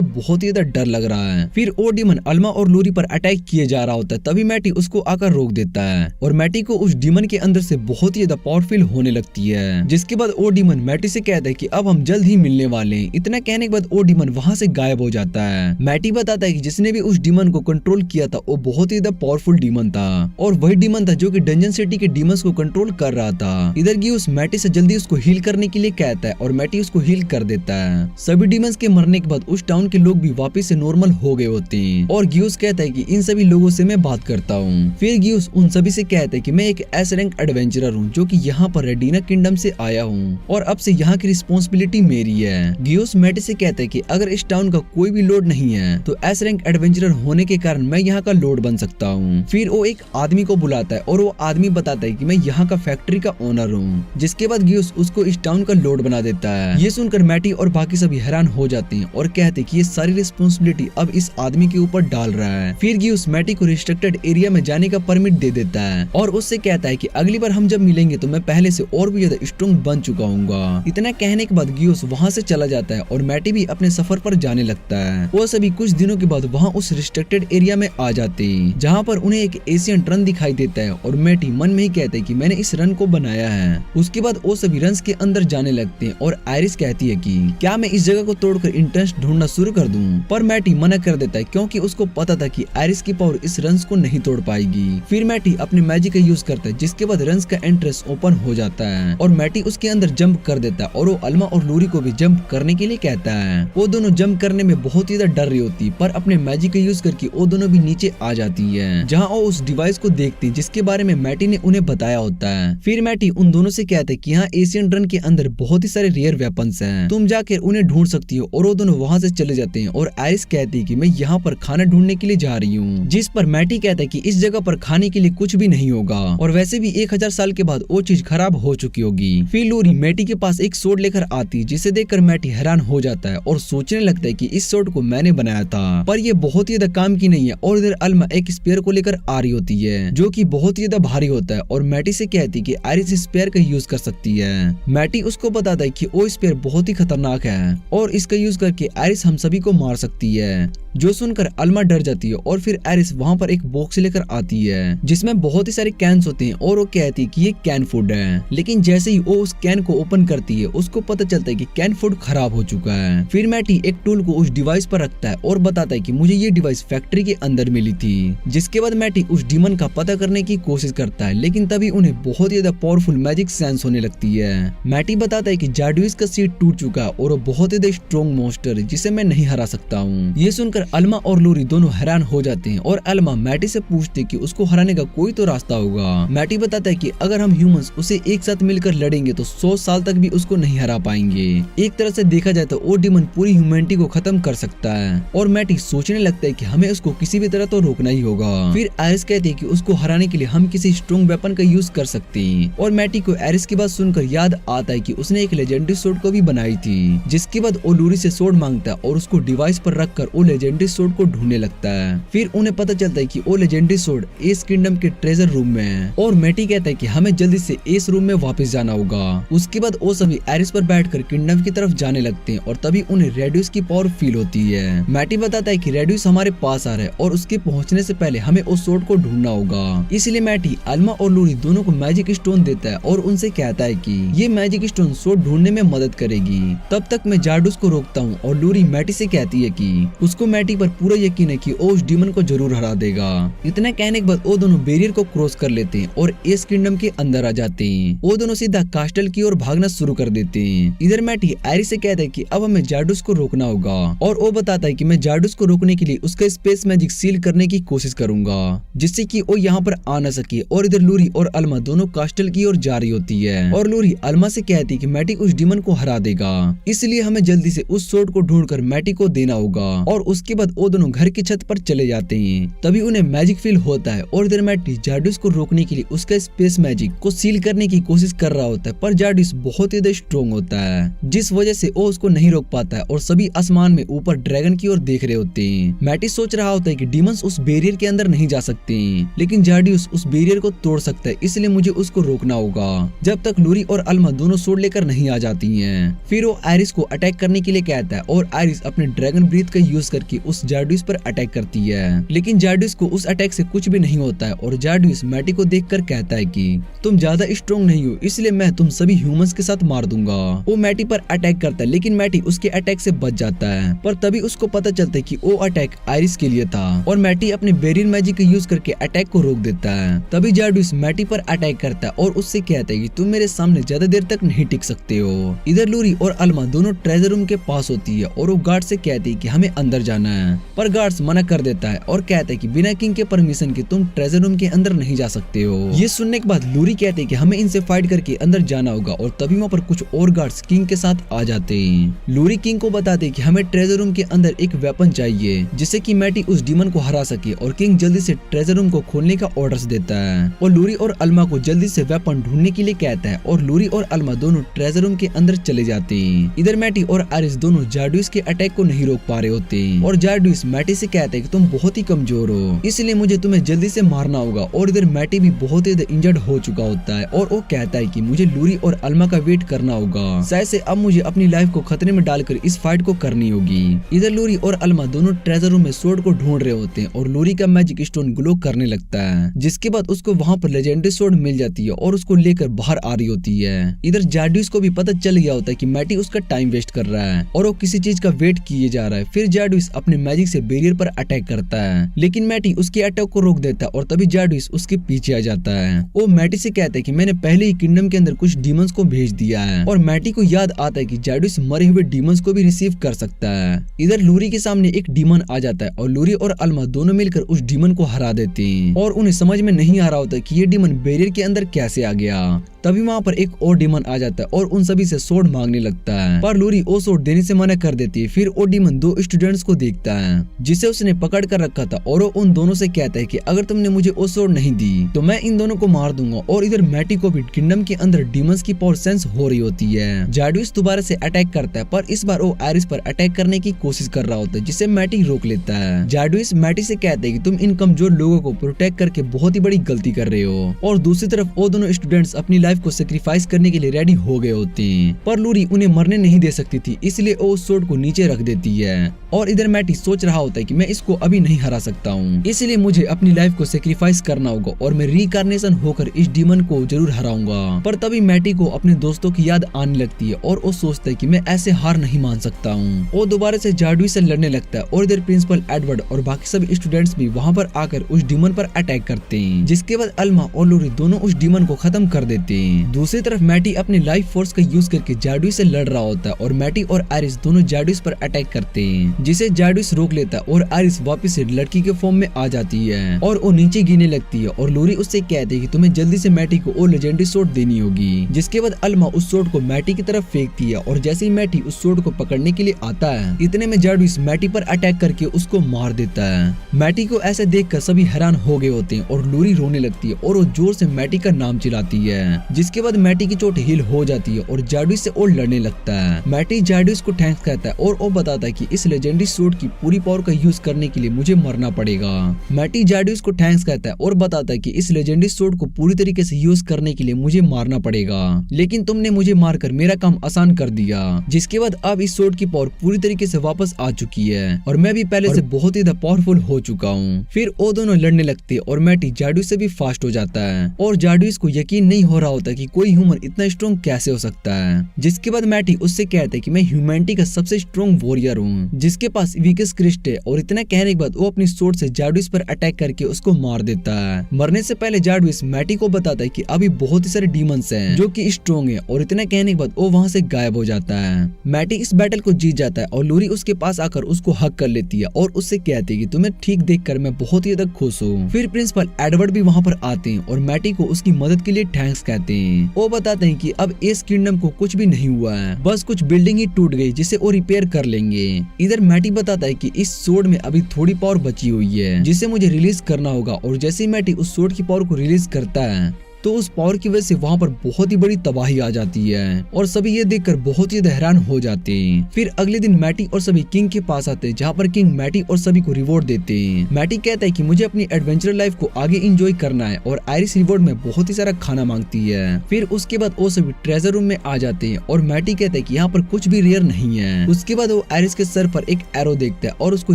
बहुत ही ज्यादा डर लग रहा है। फिर वो डीमन अल्मा और लोरी पर अटैक किए जा रहा होता है, तभी मैटी उसको आकर रोक देता है और मैटी को उस डीमन के अंदर से बहुत ही ज्यादा पावरफुल होने लगती है। जिसके बाद वो डीमन मैटी से कहता है कि अब हम जल्द ही मिलने वाले हैं। इतना कहने के बाद वो डीमन वहाँ से गायब हो जाता है। मैटी बताता है कि जिसने भी उस डीमन को कंट्रोल किया था वो बहुत ही ज्यादा पावरफुल डीमन था और वही डीमन था जो कि डंजन सिटी के डीमंस को कंट्रोल कर रहा था। इधर गियोस मैटी से जल्दी उसको हील करने के लिए कहता है और मैटी उसको हील कर देता है। सभी डीमंस के मरने के बाद उस टाउन के लोग भी वापस से नॉर्मल हो गए होते हैं और गियोस कहता है कि इन सभी लोगों से मैं बात करता हूँ। फिर गियोस उन सभी से कहता है कि मैं एक एस रैंक एडवेंचरर हूँ जो कि यहाँ पर रेडिना किंगडम से आया हूँ और अब से यहाँ की रिस्पॉन्सिबिलिटी मेरी है। गियोस मैटी से कहता है कि अगर इस टाउन का कोई भी लॉर्ड नहीं है तो एस रैंक एडवेंचरर होने के कारण मैं यहाँ का लॉर्ड बन सकता हूँ। फिर वो एक आदमी को बुलाता है और वो आदमी बताता है कि मैं यहाँ का फैक्ट्री का ओनर हूँ, जिसके बाद गियोस उसको इस टाउन का लॉर्ड बना देता है। ये सुनकर मैटी और बाकी सभी हैरान हो जाते हैं और कहते हैं कि ये सारी रिस्पॉन्सिबिलिटी अब इस आदमी के ऊपर डाल रहा है। फिर गियोस मैटी को रिस्ट्रिक्टेड एरिया में जाने का परमिट दे देता है और उससे कहता है कि अगली बार हम जब मिलेंगे तो मैं पहले से और भी ज्यादा स्ट्रॉन्ग बन चुका हूँ। इतना कहने के बाद गियोस वहाँ से चला जाता है और मैटी भी अपने सफर पर जाने लगता है। वो सभी कुछ दिनों के बाद वहाँ उस रिस्ट्रिक्टेड एरिया में आ जाते हैं, जहाँ पर उन्हें एक एशियन रन दिखाई देता है और मैटी मन में ही कहते हैं कि मैंने इस रन को बनाया है। उसके बाद वो सभी रन्स के अंदर जाने लगते हैं और आयरिस कहती है कि क्या मैं इस जगह को तोड़कर इंट्रेंस ढूंढना शुरू कर दूं? पर मैटी मना कर देता है क्योंकि उसको पता था कि आयरिस की पावर इस रन्स को नहीं तोड़ पाएगी। फिर मैटी अपने मैजिक का यूज करता है, जिसके बाद रन्स का एंट्रेंस ओपन हो जाता है और मैटी उसके अंदर जंप कर देता है और वो अल्मा और लोरी को भी जंप करने के लिए कहता है। वो दोनों जंप करने में बहुत ही ज्यादा डर रही होती, पर अपने मैजिक का यूज करके वो दोनों भी नीचे आ जाती है, जहाँ वो उस डिवाइस को देखती है जिसके बारे में मैटी ने उन्हें बताया होता है। फिर मैटी उन दोनों से कहता है कि यहाँ एशियन रन के अंदर बहुत ही सारे रेयर वेपन्स हैं, तुम जाकर उन्हें ढूंढ सकती हो। और वो दोनों वहाँ से चले जाते हैं और आयरिस कहती है कि मैं यहाँ पर खाना ढूंढने के लिए जा रही हूँ, जिस पर मैटी कहता है कि इस जगह पर खाने के लिए कुछ भी नहीं होगा और वैसे भी 1000 साल के बाद वो चीज खराब हो चुकी होगी। फिर लोरी मैटी के पास एक सोर्ड लेकर आती है, जिसे देखकर मैटी हैरान हो जाता है और सोचने लगता है कि इस सोर्ड को मैंने बनाया था, पर ये बहुत ही ज्यादा काम की नहीं है। और इधर अल्मा एक स्पेयर को लेकर आ रही होती है जो कि बहुत ही ज्यादा भारी होता है और मैटी से कहती है कि आयरिस स्पेयर का यूज कर सकती है। मैटी उसको बताता है कि वो स्पेयर बहुत ही खतरनाक है और इसका यूज करके आयरिस हम सभी को मार सकती है। जो सुनकर अल्मा डर जाती है और फिर आयरिस वहाँ पर एक बॉक्स लेकर आती है जिसमें बहुत ही सारे कैंस होते हैं और वो कहती है कि ये कैन फूड है। लेकिन जैसे ही वो उस कैन को ओपन करती है उसको पता चलता है कि कैन फूड खराब हो चुका है। फिर मैटी एक टूल को उस डिवाइस पर रखता है और बताता है कि मुझे ये डिवाइस फैक्ट्री के अंदर मिली थी। जिसके बाद मैटी उस डीमन का पता करने की कोशिश करता है, लेकिन तभी उन्हें बहुत ही ज्यादा पावरफुल मैजिक सेंस होने लगती है। मैटी बताता है कि जाडुइस का सीट टूट चुका है और वो बहुत ही स्ट्रॉन्ग मॉन्स्टर जिसे मैं नहीं हरा सकता हूँ। ये सुनकर अल्मा और लूरी दोनों हैरान हो जाते हैं और अल्मा मैटी से पूछती है कि उसको हराने का कोई तो रास्ता होगा। मैटी बताता है कि अगर हम ह्यूमंस उसे एक साथ मिलकर लड़ेंगे तो 100 साल तक भी उसको नहीं हरा पाएंगे। एक तरह से देखा जाए तो वो डीमन पूरी ह्यूमैनिटी को खत्म कर सकता है और मैटी सोचने लगता है कि हमें उसको किसी भी तरह तो रोकना ही होगा। फिर आयरिस कहती है कि उसको हराने के लिए हम किसी स्ट्रॉन्ग वेपन का यूज कर सकते हैं और मैटी को आयरिस की बात सुनकर याद आता है कि उसने एक लेजेंडरी सोर्ड को भी बनाई थी। जिसके बाद वो लूरी से सोर्ड मांगता है और उसको डिवाइस पर रखकर वो लेजेंडरी सोर्ड को ढूंढने लगता है। फिर उन्हें पता चलता है कि वो लेजेंडरी सोर्ड एस किंगडम के ट्रेजर रूम में है और मैटी कहता है कि हमें जल्दी से एस रूम में वापस जाना होगा। उसके बाद वो सभी आयरिस पर बैठकर किंगडम की तरफ जाने लगते हैं और तभी उन्हें रेडियस की पावर फील होती है। मैटी बताता है कि रेडियस हमारे पास आ रहा है और उसके पहुंचने से पहले हमें उस सोर्ड को ढूंढना होगा। इसलिए मैटी अल्मा और लूरी दोनों को मैजिक स्टोन देता है और उनसे कहता है कि ये मैजिक स्टोन सोर्ड ढूंढने में मदद करेगी। तब तक मैं जाडुस को रोकता हूँ और लूरी मैटी से कहती है कि उसको मैटी पर पूरा यकीन है कि वो उस डीमन को जरूर हरा देगा। इतना कहने के बाद वो दोनों बैरियर को क्रॉस कर लेते हैं और एस किंगडम के अंदर आ जाते हैं। वो दोनों सीधा कास्टल की ओर भागना शुरू कर देते हैं। इधर मैटी आयरिस से कहता है कि अब हमें जाडुस को रोकना होगा और वो बताता है कि मैं जाडुस को रोकने के लिए उसका स्पेस मैजिक सील करने की कोशिश करूंगा जिससे कि वो यहाँ पर आ न सके। और इधर लूरी और अल्मा दोनों कास्टल की ओर जा रही होती है और लूरी अल्मा से कहती है कि मैटी उस डीमन को हरा देगा, इसलिए हमें जल्दी से उस सोर्ड को ढूंढकर मैटी को देना होगा। और उसके बाद वो दोनों घर की छत पर चले जाते हैं। तभी उन्हें मैजिक फील होता है और इधर मैटी जाडुस को रोकने के लिए उसका स्पेस मैजिक को सील करने की कोशिश कर रहा होता है, पर जाडुस बहुत ही स्ट्रॉन्ग होता है जिस वजह से वो उसको नहीं रोक पाता है और सभी आसमान में ऊपर ड्रैगन की ओर देख रहे होते हैं। मैटी सोच रहा होता है कि डीमंस उस बैरियर के अंदर नहीं जा सकते, लेकिन जाडुस उस बैरियर को तोड़ सकता है, इसलिए मुझे उसको रोकना होगा जब तक लूरी और अल्मा दोनों सोर्ड लेकर नहीं आ जाती हैं। फिर वो आयरिस को अटैक करने के लिए कहता है और आयरिस अपने ड्रैगन ब्रीथ का यूज करके उस जाडुस पर अटैक करती है, लेकिन जाडुस को उस अटैक से कुछ भी नहीं होता है और जाडुस मैटी को देखकर कहता है कि तुम ज्यादा स्ट्रॉन्ग नहीं हो, इसलिए मैं तुम सभी ह्यूमंस के साथ मार दूंगा। वो मैटी पर अटैक करता है, लेकिन मैटी उसके अटैक से बच जाता है, पर तभी उसको पता चलता है कि वो अटैक आयरिस के लिए था और मैटी अपने बैरियर मैजिक का यूज करके अटैक को रोक देता है। तभी जाडुस मैटी पर अटैक करता है और उससे कहता है कि तुम मेरे सामने ज्यादा देर तक नहीं टिक सकते हो। इधर लूरी और अल्मा दोनों ट्रेजर रूम के पास होती है और वो गार्ड से कहती है कि हमें अंदर जाना है, पर गार्ड्स मना कर देता है और कहता है कि बिना किंग के परमिशन के तुम ट्रेजर रूम के अंदर नहीं जा सकते हो। ये सुनने के बाद लूरी कहते हैं कि हमें इनसे फाइट करके अंदर जाना होगा और तभी वहाँ पर कुछ और गार्ड्स किंग के साथ आ जाते हैं। लूरी किंग को बताते हैं कि हमें ट्रेजर रूम के अंदर एक वेपन चाहिए जिससे कि मैटी उस डीमन को हरा सके और किंग जल्दी से ट्रेजर रूम को खोलने का ऑर्डर्स देता है और लूरी और अल्मा को जल्दी से वेपन ढूंढने के लिए कहता है और लूरी और अल्मा दोनों ट्रेजर रूम के अंदर चले जाते हैं। इधर मैटी और आयरिस दोनों जाडुस के अटैक को नहीं रोक पा रहे होते और जाडुस मैटी से कहता है कि तुम बहुत ही कमजोर हो, इसलिए मुझे तुम्हें जल्दी से मारना होगा। और इधर मैटी भी बहुत ही इंजर्ड हो चुका होता है और वो कहता है कि मुझे लूरी और अल्मा का वेट करना होगा, शायद से अब मुझे अपनी लाइफ को खतरे में डालकर इस फाइट को करनी होगी। इधर लूरी और अल्मा दोनों ट्रेजर रूम में सोर्ड को ढूंढ रहे होते हैं और लूरी का मैजिक स्टोन ग्लो करने लगता है, जिसके बाद उसको वहाँ पर लेजेंडरी सोर्ड मिल जाती है और उसको लेकर बाहर आ रही होती है। इधर जाडुस को भी पता चल गया होता है कि मैटी उसका टाइम वेस्ट कर रहा है और वो किसी चीज का वेट किए जा रहा है। फिर जाडुस अपने मैजिक से बैरियर पर अटैक करता है, लेकिन मैटी उसके अटैक को रोक देता है और तभी जाडुस उसके पीछे आ जाता है। वो मैटी से कहता है कि मैंने पहले ही किंगडम के अंदर कुछ डीमंस को भेज दिया है और मैटी को याद आता है कि जाडुस मरे हुए डीमंस को भी रिसीव कर सकता है। इधर लूरी के सामने एक डीमन आ जाता है और लूरी और अल्मा दोनों मिलकर उस डीमन को हरा देते हैं और उन्हें समझ में नहीं आ रहा होता कि ये डीमन बैरियर के अंदर कैसे आ गया। तभी वहाँ पर एक और डीमन आ जाता है और उन सभी से सोर्ड मांगने लगता है, पर लूरी वो सोर्ड देने से मना कर देती है। फिर वो डीमन दो स्टूडेंट्स को देखता है जिसे उसने पकड़ कर रखा था और वो उन दोनों से कहता है कि अगर तुमने मुझे वो सोर्ड नहीं दी तो मैं इन दोनों को मार दूंगा। और इधर मैटी को भी किंगडम के अंदर डीमंस की पावर सेंस हो रही होती है। जाडुस दोबारा से अटैक करता है, पर इस बार वो आयरिस पर अटैक करने की कोशिश कर रहा होता है, जिसे मैटी रोक लेता है। जाडुस मैटी से कहता है कि तुम इन कमजोर लोगों को प्रोटेक्ट करके बहुत ही बड़ी गलती कर रहे हो। और दूसरी तरफ वो दोनों स्टूडेंट्स अपनी लाइफ को सेक्रीफाइस करने के लिए रेडी हो गए होते हैं, पर लूरी उन्हें मरने नहीं दे सकती थी, इसलिए वो उस सोर्ड को नीचे रख देती है। और इधर मैटी मैटी सोच रहा होता है कि मैं इसको अभी नहीं हरा सकता हूँ, इसलिए मुझे अपनी लाइफ को सेक्रीफाइस करना होगा और मैं रीकार्नेशन होकर इस डीमन को जरूर हराऊंगा। पर तभी मैटी को अपने दोस्तों की याद आने लगती है और वो सोचता है कि मैं ऐसे हार नहीं मान सकता हूँ। वो दोबारा से जाडुई से लड़ने लगता है और इधर प्रिंसिपल एडवर्ड और बाकी सभी स्टूडेंट्स भी वहाँ पर आकर उस डीमन पर अटैक करते हैं, जिसके बाद अल्मा और लोरी दोनों उस डीमन को खत्म कर देते हैं। दूसरी तरफ मैटी अपनी लाइफ फोर्स का यूज करके जाडुई से लड़ रहा होता है और मैटी और आरिस दोनों जाडुइस पर अटैक करते हैं, जिसे जाडुइस रोक लेता है और आरिस वापस से लड़की के फॉर्म में आ जाती है और वो नीचे गिरने लगती है और लोरी उससे कहती है कि तुम्हें जल्दी से मैटी को वो लेजेंडरी सोर्ड देनी होगी। जिसके बाद अल्मा उस सोर्ड को मैटी की तरफ फेंकती है और जैसे ही मैटी उस सोर्ड को पकड़ने के लिए आता है, इतने में जाडुइस मैटी पर अटैक करके उसको मार देता है। मैटी को ऐसे देखकर सभी हैरान हो गए होते हैं और लोरी रोने लगती है और वो जोर से मैटी का नाम चिल्लाती है, जिसके बाद मैटी की चोट हील हो जाती है और जाडुइस से और लड़ने लगता है। मैटी जाडुइस को थैंक्स कहता है और वो बताता है कि इस लेजेंडरी सोर्ड की पूरी पावर का यूज करने के लिए मुझे मरना पड़ेगा। मैटी जाडुइस को थैंक्स कहता है और बताता है कि इस लेजेंडरी सोर्ड को पूरी तरीके से यूज करने के लिए मुझे मारना पड़ेगा, लेकिन तुमने मुझे मारकर मेरा काम आसान कर दिया। जिसके बाद अब इस सोर्ड की पावर पूरी तरीके से वापस आ चुकी है और मैं भी पहले से बहुत ही पावरफुल हो चुका हूँ। फिर वो दोनों लड़ने लगते हैं और मैटी जाडुइस से भी फास्ट हो जाता है और जाडुइस को यकीन नहीं हो रहा होता कि कोई ह्यूमन इतना स्ट्रॉन्ग कैसे हो सकता है। जिसके बाद मैटी उससे कहते हैं कि मैं ह्यूमैनिटी का सबसे स्ट्रॉन्ग वॉरियर हूँ, जिसके पास वीकेस्ट क्रिस्ट है, और इतना कहने के बाद वो अपनी सोर्ड से जाडुइस पर अटैक करके उसको मार देता है। मरने से पहले जाडुइस मैटी को बताता है कि अभी बहुत ही सारे डीमंस हैं जो कि स्ट्रॉन्ग है, और इतना कहने के बाद वो वहाँ से गायब हो जाता है। मैटी इस बैटल को जीत जाता है और लोरी उसके पास आकर उसको हक कर लेती है और उससे कहती है कि तुम्हें ठीक देखकर मैं बहुत ही ज्यादा खुश हूँ। फिर प्रिंसिपल एडवर्ड भी वहाँ पर आते हैं और मैटी को उसकी मदद के लिए थैंक्स कहते हैं। वो बताते हैं कि अब एस किंगडम को कुछ भी नहीं हुआ है, बस कुछ बिल्डिंग ही टूट गई जिसे वो रिपेयर कर लेंगे। इधर मैटी बताता है कि इस सोर्ड में अभी थोड़ी पावर बची हुई है जिसे मुझे रिलीज करना होगा, और जैसे ही मैटी उस सोर्ड की पावर को रिलीज करता है तो उस पावर की वजह से वहाँ पर बहुत ही बड़ी तबाही आ जाती है और सभी ये देखकर बहुत ही हैरान हो जाते हैं। फिर अगले दिन मैटी और सभी किंग के पास आते हैं, जहाँ पर किंग मैटी और सभी को रिवॉर्ड देते हैं। मैटी कहता है कि मुझे अपनी एडवेंचर लाइफ को आगे एंजॉय करना है और आइरिस रिवॉर्ड में बहुत ही सारा खाना मांगती है। फिर उसके बाद वो सभी ट्रेजर रूम में आ जाते हैं और मैटी कहता है कि यहाँ पर कुछ भी रेयर नहीं है। उसके बाद वो आइरिस के सर पर एक एरो देखता है और उसको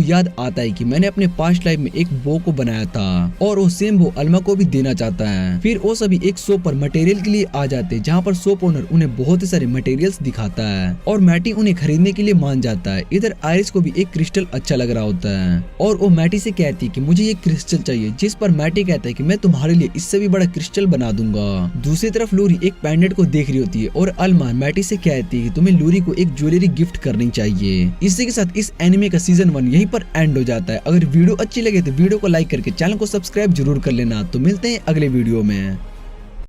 याद आता है कि मैंने अपने पास्ट लाइफ में एक बो को बनाया था और वो सेम बो अल्मा को भी देना चाहता है। फिर वो सभी एक शॉप पर मटेरियल के लिए आ जाते हैं, जहाँ पर शॉप ओनर उन्हें बहुत ही सारे मटेरियल्स दिखाता है और मैटी उन्हें खरीदने के लिए मान जाता है। इधर आइरिस को भी एक क्रिस्टल अच्छा लग रहा होता है और वो मैटी से कहती है कि मुझे ये क्रिस्टल चाहिए, जिस पर मैटी कहता है कि मैं तुम्हारे लिए इससे भी बड़ा क्रिस्टल बना दूंगा। दूसरी तरफ लोरी एक पेंडेंट को देख रही होती है और अल्मा मैटी से कहती है कि तुम्हें लोरी को एक ज्वेलरी गिफ्ट करनी चाहिए। इसी के साथ इस एनिमे का सीजन 1 यहीं पर एंड हो जाता है। अगर वीडियो अच्छी लगे तो वीडियो को लाइक करके चैनल को सब्सक्राइब जरूर कर लेना। तो मिलते हैं अगले वीडियो में।